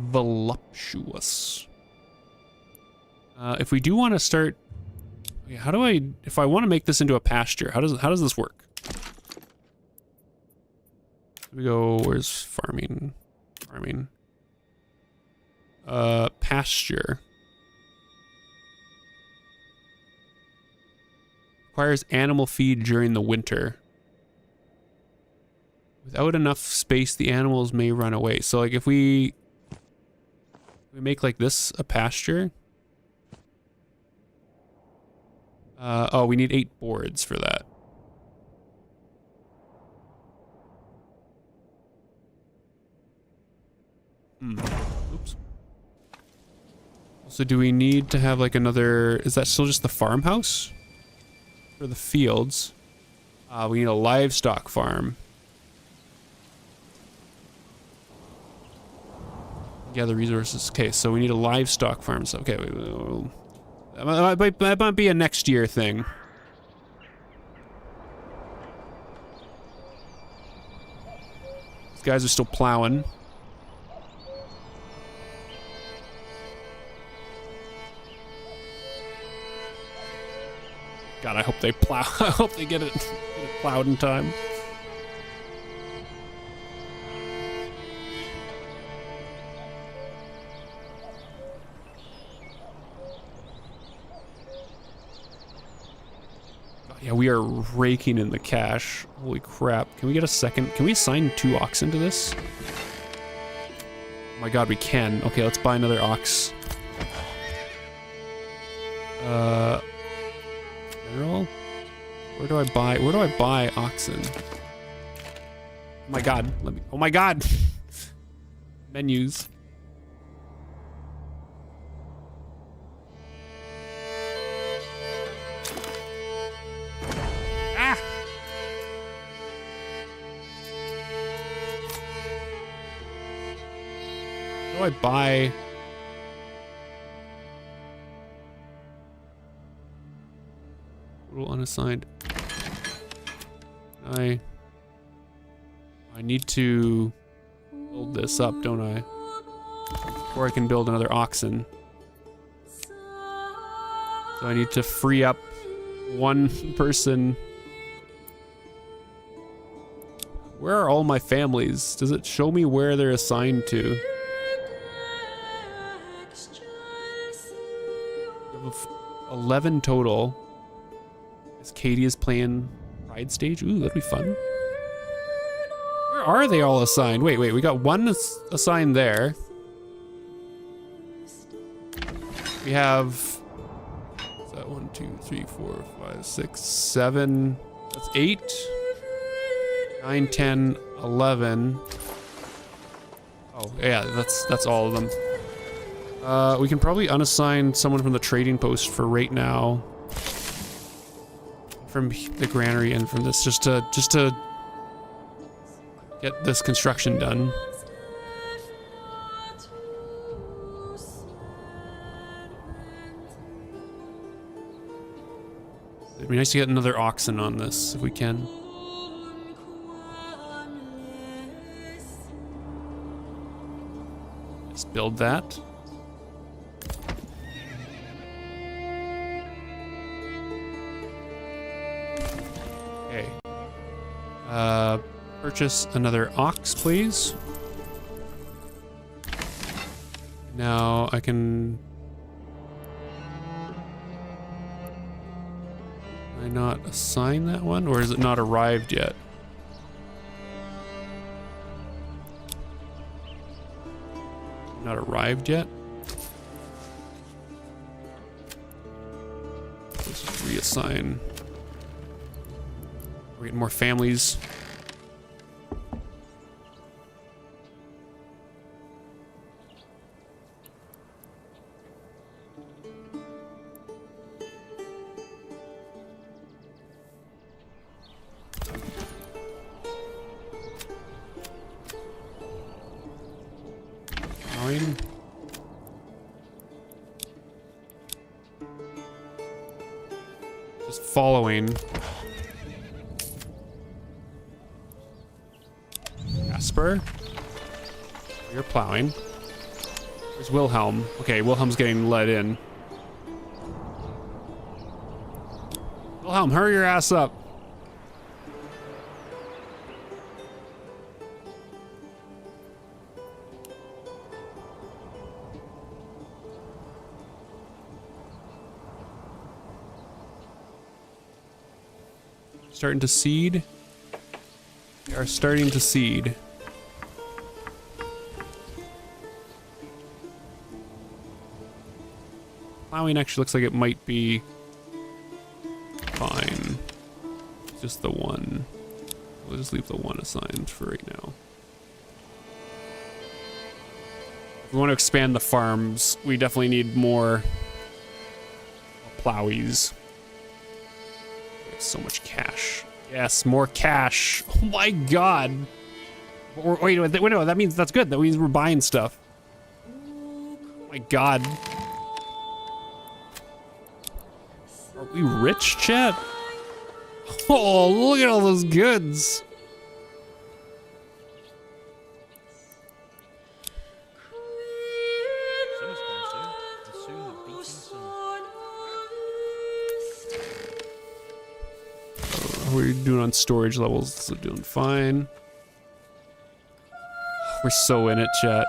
Speaker 1: Voluptuous. If we do want to start, how do I? If I want to make this into a pasture, how does this work? We go. Where's farming? Farming. Pasture. Requires animal feed during the winter. Without enough space, the animals may run away. So like if we make like this a pasture. Oh, we need 8 boards for that. Oops. So do we need to have like another, is that still just the farmhouse? For the fields. We need a livestock farm. Gather resources. Okay, so we need a livestock farm. So, okay, that might be a next year thing. These guys are still plowing. God, I hope they plow. I hope they get it plowed in time. Yeah, we are raking in the cash. Holy crap. Can we get a second? Can we assign 2 oxen to this? Oh my god, we can. Okay, let's buy another ox. General? Where do I buy oxen? Oh my god, oh my god! Menus. How do I buy? Total unassigned. I need to build this up, don't I? Before I can build another oxen. So I need to free up 1 person. Where are all my families? Does it show me where they're assigned to? We have 11 total. As Katie is playing Pride Stage. Ooh, that'd be fun. Where are they all assigned? Wait, we got 1 assigned there. We have... Is that 1, 2, 3, 4, 5, 6, 7... That's 8... 9, 10, 11. Oh, yeah, that's all of them. We can probably unassign someone from the trading post for right now. From the granary and from this, just to get this construction done. It'd be nice to get another oxen on this if we can. Let's build that. Okay. Purchase another ox, please. Now I can... Can I not assign that one, or is it not arrived yet? Not arrived yet? Let's just reassign. We're getting more families. Just following. Jasper, you're plowing. There's Wilhelm. Okay, Wilhelm's getting let in. Wilhelm, hurry your ass up. Starting to seed. They are starting to seed. Plowing actually looks like it might be fine. Just the one. We'll just leave the one assigned for right now. If we want to expand the farms, we definitely need more plowies. We have so much cash. Yes, more cash. Oh my god. Or, wait, no, that means that's good. That means we're buying stuff. Oh my god. Are we rich, chat? Oh, look at all those goods.
Speaker 3: Summer's coming soon. And soon the beating sun.
Speaker 1: How are we doing on storage levels? So doing fine. We're so in it, chat.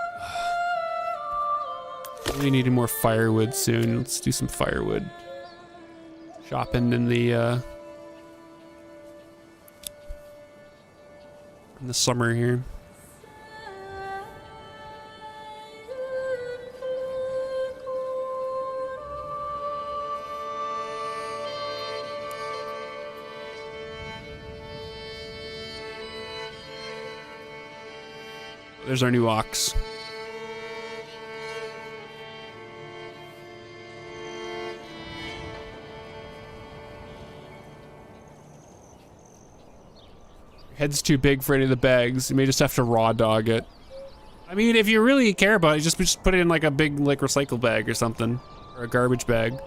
Speaker 1: We need more firewood soon. Let's do some firewood. Shopping in the summer here. There's our new ox. Your head's too big for any of the bags. You may just have to raw dog it. I mean, if you really care about it, just put it in like a big like recycle bag or something, or a garbage bag.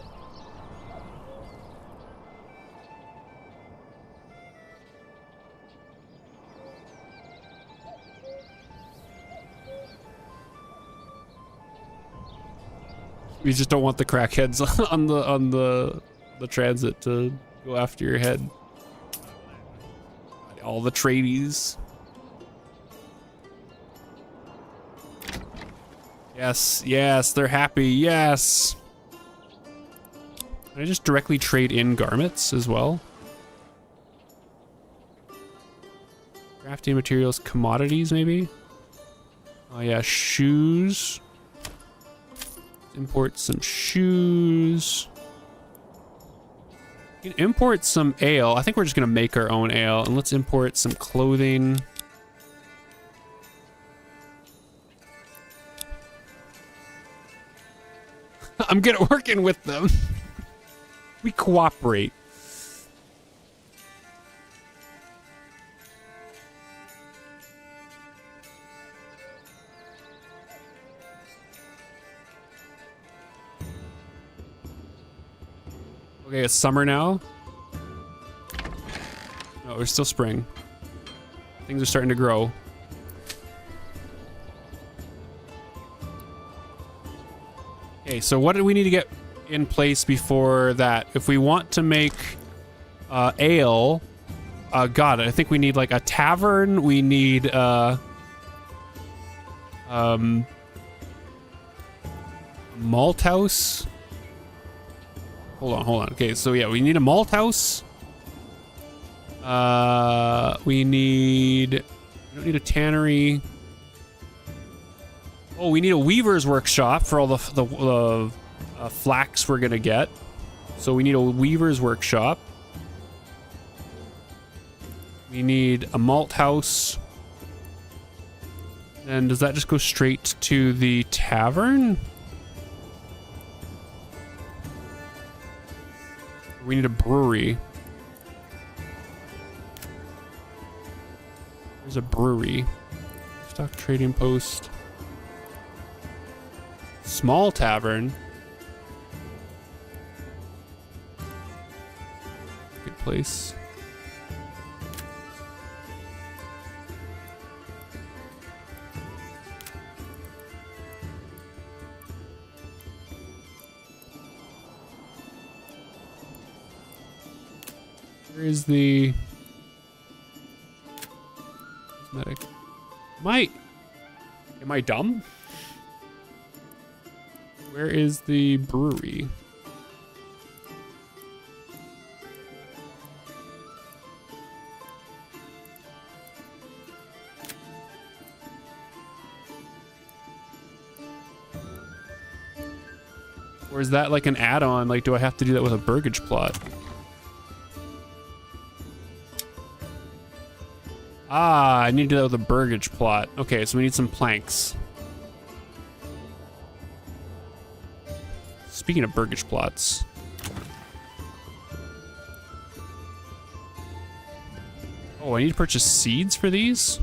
Speaker 1: You just don't want the crackheads on the transit to go after your head. All the tradies. Yes, yes, they're happy. Yes. Can I just directly trade in garments as well? Crafting materials, commodities, maybe. Oh yeah, shoes. Import some shoes. We can import some ale. I think we're just gonna make our own ale, and let's import some clothing. I'm good at working with them. We cooperate. Okay, it's summer now. No, it's still spring. Things are starting to grow. Okay, so what do we need to get in place before that? If we want to make ale, God, I think we need like a tavern. We need malt house. Hold on. Okay, so yeah, we need a malt house. We don't need a tannery. Oh, we need a weaver's workshop for all the flax we're gonna get. So we need a weaver's workshop. We need a malt house. And does that just go straight to the tavern? We need a brewery. There's a brewery. Stock trading post. Small tavern. Good place. Where is the cosmetic? Am I dumb? Where is the brewery? Or is that like an add-on? Like, do I have to do that with a burgage plot? Ah, I need to do that with a burgage plot. Okay, so we need some planks. Speaking of burgage plots. Oh, I need to purchase seeds for these?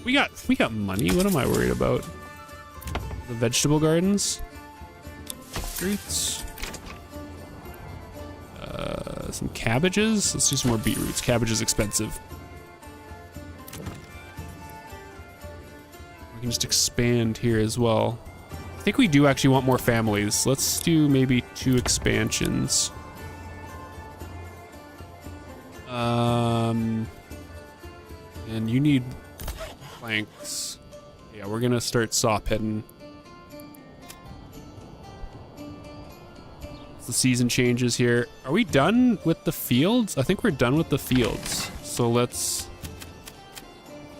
Speaker 1: We got money. What am I worried about? The vegetable gardens? Fruits. Some cabbages. Let's do some more beetroots. Cabbage is expensive. We can just expand here as well. I think we do actually want more families. Let's do maybe 2 expansions. And you need planks. Yeah, we're gonna start saw pitting. The season changes here. Are we done with the fields? I think we're done with the fields. So let's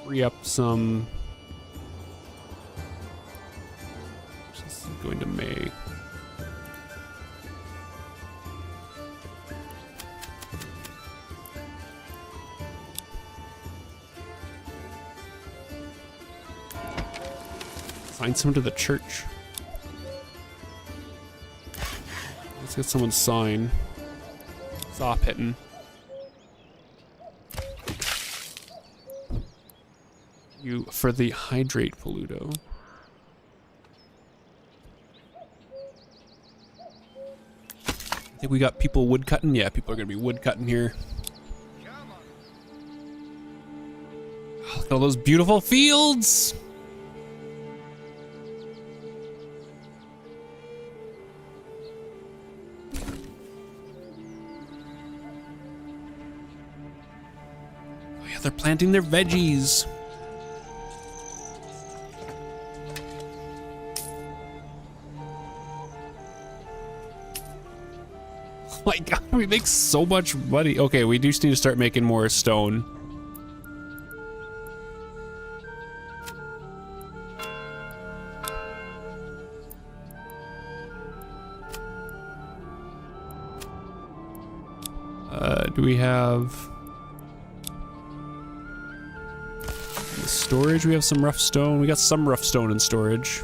Speaker 1: free up some. Just going to May. Sign someone to the church. Let's get someone sign. Saw pitting. You for the hydrate polluto. I think we got people wood cutting. Yeah, people are gonna be wood cutting here. Oh, look at all those beautiful fields. They're planting their veggies. Oh my god, we make so much money. Okay, we just need to start making more stone. Do we have storage? We have some rough stone. We got some rough stone in storage.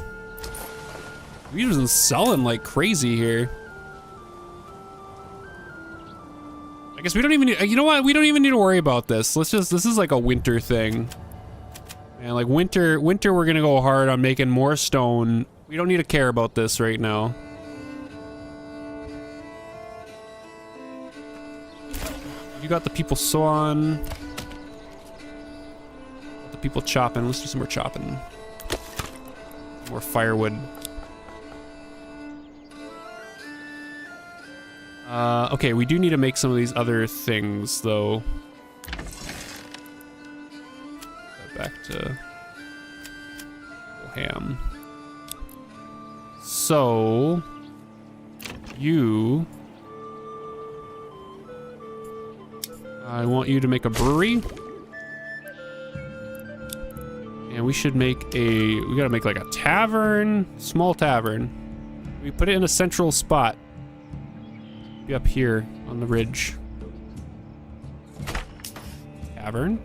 Speaker 1: We're just selling like crazy here. I guess we don't even need, you know what? We don't even need to worry about this. Let's just, this is like a winter thing. And like winter, we're gonna go hard on making more stone. We don't need to care about this right now. You got the people sawing. The people chopping. Let's do some more chopping. More firewood. Okay, we do need to make some of these other things, though. Back to ham. So, you... I want you to make a brewery. And we should make a... We gotta make like a tavern. Small tavern. We put it in a central spot. Be up here on the ridge. Tavern.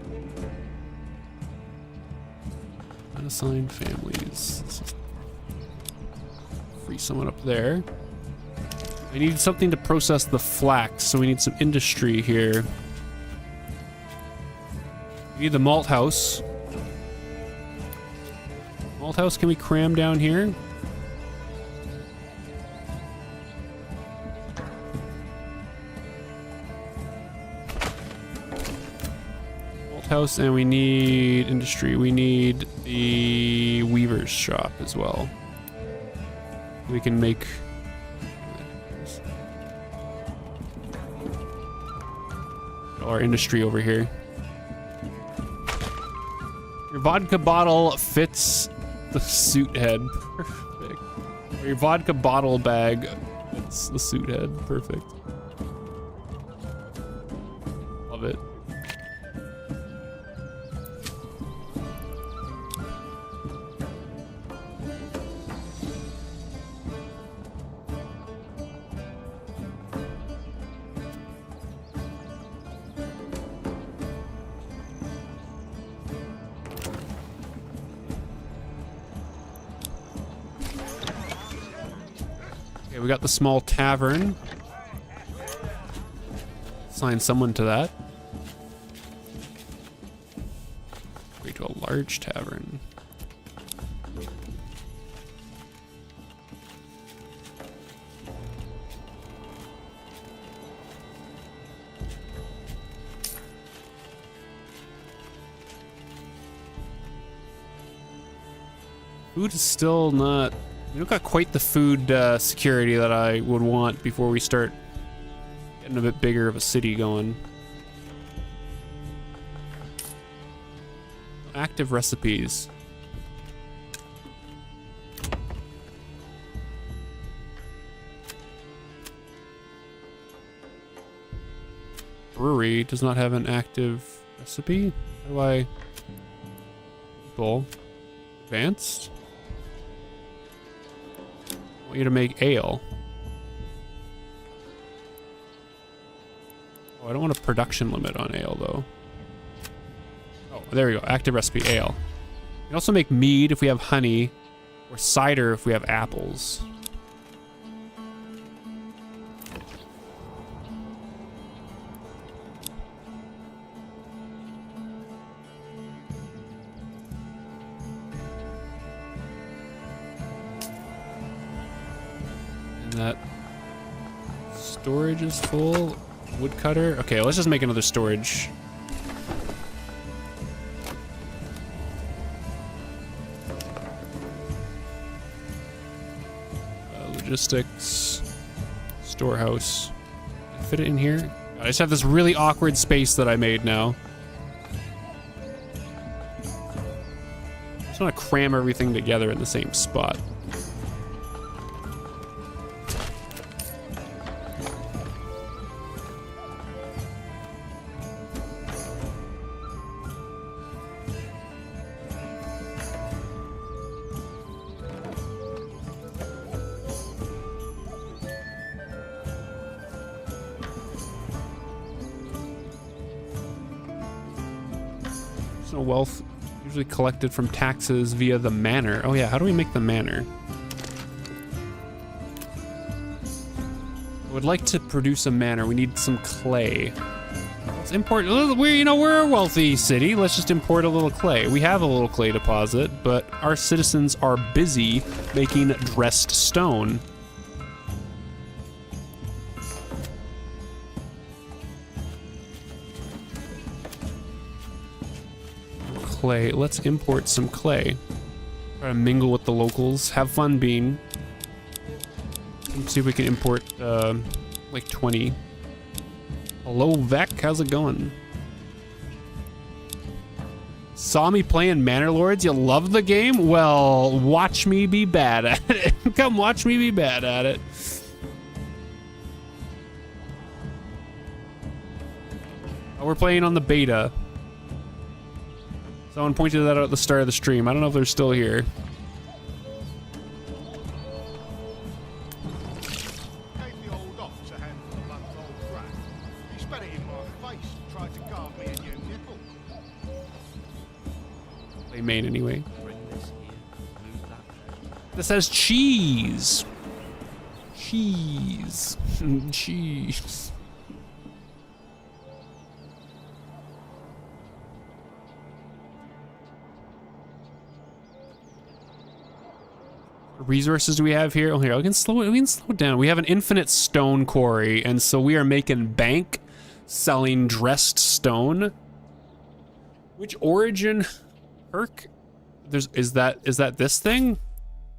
Speaker 1: Unassigned families. Let's just free someone up there. I need something to process the flax, so we need some industry here. We need the malt house. Malt house, can we cram down here? Malt house, and we need industry. We need the weaver's shop as well. We can make... our industry over here. Your vodka bottle fits the suit head. Perfect. Or your vodka bottle bag fits the suit head. Perfect. Love it. Okay, we got the small tavern. Assign someone to that. Upgrade to a large tavern. Food is still not... We don't got quite the food security that I would want before we start getting a bit bigger of a city going. Active recipes. Brewery does not have an active recipe. How do I... People. Advanced? I want you to make ale. Oh, I don't want a production limit on ale though. Oh, there we go. Active recipe ale. We can also make mead if we have honey, or cider if we have apples. That storage is full. Woodcutter. Okay, let's just make another storage. Logistics. Storehouse. Can I fit it in here? I just have this really awkward space that I made now. I just want to cram everything together in the same spot. Wealth usually collected from taxes via the manor. Oh yeah, how do we make the manor? I would like to produce a manor. We need some clay. Let's import. We're a wealthy city. Let's just import a little clay. We have a little clay deposit, but our citizens are busy making dressed stone. Clay. Let's import some clay. Try to mingle with the locals. Have fun, Bean. Let's see if we can import like 20. Hello, Vec. How's it going? Saw me playing Manor Lords? You love the game? Well, watch me be bad at it. Come watch me be bad at it. Oh, we're playing on the beta. Someone pointed that out at the start of the stream. I don't know if they're still here.
Speaker 2: Gave the old ox a handful of untold brat. He spat it in my face and tried to carve me a new nipple.
Speaker 1: Play main anyway.
Speaker 3: Bring this here, move that.
Speaker 1: This has cheese. Cheese. Cheese. Resources do we have here? Oh, here, we can slow it down. We have an infinite stone quarry, and so we are making bank selling dressed stone. Which origin perk? Is that this thing?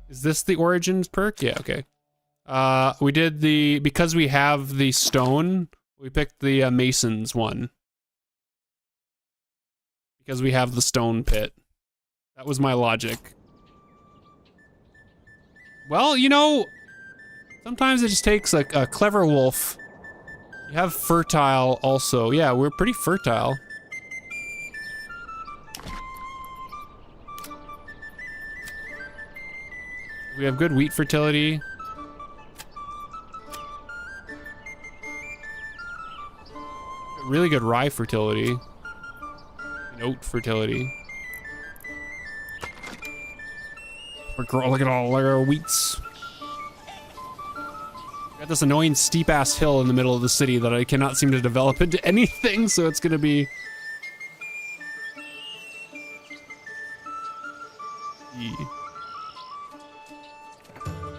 Speaker 1: Is this the origins perk? Yeah, okay. We did because we have the stone, we picked the masons one. Because we have the stone pit. That was my logic. Well, you know, sometimes it just takes a clever wolf. You have fertile also. Yeah, we're pretty fertile. We have good wheat fertility. Really good rye fertility. And oat fertility. We're growing, look at all our wheats. got this annoying steep ass hill in the middle of the city that I cannot seem to develop into anything, so it's gonna be...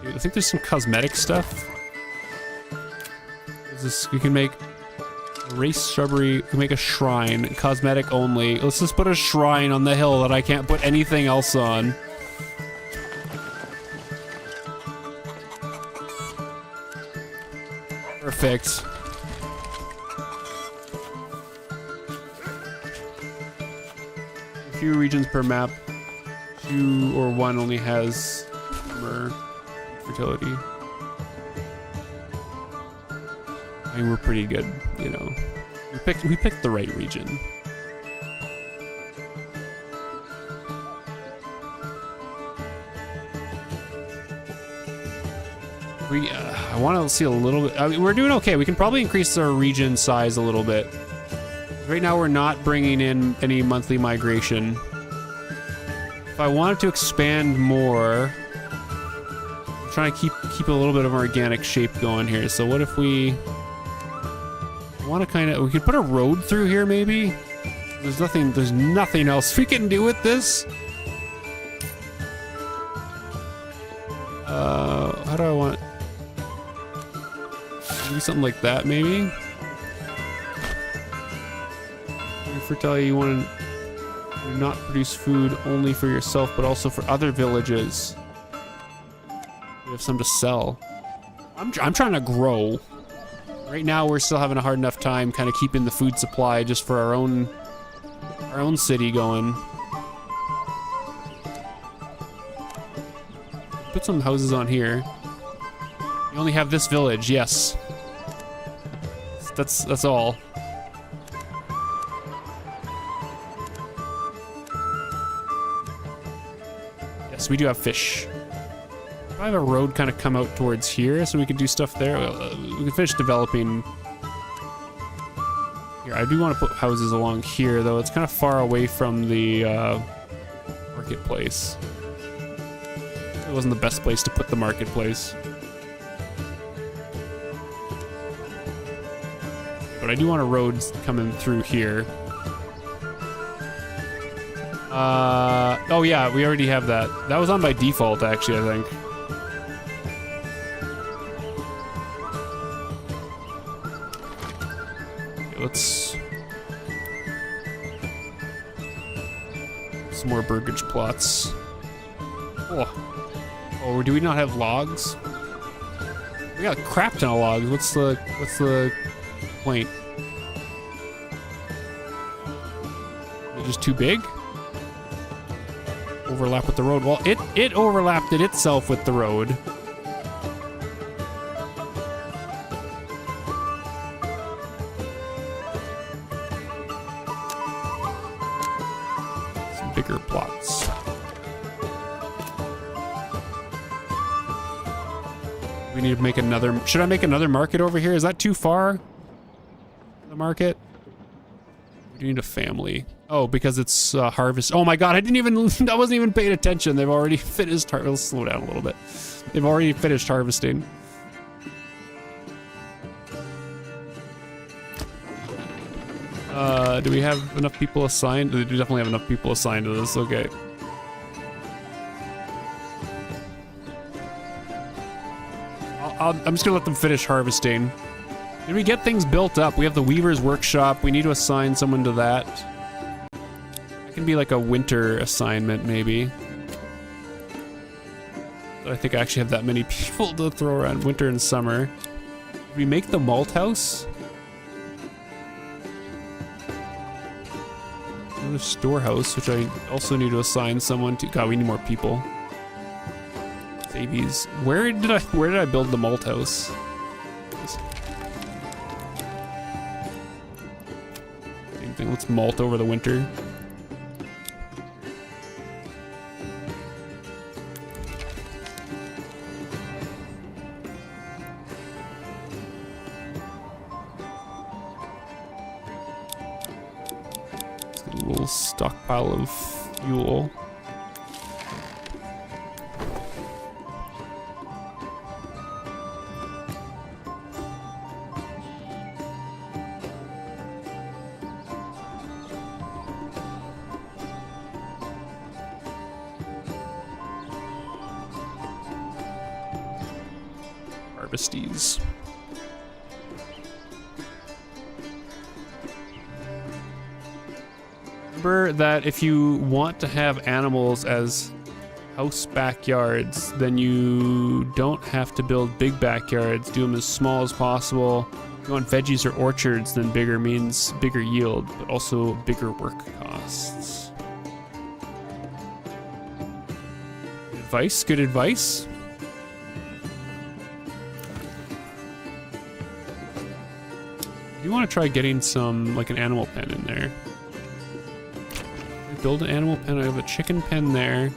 Speaker 1: Dude, I think there's some cosmetic stuff. We can make a race shrubbery, we can make a shrine, cosmetic only. Let's just put a shrine on the hill that I can't put anything else on. Perfect. A few regions per map. 2 or 1 only has summer fertility. I mean, we're pretty good, you know. We picked the right region. I want to see a little bit. I mean, we're doing okay. We can probably increase our region size a little bit. Right now, we're not bringing in any monthly migration. If I wanted to expand more, I'm trying to keep a little bit of organic shape going here. So what if we want to kind of, we could put a road through here maybe? There's nothing else we can do with this. How do I want, maybe something like that maybe? Fertility, you want to not produce food only for yourself, but also for other villages. We have some to sell. I'm trying to grow. Right now, we're still having a hard enough time kind of keeping the food supply just for our own city going. Put some houses on here. You only have this village, yes. That's all. Yes, we do have fish. I have a road kind of come out towards here so we can do stuff there. We can finish developing. Here, I do want to put houses along here, though. It's kind of far away from the marketplace. It wasn't the best place to put the marketplace. But I do want a road coming through here. Oh yeah, we already have that. That was on by default, actually, I think. Okay, let's... some more burgage plots. Oh, do we not have logs? We got a crap ton of logs. What's the point? They're just too big? Overlap with the road. Well, it overlapped it itself with the road. Some bigger plots. We need to make another. Should I make another market over here? Is that too far? The market? We do need a family. Oh, because it's harvest. Oh my god, I wasn't even paying attention. They've already finished. Let's slow down a little bit. They've already finished harvesting. Do we have enough people assigned? We do definitely have enough people assigned to this. Okay. I'm just gonna let them finish harvesting. Did we get things built up? We have the Weaver's Workshop. We need to assign someone to that. It can be like a winter assignment, maybe. But I think I actually have that many people to throw around winter and summer. Did we make the malt house? Another storehouse, which I also need to assign someone to. God, we need more people. Babies. Where did I build the malt house? Same thing. Let's malt over the winter. Let's get a little stockpile of fuel. harvesties. Remember that if you want to have animals as house backyards, then you don't have to build big backyards. Do them as small as possible. If you want veggies or orchards, then bigger means bigger yield, but also bigger work costs. Advice? Good advice? You want to try getting some, like an animal pen in there. Build an animal pen. I have a chicken pen there.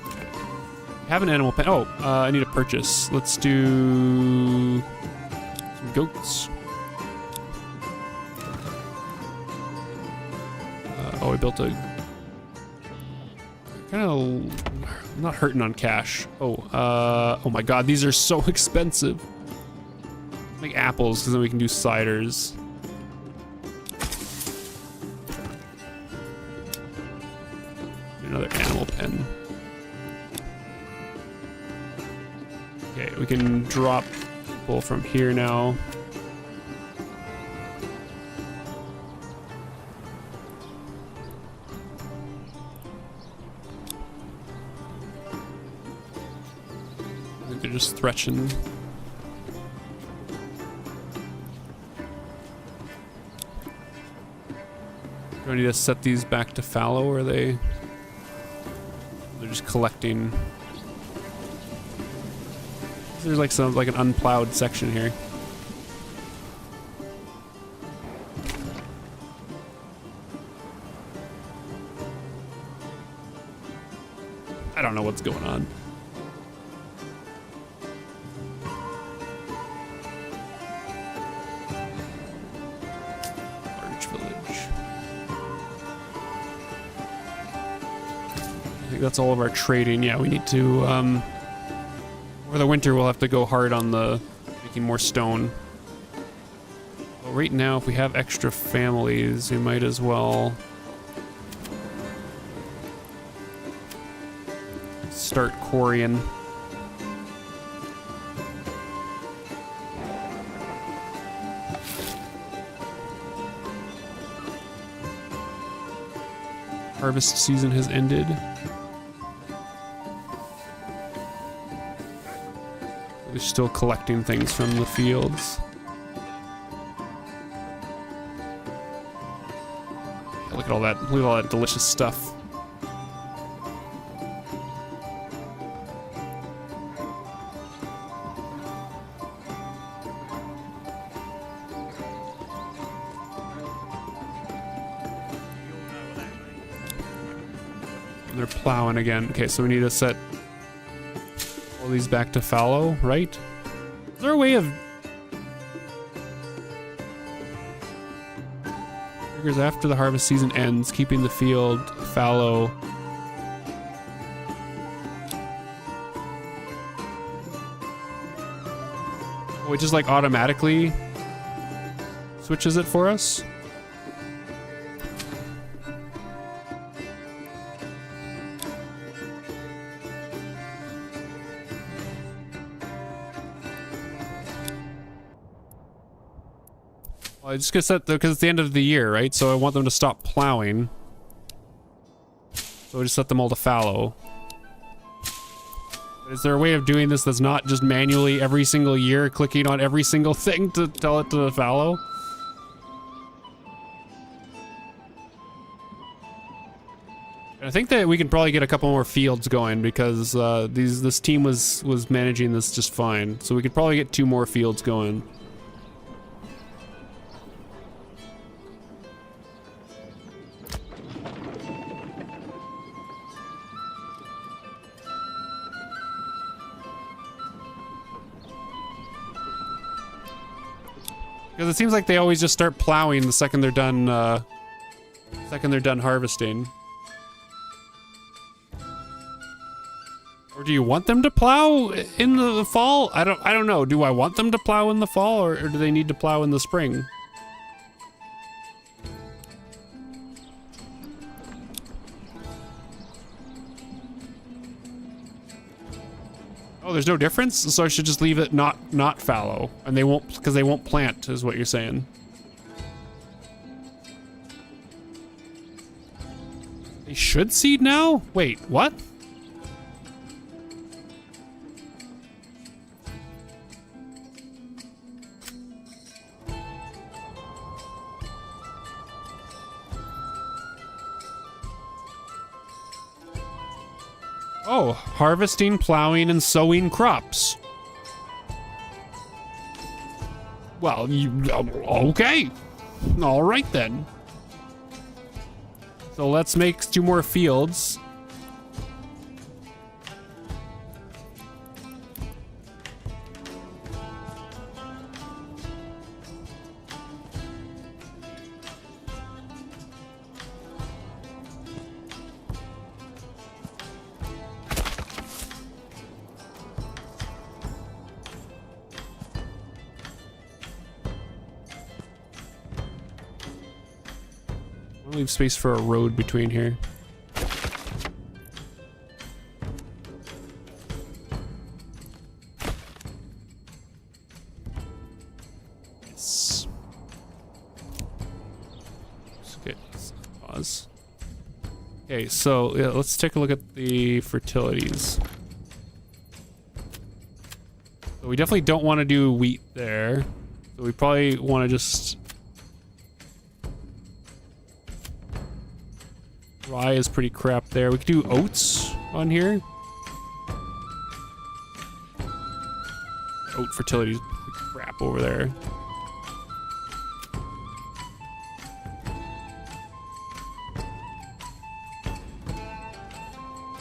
Speaker 1: I have an animal pen. Oh, I need a purchase. Let's do some goats. Oh, I built a kind of. I'm not hurting on cash. Oh my God, these are so expensive. Make apples, because then we can do ciders. Another animal pen. Okay, we can drop people from here now. I think they're just threatening. Do I need to set these back to fallow, or are they? They're just collecting. There's like an unplowed section here. I don't know what's going on. Large village. I think that's all of our trading. Yeah, we need to over the winter we'll have to go hard on the making more stone. Well, right now if we have extra families, we might as well start quarrying. Harvest season has ended. They're still collecting things from the fields. Look at all that! Look at all that delicious stuff. They're plowing again. Okay, so we need to set all these back to fallow, right? Is there a way of... Triggers after the harvest season ends, keeping the field fallow. Oh, it just like automatically switches it for us? I just gonna set because it's the end of the year, right? So I want them to stop plowing. So I just set them all to fallow. Is there a way of doing this that's not just manually every single year clicking on every single thing to tell it to fallow? I think that we can probably get a couple more fields going because this team was managing this just fine. So we could probably get 2 more fields going. Because it seems like they always just start plowing the second they're done harvesting. Or do you want them to plow in the fall? I don't know. Do I want them to plow in the fall, or do they need to plow in the spring? Oh, there's no difference? So I should just leave it not fallow. And they won't, because they won't plant, is what you're saying. They should seed now? Wait, what? Oh, harvesting, plowing, and sowing crops. Well, okay. All right then. So let's make 2 more fields. I'll leave space for a road between here. Yes. Okay, pause. Okay, so yeah, let's take a look at the fertilities. So we definitely don't want to do wheat there. So we probably want to just... Rye is pretty crap there. We could do oats on here. Oat fertility is crap over there.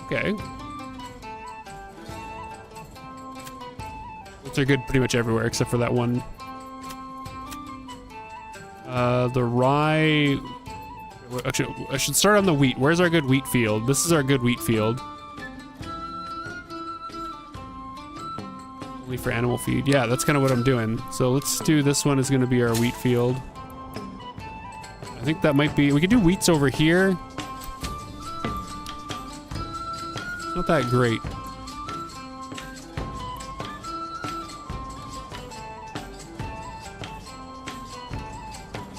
Speaker 1: Okay. Oats are good pretty much everywhere except for that one. The rye... Actually, I should start on the wheat. Where's our good wheat field? This is our good wheat field. Only for animal feed. Yeah, that's kind of what I'm doing. So let's do this one is going to be our wheat field. I think that might be... We could do wheats over here. It's not that great.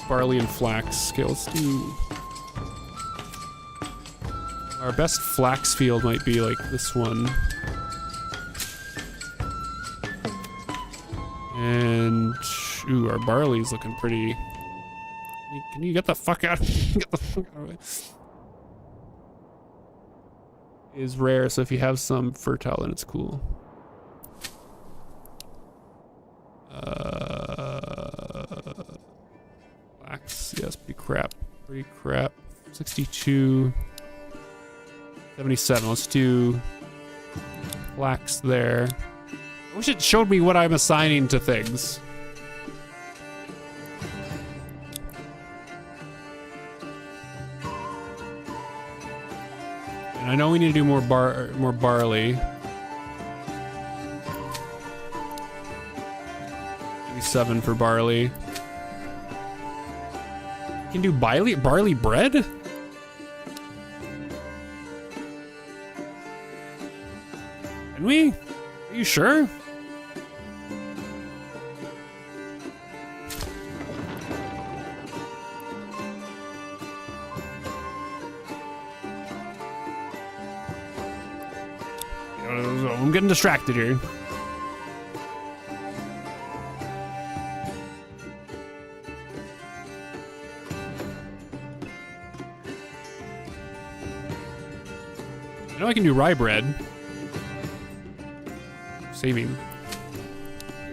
Speaker 1: Barley and flax. Okay, let's do... Our best flax field might be like this one. And... Ooh, our barley's looking pretty... Can you get the fuck out? Get the fuck out of the way. Is rare, so if you have some fertile, then it's cool. Flax, yes, pretty crap. Pretty crap. 62... 77. Let's do flax there. I wish it showed me what I'm assigning to things. And I know we need to do more barley. Maybe 7 for barley. You can do barley bread? Can we? Are you sure? I'm getting distracted here. I know I can do rye bread. Saving.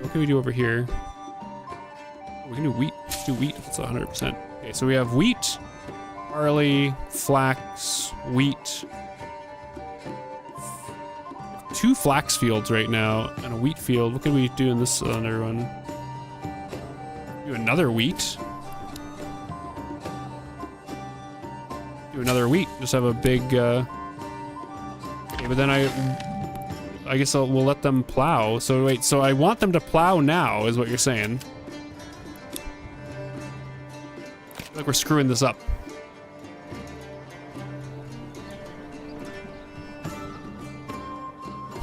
Speaker 1: What can we do over here? Oh, we can do wheat. Let's do wheat if it's 100%. Okay, so we have wheat, barley, flax, wheat. 2 flax fields right now and a wheat field. What can we do in this other one? Do another wheat. Do another wheat. Just have a big. Okay, but then I guess we'll let them plow. So wait, so I want them to plow now, is what you're saying? I feel like we're screwing this up.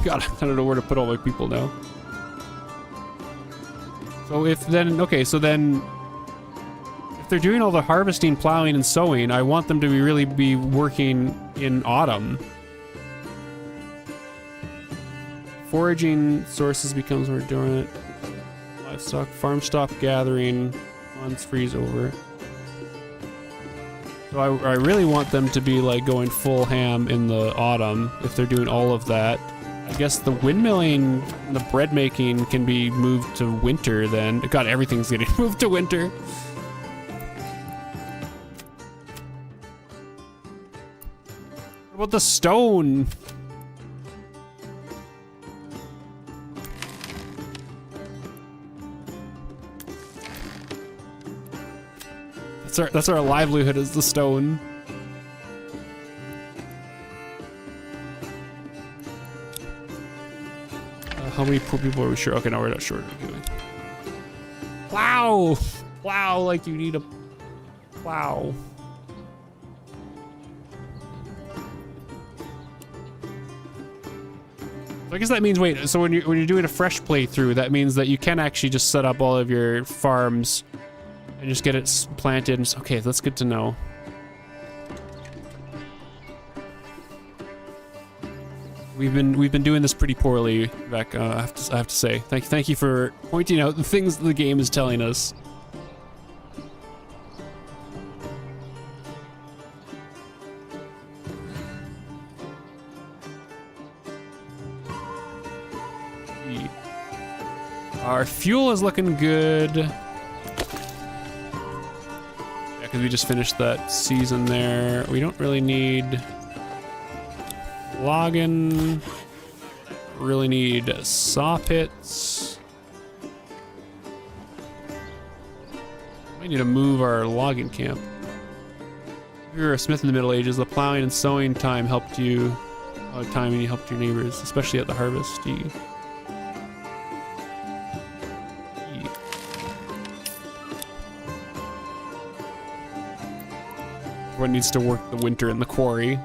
Speaker 1: God, I don't know where to put all my people now. So if then, okay, so then if they're doing all the harvesting, plowing, and sowing, I want them to really be working in autumn. Foraging sources becomes more dormant. Livestock, farm stop gathering, months freeze over. So I really want them to be like going full ham in the autumn if they're doing all of that. I guess the windmilling and the bread making can be moved to winter then. God, everything's getting moved to winter. What about the stone? That's our livelihood is the stone. How many poor people are we sure? Okay, no, we're not sure. Okay. Plow! Plow like you need a plow. So I guess that means, wait, so when you're doing a fresh playthrough, that means that you can actually just set up all of your farms and just get it planted. And, okay, that's good to know. We've been doing this pretty poorly, Beck. I have to say. Thank you for pointing out the things the game is telling us. Our fuel is looking good. Yeah, because we just finished that season there. We don't really need logging. Really need saw pits. We need to move our logging camp. If you were a smith in the Middle Ages, the plowing and sowing time helped you. Time and you helped your neighbors, especially at the harvest. Everyone needs to work the winter in the quarry.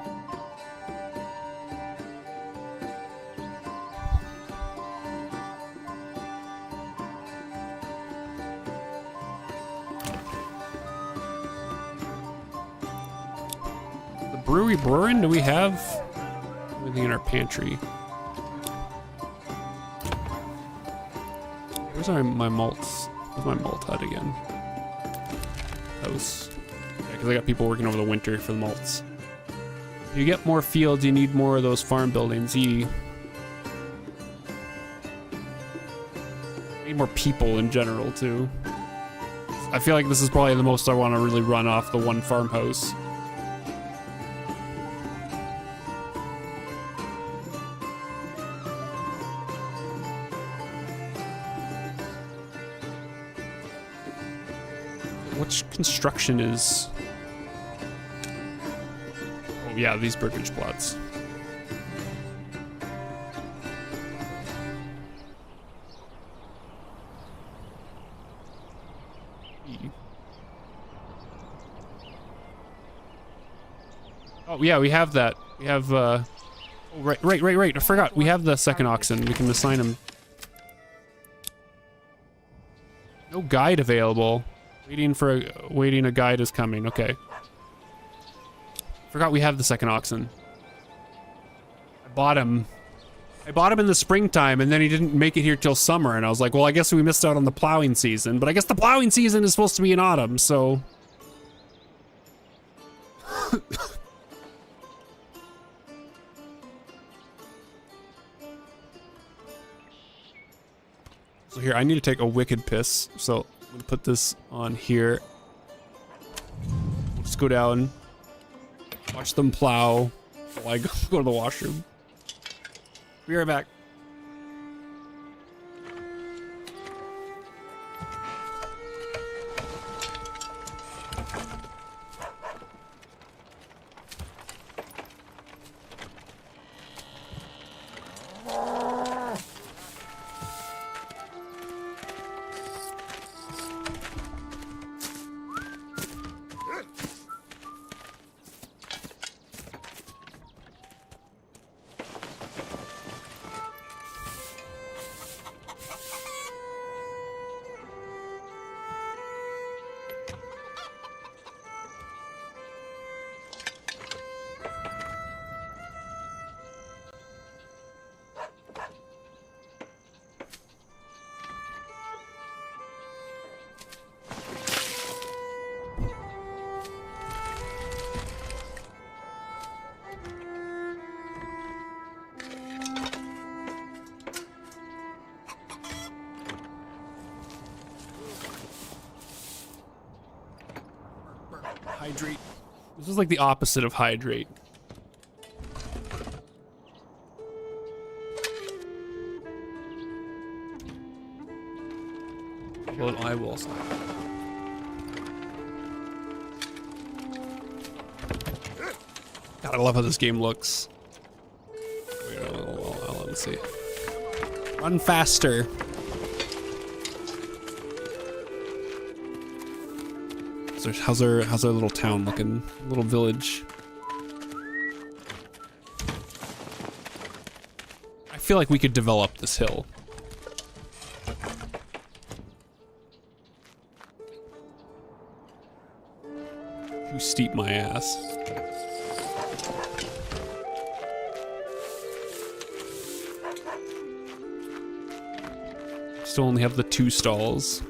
Speaker 1: The brewery brewing, do we have everything in our pantry? Where's my malts? Where's my malt hut again? House. Because I got people working over the winter for the malts. If you get more fields, you need more of those farm buildings. You need more people in general, too. I feel like this is probably the most I want to really run off the one farmhouse. Which construction is... Oh yeah, these burgage plots. Oh yeah, we have that. We have oh, right. I forgot. We have the second oxen. We can assign him. No guide available. Waiting a guide is coming. Okay. Forgot we have the second oxen. I bought him in the springtime, and then he didn't make it here till summer, and I was like, well, I guess we missed out on the plowing season, but I guess the plowing season is supposed to be in autumn, so... So here, I need to take a wicked piss, so I'm gonna put this on here. We'll just go down, watch them plow while I go to the washroom. Be right back. Hydrate. This is like the opposite of hydrate. Well, I will stop. God, I love how this game looks. Wait, let me see. Run faster. So how's our little town looking? Little village. I feel like we could develop this hill. Too steep my ass. Still only have the 2 stalls.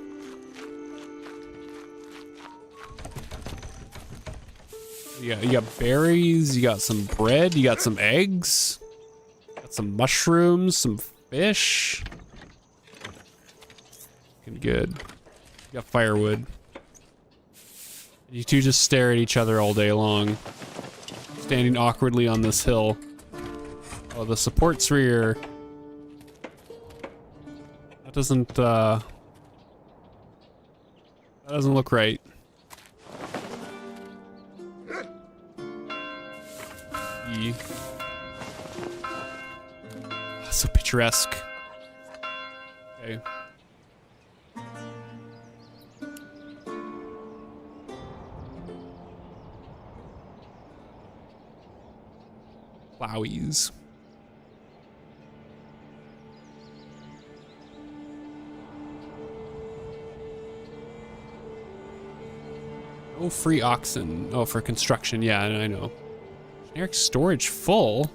Speaker 1: You got berries, you got some bread, you got some eggs, got some mushrooms, some fish. Looking good. You got firewood. You two just stare at each other all day long, standing awkwardly on this hill. Oh, the support's rear. That doesn't look right. So picturesque. Okay. Plowies. Oh, free oxen. Oh, for construction. Yeah, I know. Generic storage full?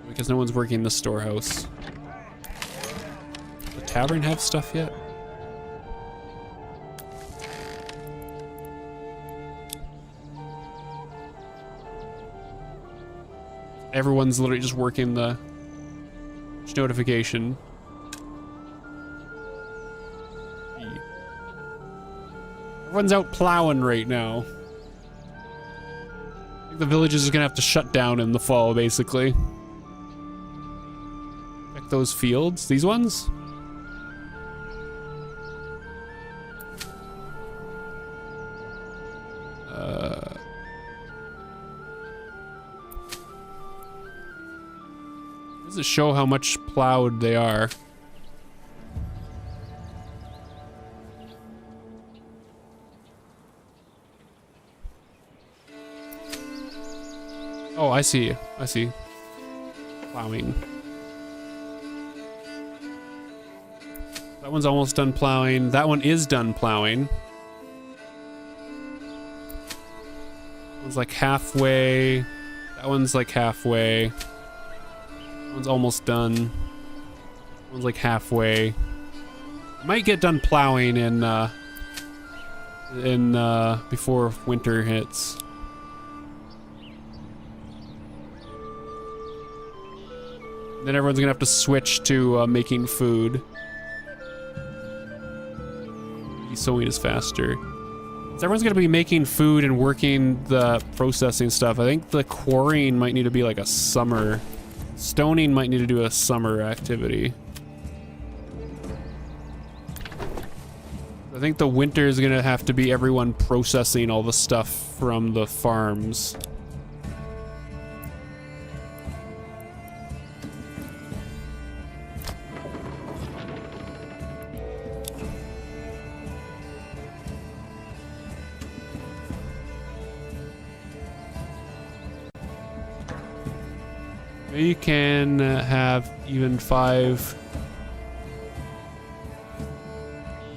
Speaker 1: Because no one's working in the storehouse. Does the tavern have stuff yet? Everyone's literally just working the notification. Everyone's out plowing right now. I think the villages is gonna have to shut down in the fall, basically. Check those fields. These ones? Does it show how much plowed they are? Oh, I see. I see. Plowing. That one's almost done plowing. That one is done plowing. That one's like halfway. That one's like halfway. That one's almost done. That one's like halfway. Might get done plowing in before winter hits. Then everyone's gonna have to switch to making food. Sewing is faster. So everyone's gonna be making food and working the processing stuff. I think the quarrying might need to be like a summer. Stoning might need to do a summer activity. I think the winter is gonna have to be everyone processing all the stuff from the farms. You can have even 5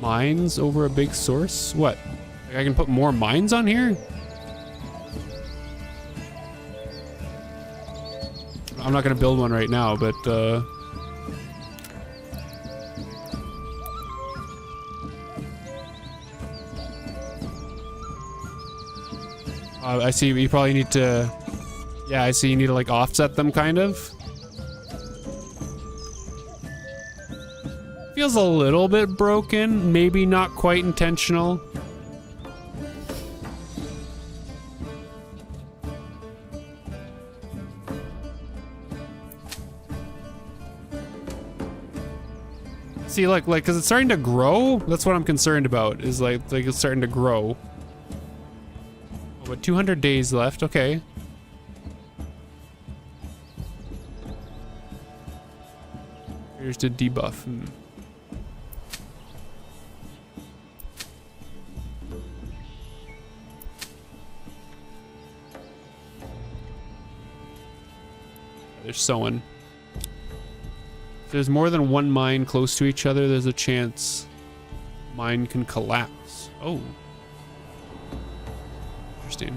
Speaker 1: mines over a big source. What? Like I can put more mines on here? I'm not gonna build one right now, but I see you probably need to. Yeah, I see you need to like offset them kind of. Feels a little bit broken, maybe not quite intentional. See, like, cause it's starting to grow. That's what I'm concerned about. Is like it's starting to grow. Oh, but 200 days left. Okay. Here's the debuff. They're sowing. If there's more than one mine close to each other, there's a chance mine can collapse. Oh. Interesting.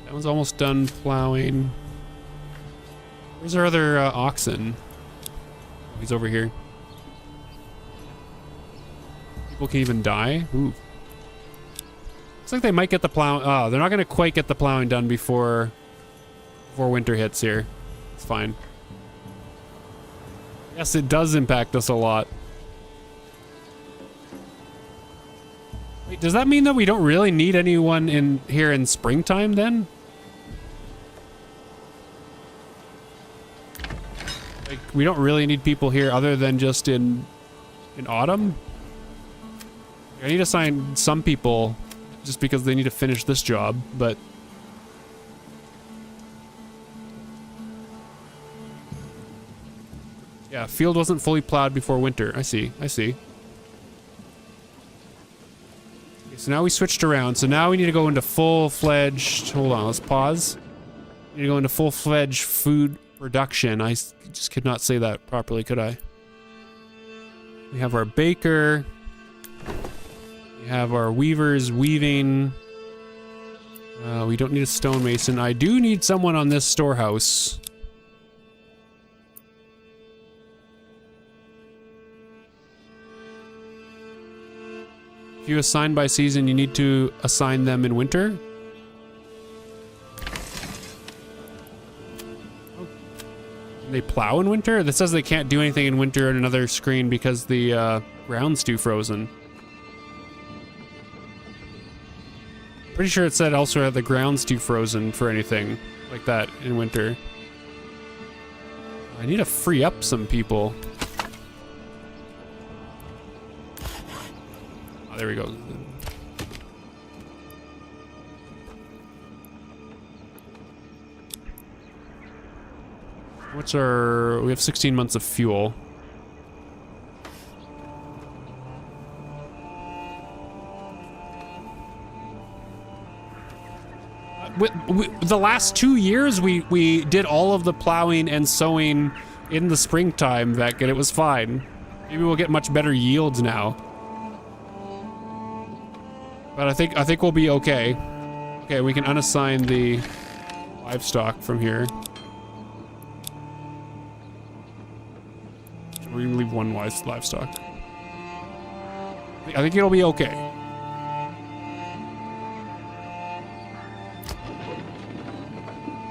Speaker 1: That one's almost done plowing. Where's our other oxen? Oh, he's over here. People can even die? Ooh. Looks like they might get the plow. Oh, they're not gonna quite get the plowing done before winter hits here. It's fine. Yes, it does impact us a lot. Wait, does that mean that we don't really need anyone in here in springtime then? Like, we don't really need people here other than just in autumn? I need to assign some people just because they need to finish this job, but yeah, field wasn't fully plowed before winter. I see. Okay, so now we switched around. So now we need to go into full-fledged, hold on, let's pause. We need to go into full-fledged food production. I just could not say that properly, could I? We have our baker. We have our weavers weaving. We don't need a stonemason. I do need someone on this storehouse. If you assign by season, you need to assign them in winter. Can they plow in winter? That says they can't do anything in winter on another screen because the ground's too frozen. Pretty sure it said elsewhere that the ground's too frozen for anything like that in winter. I need to free up some people. Oh, there we go. What's our... We have 16 months of fuel. The last 2 years, we did all of the plowing and sowing in the springtime, Vec, and it was fine. Maybe we'll get much better yields now. But I think we'll be okay. Okay, we can unassign the livestock from here. We can leave one livestock. I think it'll be okay.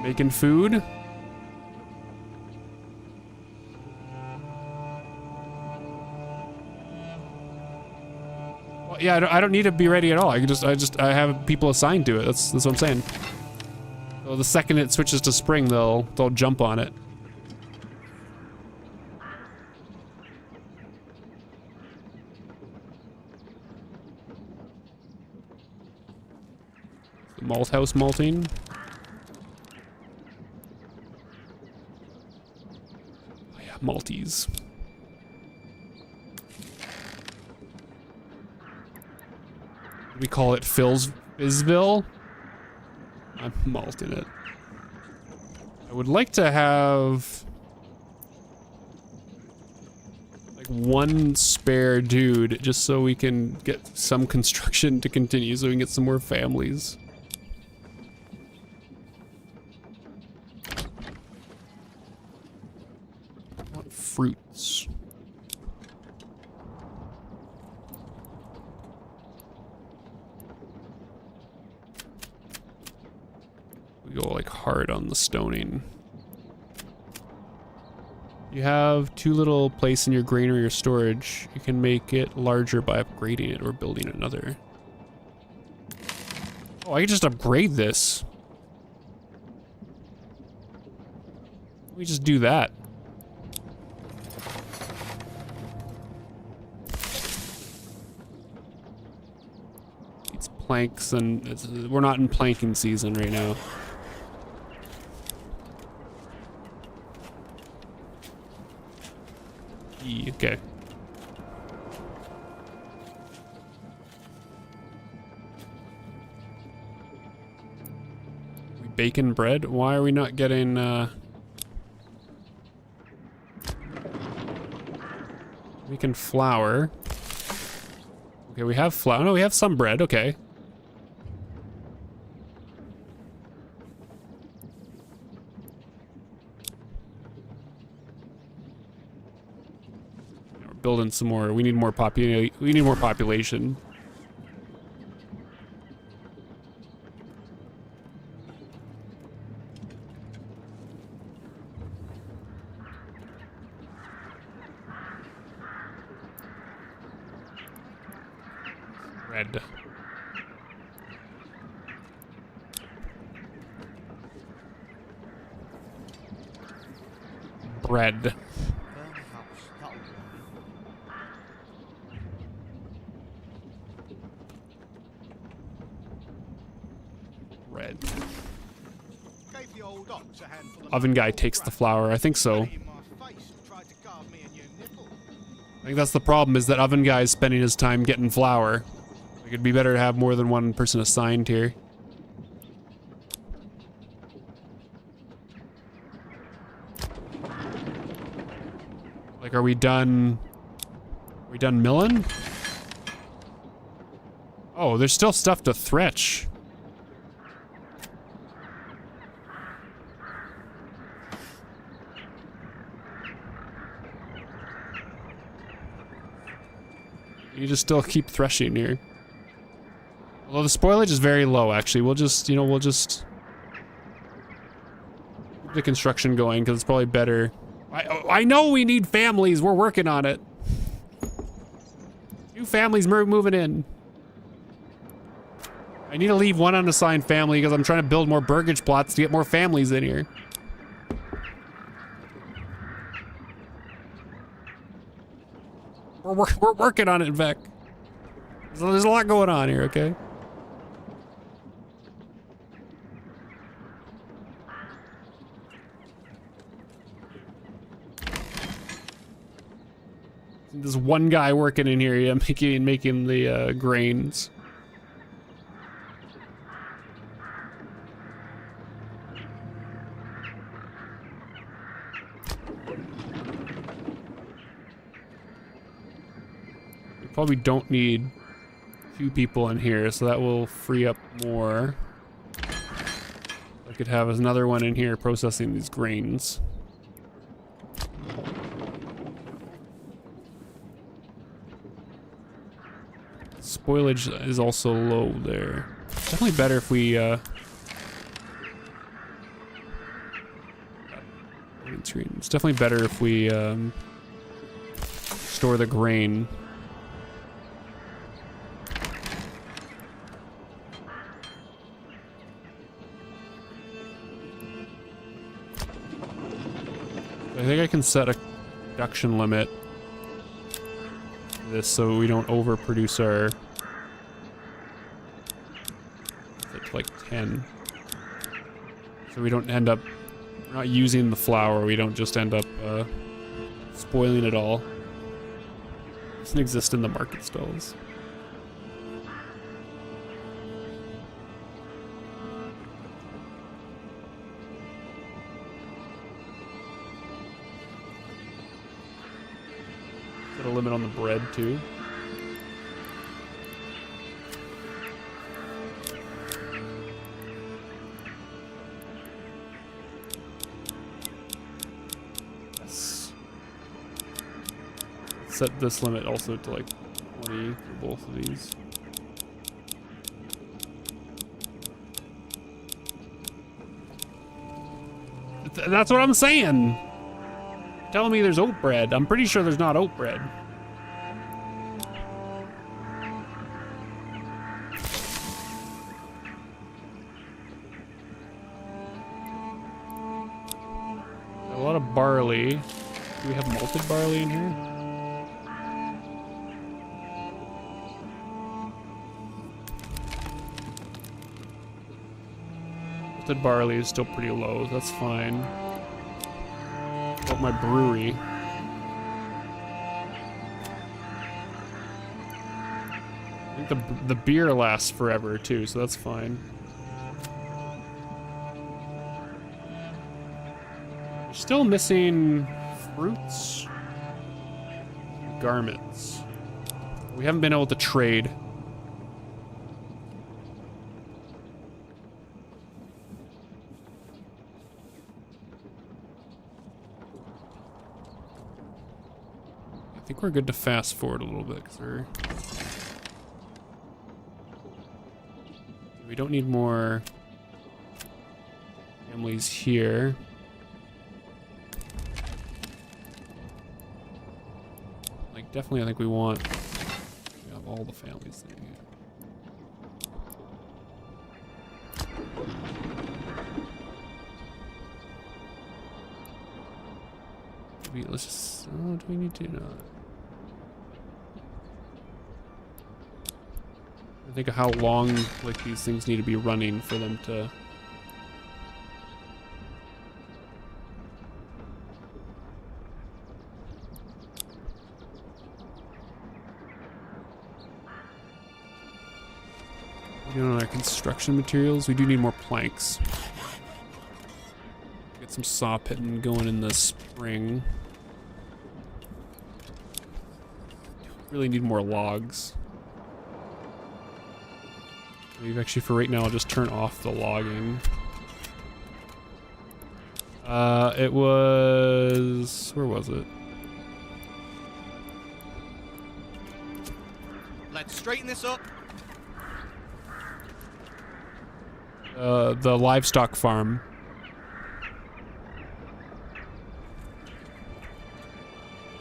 Speaker 1: Making food. Well, yeah, I don't need to be ready at all. I have people assigned to it. That's what I'm saying. So the second it switches to spring, they'll jump on it. The malt house malting. Maltese. We call it Fizzville. I'm malting it. I would like to have like one spare dude just so we can get some construction to continue, so we can get some more families. Fruits. We go like hard on the stoning. You have 2 little places in your granary or storage. You can make it larger by upgrading it or building another. Oh, I can just upgrade this. We just do that. It's planks and we're not in planking season right now. Okay. Bacon bread? Why are we not getting, making flour? Okay, we have flour. No, we have some bread. Okay. We're building some more. We need more population. Bread. Bread.
Speaker 3: Burn the house. That'll do.
Speaker 1: Bread.
Speaker 2: Gave the old ox a handful of
Speaker 1: Oven guy
Speaker 2: month-old
Speaker 1: takes the
Speaker 2: grass.
Speaker 1: flour. I think so.
Speaker 2: Spat it in my face and tried to carve me a new nipple.
Speaker 1: I think that's the problem, is that oven guy is spending his time getting flour. Like, it'd be better to have more than one person assigned here. Like, are we done? Are we done milling? Oh, there's still stuff to thresh. You just still keep threshing here. Although the spoilage is very low, actually. We'll just, you know, we'll just keep the construction going, because it's probably better. I know we need families. We're working on it. New families moving in. I need to leave one unassigned family because I'm trying to build more burgage plots to get more families in here. We're working on it, Vec. So there's a lot going on here, okay? There's one guy working in here, yeah, making the grains. We probably don't need 2 people in here, so that will free up more. I could have another one in here processing these grains. Spoilage is also low there. It's definitely better if we, it's definitely better if we, store the grain. I think I can set a production limit to this so we don't overproduce our... It's like 10. So we don't end up... We're not using the flour, we don't just end up spoiling it all. It doesn't exist in the market stalls. Put a limit on the bread too. Yes. Set this limit also to like 20 for both of these. That's what I'm saying. Telling me there's oat bread. I'm pretty sure there's not oat bread. A lot lot of barley. Do we have malted barley in here? Malted barley is still pretty low. That's fine. What about my brewery? I think the beer lasts forever too, so that's fine. We're still missing fruits, garments. We haven't been able to trade. I think we're good to fast forward a little bit because we don't need more families here. Like, definitely, I think we want to have all the families there. Maybe let's just. Oh, do we need to? No. Think of how long like these things need to be running for them to on our construction materials. We do need more planks. Get some saw pitting going in the spring. Really need more logs. Maybe actually for right now I'll just turn off the logging. It was... where was it?
Speaker 3: Let's straighten this up.
Speaker 1: The livestock farm.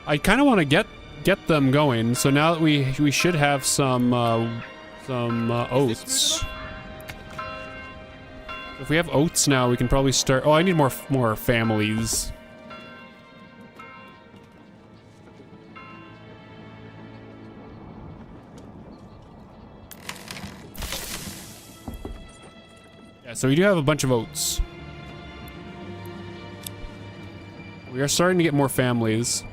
Speaker 1: I kind of want to get them going, so now that we should have some oats. If we have oats now, we can probably start. Oh, I need more families. Yeah, so we do have a bunch of oats. We are starting to get more families.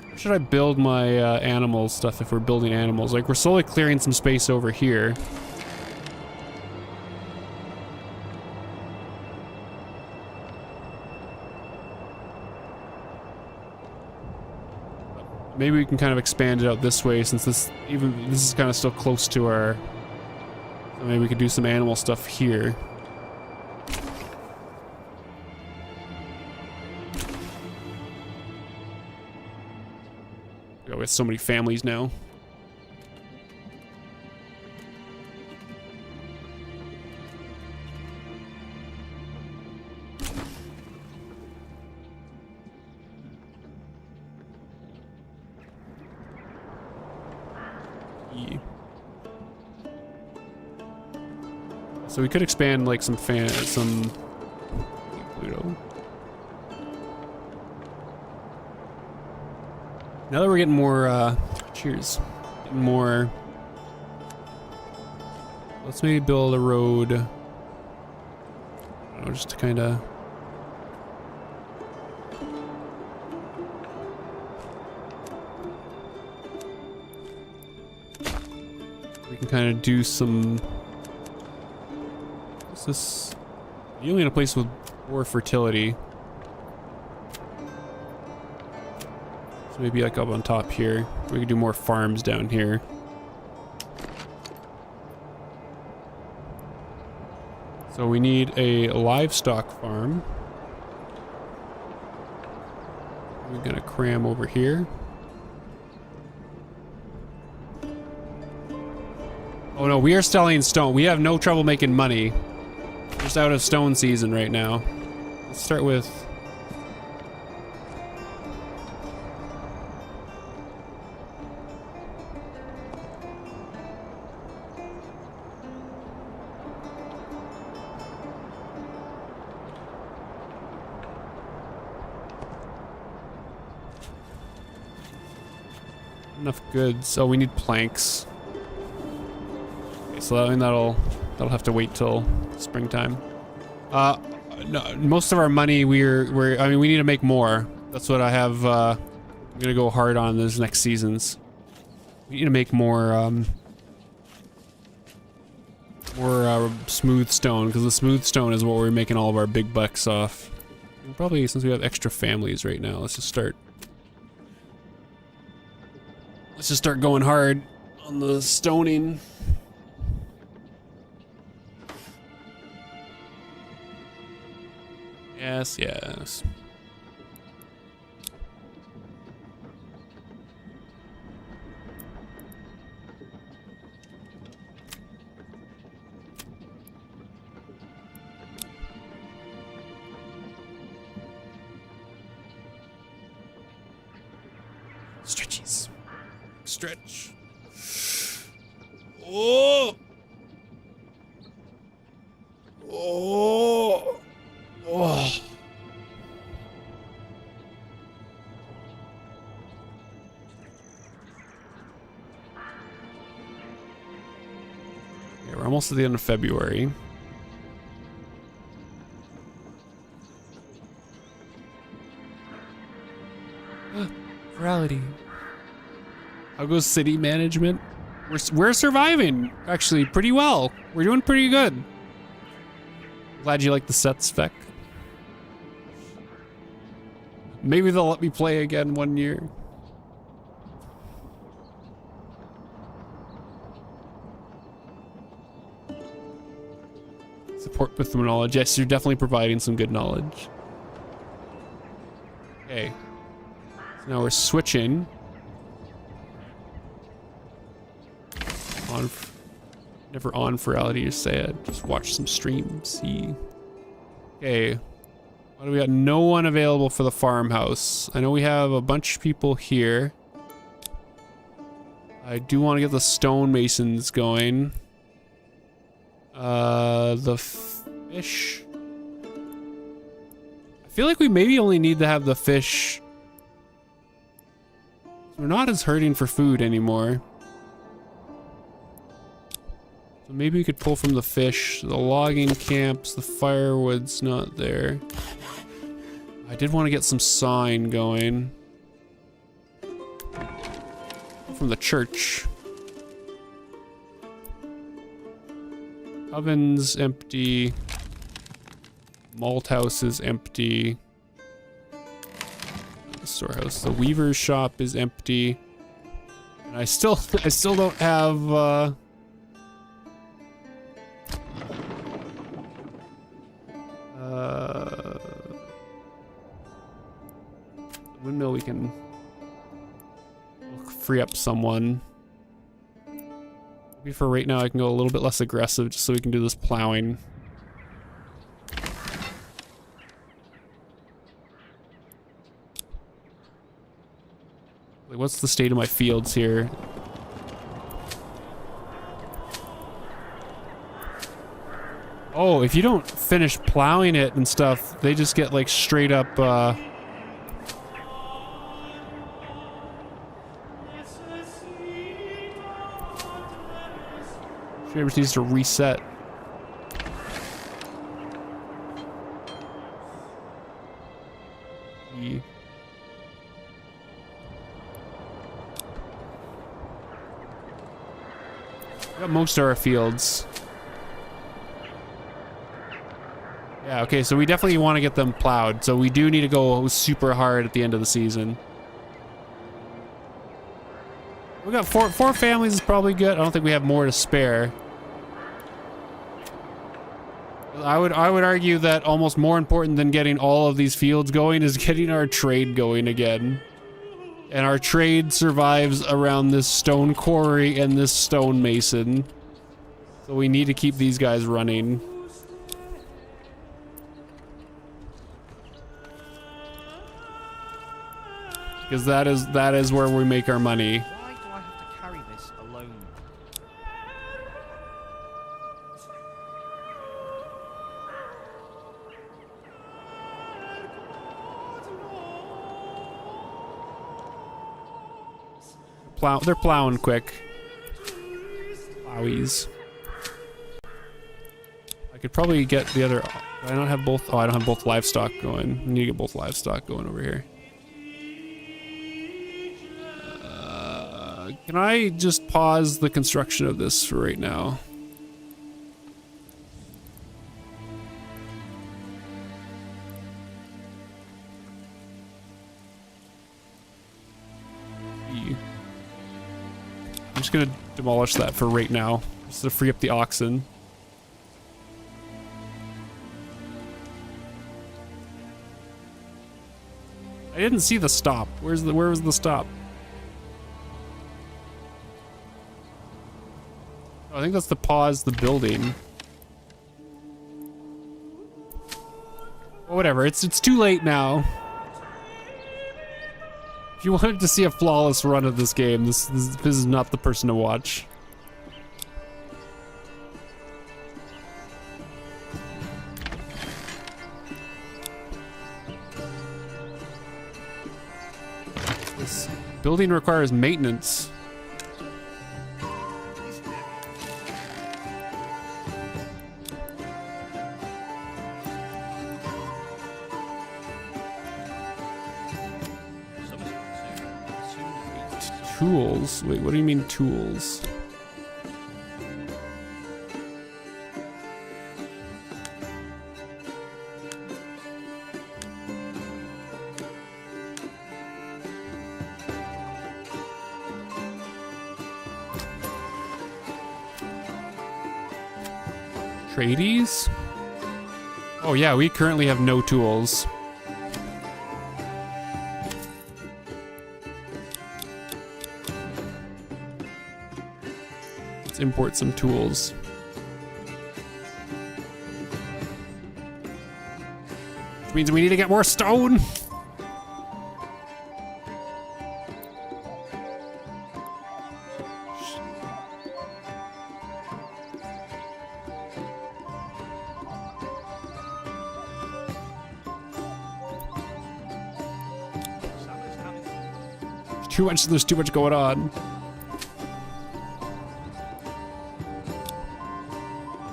Speaker 1: Where should I build my animal stuff if we're building animals? Like, we're slowly clearing some space over here. Maybe we can kind of expand it out this way since this is kind of still close to our... So maybe we could do some animal stuff here. We have so many families now. Yeah. So we could expand like some Pluto. Now that we're getting more, cheers, getting more, let's maybe build a road, I don't know, just to kind of, we can kind of do some, what's this, usually in a place with more fertility. So maybe like up on top here. We could do more farms down here. So we need a livestock farm. We're gonna cram over here. Oh no, we are selling stone. We have no trouble making money. Just out of stone season right now. Let's start with... Enough goods. Oh, we need planks. Okay, so I mean that'll have to wait till springtime. No, most of our money I mean we need to make more. That's what I have. I'm gonna go hard on those next seasons. We need to make more smooth stone, because the smooth stone is what we're making all of our big bucks off. And probably since we have extra families right now, let's just start going hard on the stoning. Yes, yes. Stretchies. Stretch. Oh. Oh. Oh. Okay, we're almost at the end of February. Morality. How goes city management? We're surviving actually pretty well. We're doing pretty good. Glad you like the set spec. Maybe they'll let me play again one year. Support with some knowledge. Yes, you're definitely providing some good knowledge. Okay. So now we're switching. Never on virality, you say it. Just watch some streams, see. Okay. What do we got? No one available for the farmhouse. I know we have a bunch of people here. I do want to get the stonemasons going. The fish. I feel like we maybe only need to have the fish. We're not as hurting for food anymore. So maybe we could pull from the fish, the logging camps, the firewood's not there. I did want to get some sign going. From the church. Oven's empty. Malt house is empty. The storehouse. The weaver's shop is empty. And I still don't have windmill. We can free up someone. Maybe for right now I can go a little bit less aggressive just so we can do this plowing. Like, what's the state of my fields here? Oh, if you don't finish plowing it and stuff, they just get like straight up Everything needs to reset. We got most of our fields. Yeah, okay, so we definitely want to get them plowed. So we do need to go super hard at the end of the season. We got four families is probably good. I don't think we have more to spare. I would argue that almost more important than getting all of these fields going is getting our trade going again. And our trade survives around this stone quarry and this stonemason. So we need to keep these guys running. Because that is where we make our money.
Speaker 3: Why do I have to carry this alone?
Speaker 1: They're plowing quick. Plowies. I could probably get the other. I don't have both. Oh, I don't have both livestock going. I need to get both livestock going over here. Can I just pause the construction of this for right now? I'm just gonna demolish that for right now, just to free up the oxen. I didn't see the stop. Where was the stop? Oh, I think that's to pause the building. Well, whatever. It's too late now. If you wanted to see a flawless run of this game, this is not the person to watch. This building requires maintenance. Tools? Wait, what do you mean tools? Tradies? Oh yeah, we currently have no tools. Let's import some tools. Which means we need to get more stone. There's too much going on.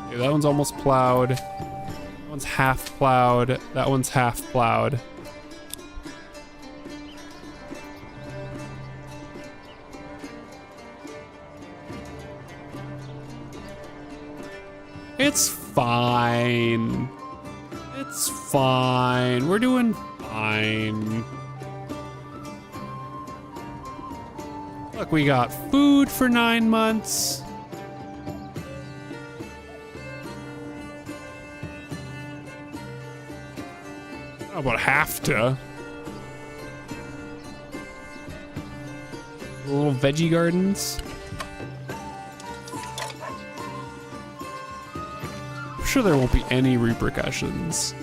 Speaker 1: Okay, that one's almost plowed. That one's half plowed. That one's half plowed. It's fine. It's fine. We're doing fine. Look, we got food for 9 months. How about have to? Little veggie gardens. I'm sure there won't be any repercussions.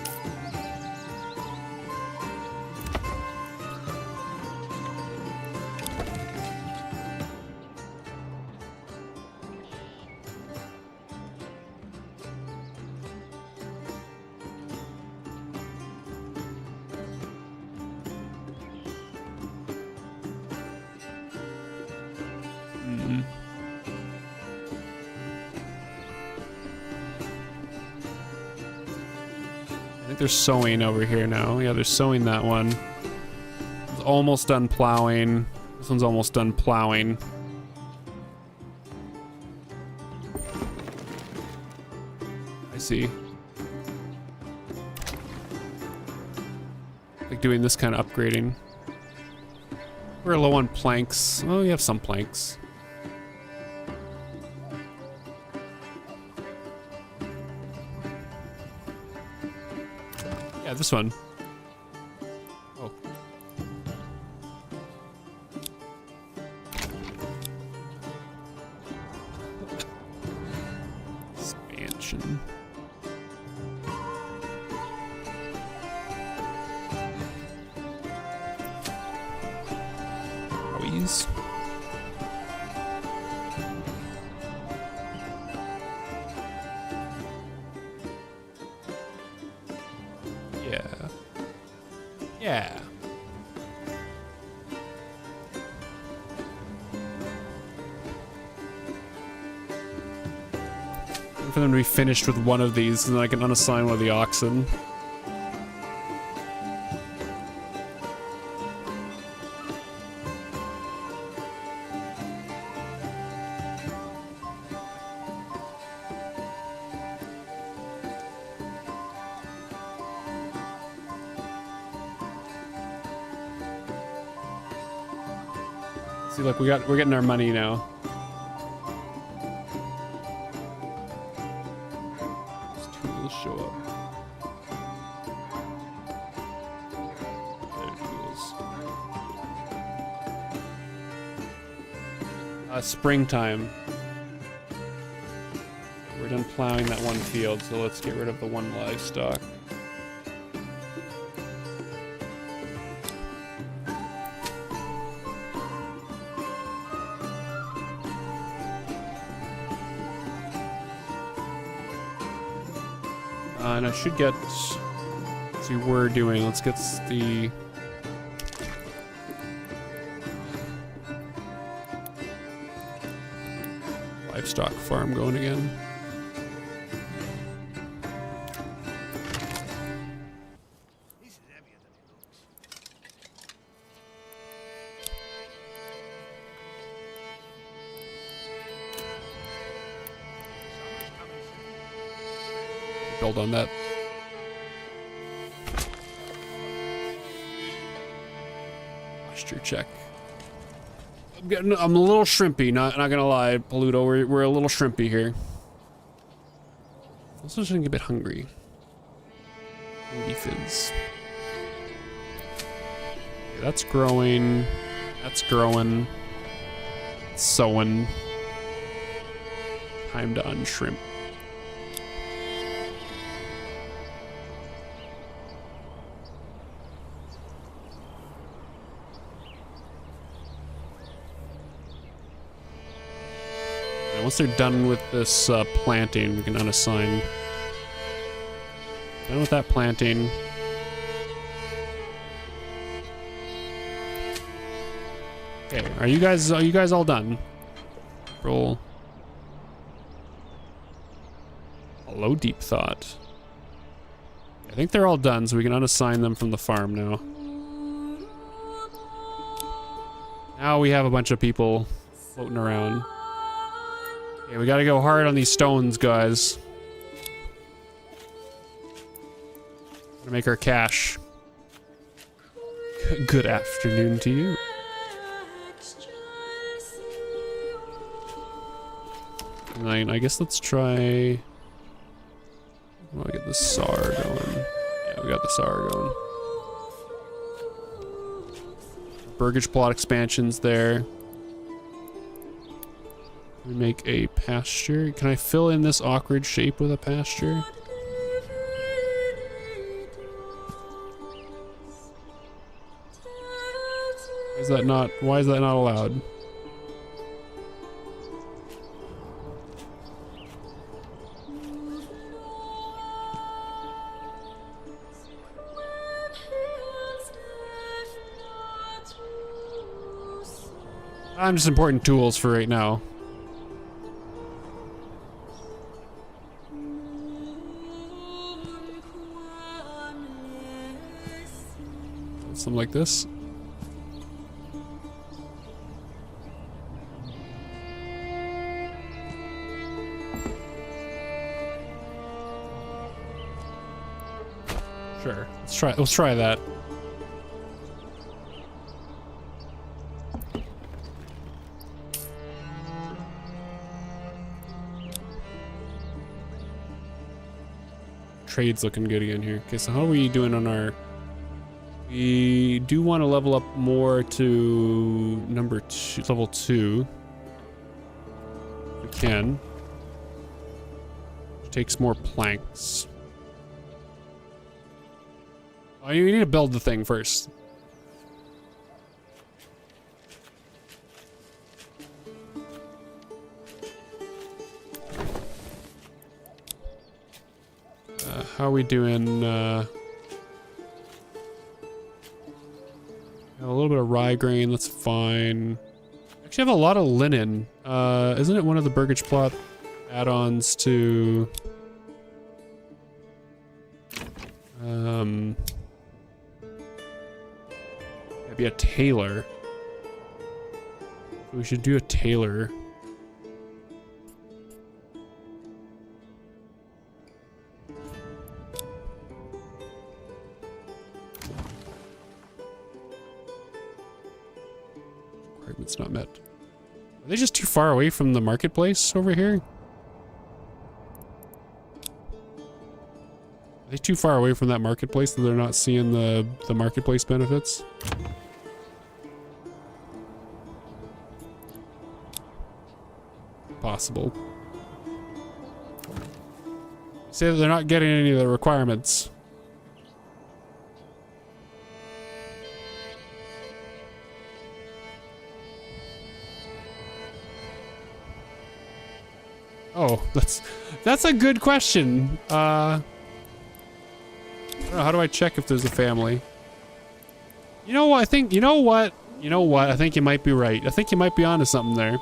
Speaker 1: I think they're sowing over here now. Yeah, they're sowing that one. It's almost done plowing. This one's almost done plowing. I see. Like doing this kind of upgrading. We're low on planks. Oh, we have some planks. Yeah, this one. Oh. Expansion. Please. Yeah. For them to be finished with one of these, and then I can unassign one of the oxen. See, look, we're getting our money now. Show up. Springtime. We're done plowing that one field, so let's get rid of the one livestock. And I should get, let's see, we're doing, let's get the livestock farm going again.
Speaker 2: This is heavier than it looks. Summer's coming soon.
Speaker 1: Build on that. Posture check. I'm a little shrimpy, not gonna lie, Paluto. We're a little shrimpy here. Also starting to get a bit hungry. Hungry fizz. Okay, that's growing. That's growing. Sowing. Time to unshrimp. Once they're done with this planting, we can unassign. Done with that planting. Okay, are you guys all done? Roll. Hello, Deep Thought. I think they're all done, so we can unassign them from the farm now. Now we have a bunch of people floating around. Okay, we gotta go hard on these stones, guys. Gonna make our cash. Good afternoon to you. And I guess let's try. Well, I get the SAR going. Yeah, we got the SAR going. Burgage plot expansions there. We make a pasture. Can I fill in this awkward shape with a pasture? Why is that not allowed? I'm just importing tools for right now. Something like this. Sure. Let's try that. Trade's looking good again here. Okay, so how are we doing on our... We do want to level up more to level 2. We can. It takes more planks. Oh, you need to build the thing first. How are we doing? A little bit of rye grain, that's fine. Actually, I have a lot of linen. Isn't it one of the burgage plot add-ons to maybe a tailor. We should do a tailor. Requirements not met. Are they just too far away from the marketplace over here? Are they too far away from that marketplace that they're not seeing the marketplace benefits? Possible. Say that they're not getting any of the requirements. Oh, that's a good question. I don't know, how do I check if there's a family? You know what? I think you know what? I think you might be right. I think you might be onto something there.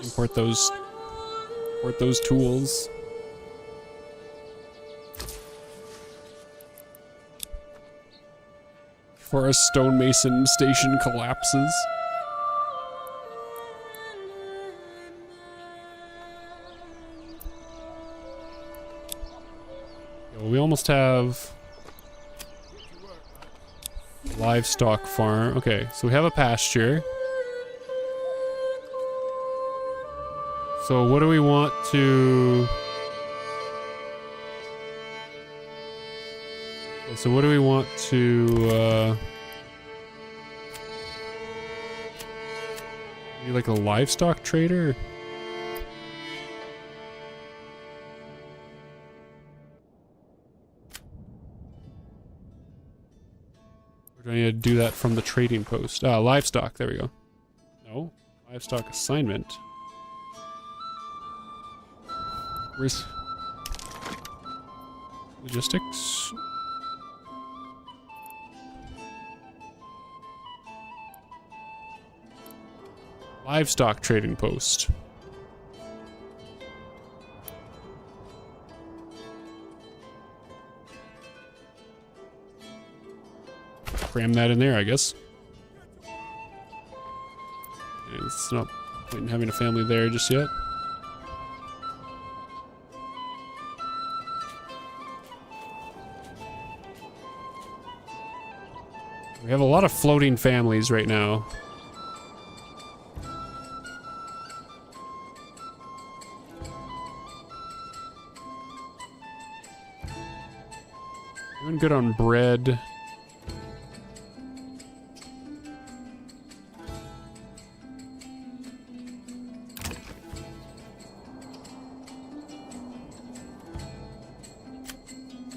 Speaker 1: Import those tools. Before a stonemason station collapses. Yo, we almost have livestock farm. Okay, so we have a pasture. So what do we want to... So what do we want to, maybe like a livestock trader? Or do I need to do that from the trading post? Livestock, there we go. No, livestock assignment. Where's logistics? Livestock trading post. Cram that in there, I guess. It's not point in having a family there just yet. We have a lot of floating families right now. Doing good on bread.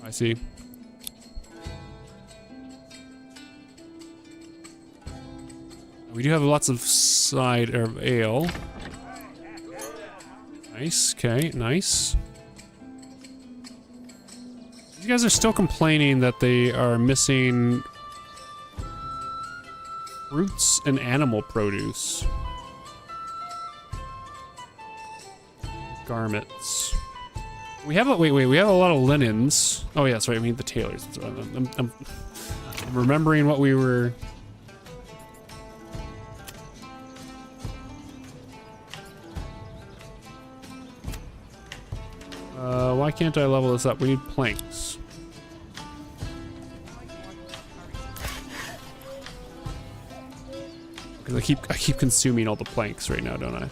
Speaker 1: I see. We do have lots of cider ale. Nice, okay, nice. These guys are still complaining that they are missing fruits and animal produce. Garments. We have a, wait, we have a lot of linens. Oh yeah, that's right, I mean the tailors. I'm remembering what we were... why can't I level this up? We need planks. Because I keep consuming all the planks right now, don't I?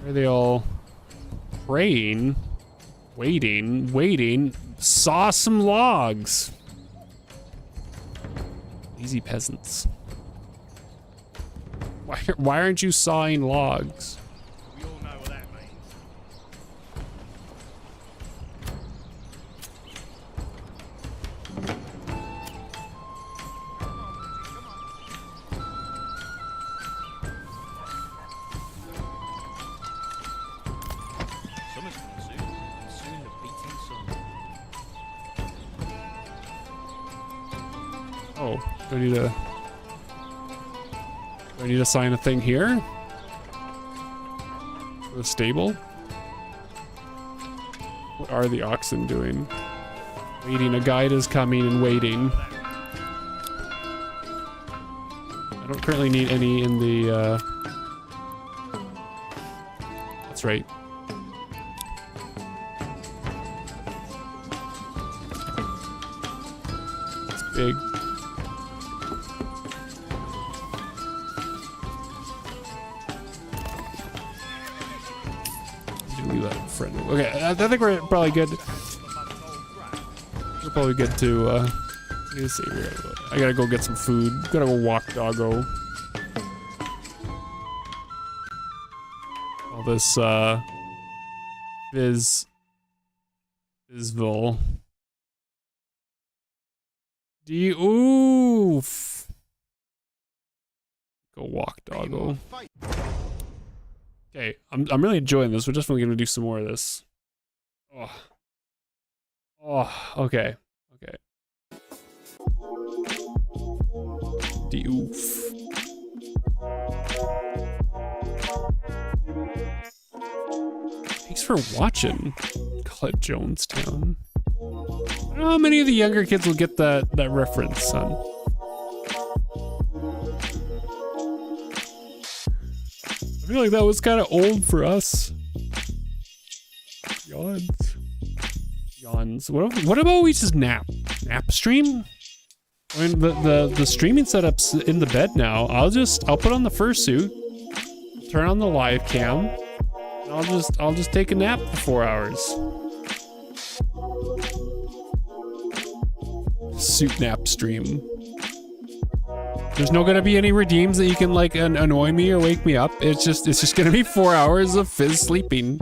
Speaker 1: Are they all praying, waiting, saw some logs. Easy peasants. Why aren't you sawing logs?
Speaker 2: We all know what that means.
Speaker 3: Summer's coming soon. And soon the beating sun.
Speaker 1: Oh, do I need to sign a thing here? For the stable? What are the oxen doing? Waiting, a guide is coming and waiting. I don't currently need any in the, That's right. It's big. Okay, I think we're probably good. We're probably good to, let me see here. I gotta go get some food. Gotta go walk doggo. All this, Bizville. Oof. Go walk doggo. Okay, I'm really enjoying this. We're definitely gonna do some more of this. Oh. Oh, okay. Okay. Oof. Thanks for watching. Call it Jonestown. I don't know how many of the younger kids will get that reference, son. I feel like that was kind of old for us. Yawns. Yawns. What about we just nap? Nap stream? I mean, the streaming setup's in the bed now. I'll put on the fursuit, turn on the live cam, and I'll just take a nap for 4 hours. Suit nap stream. There's no gonna be any redeems that you can like annoy me or wake me up. It's just gonna be 4 hours of Fizz sleeping.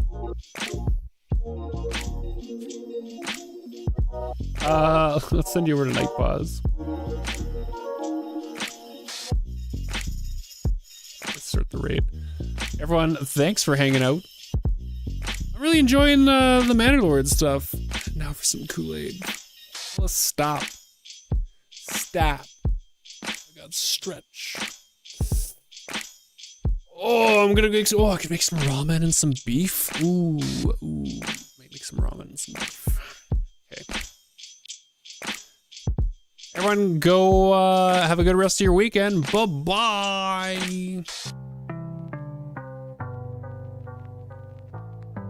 Speaker 1: Let's send you over to Night Pause. Let's start the raid. Everyone, thanks for hanging out. I'm really enjoying the Manor Lords stuff. Now for some Kool-Aid. Let's stop. Stop. Stretch. Oh, I'm gonna make some. Oh, I can make some ramen and some beef. Ooh. Might make some ramen and some beef. Okay. Everyone, go have a good rest of your weekend. Bye bye.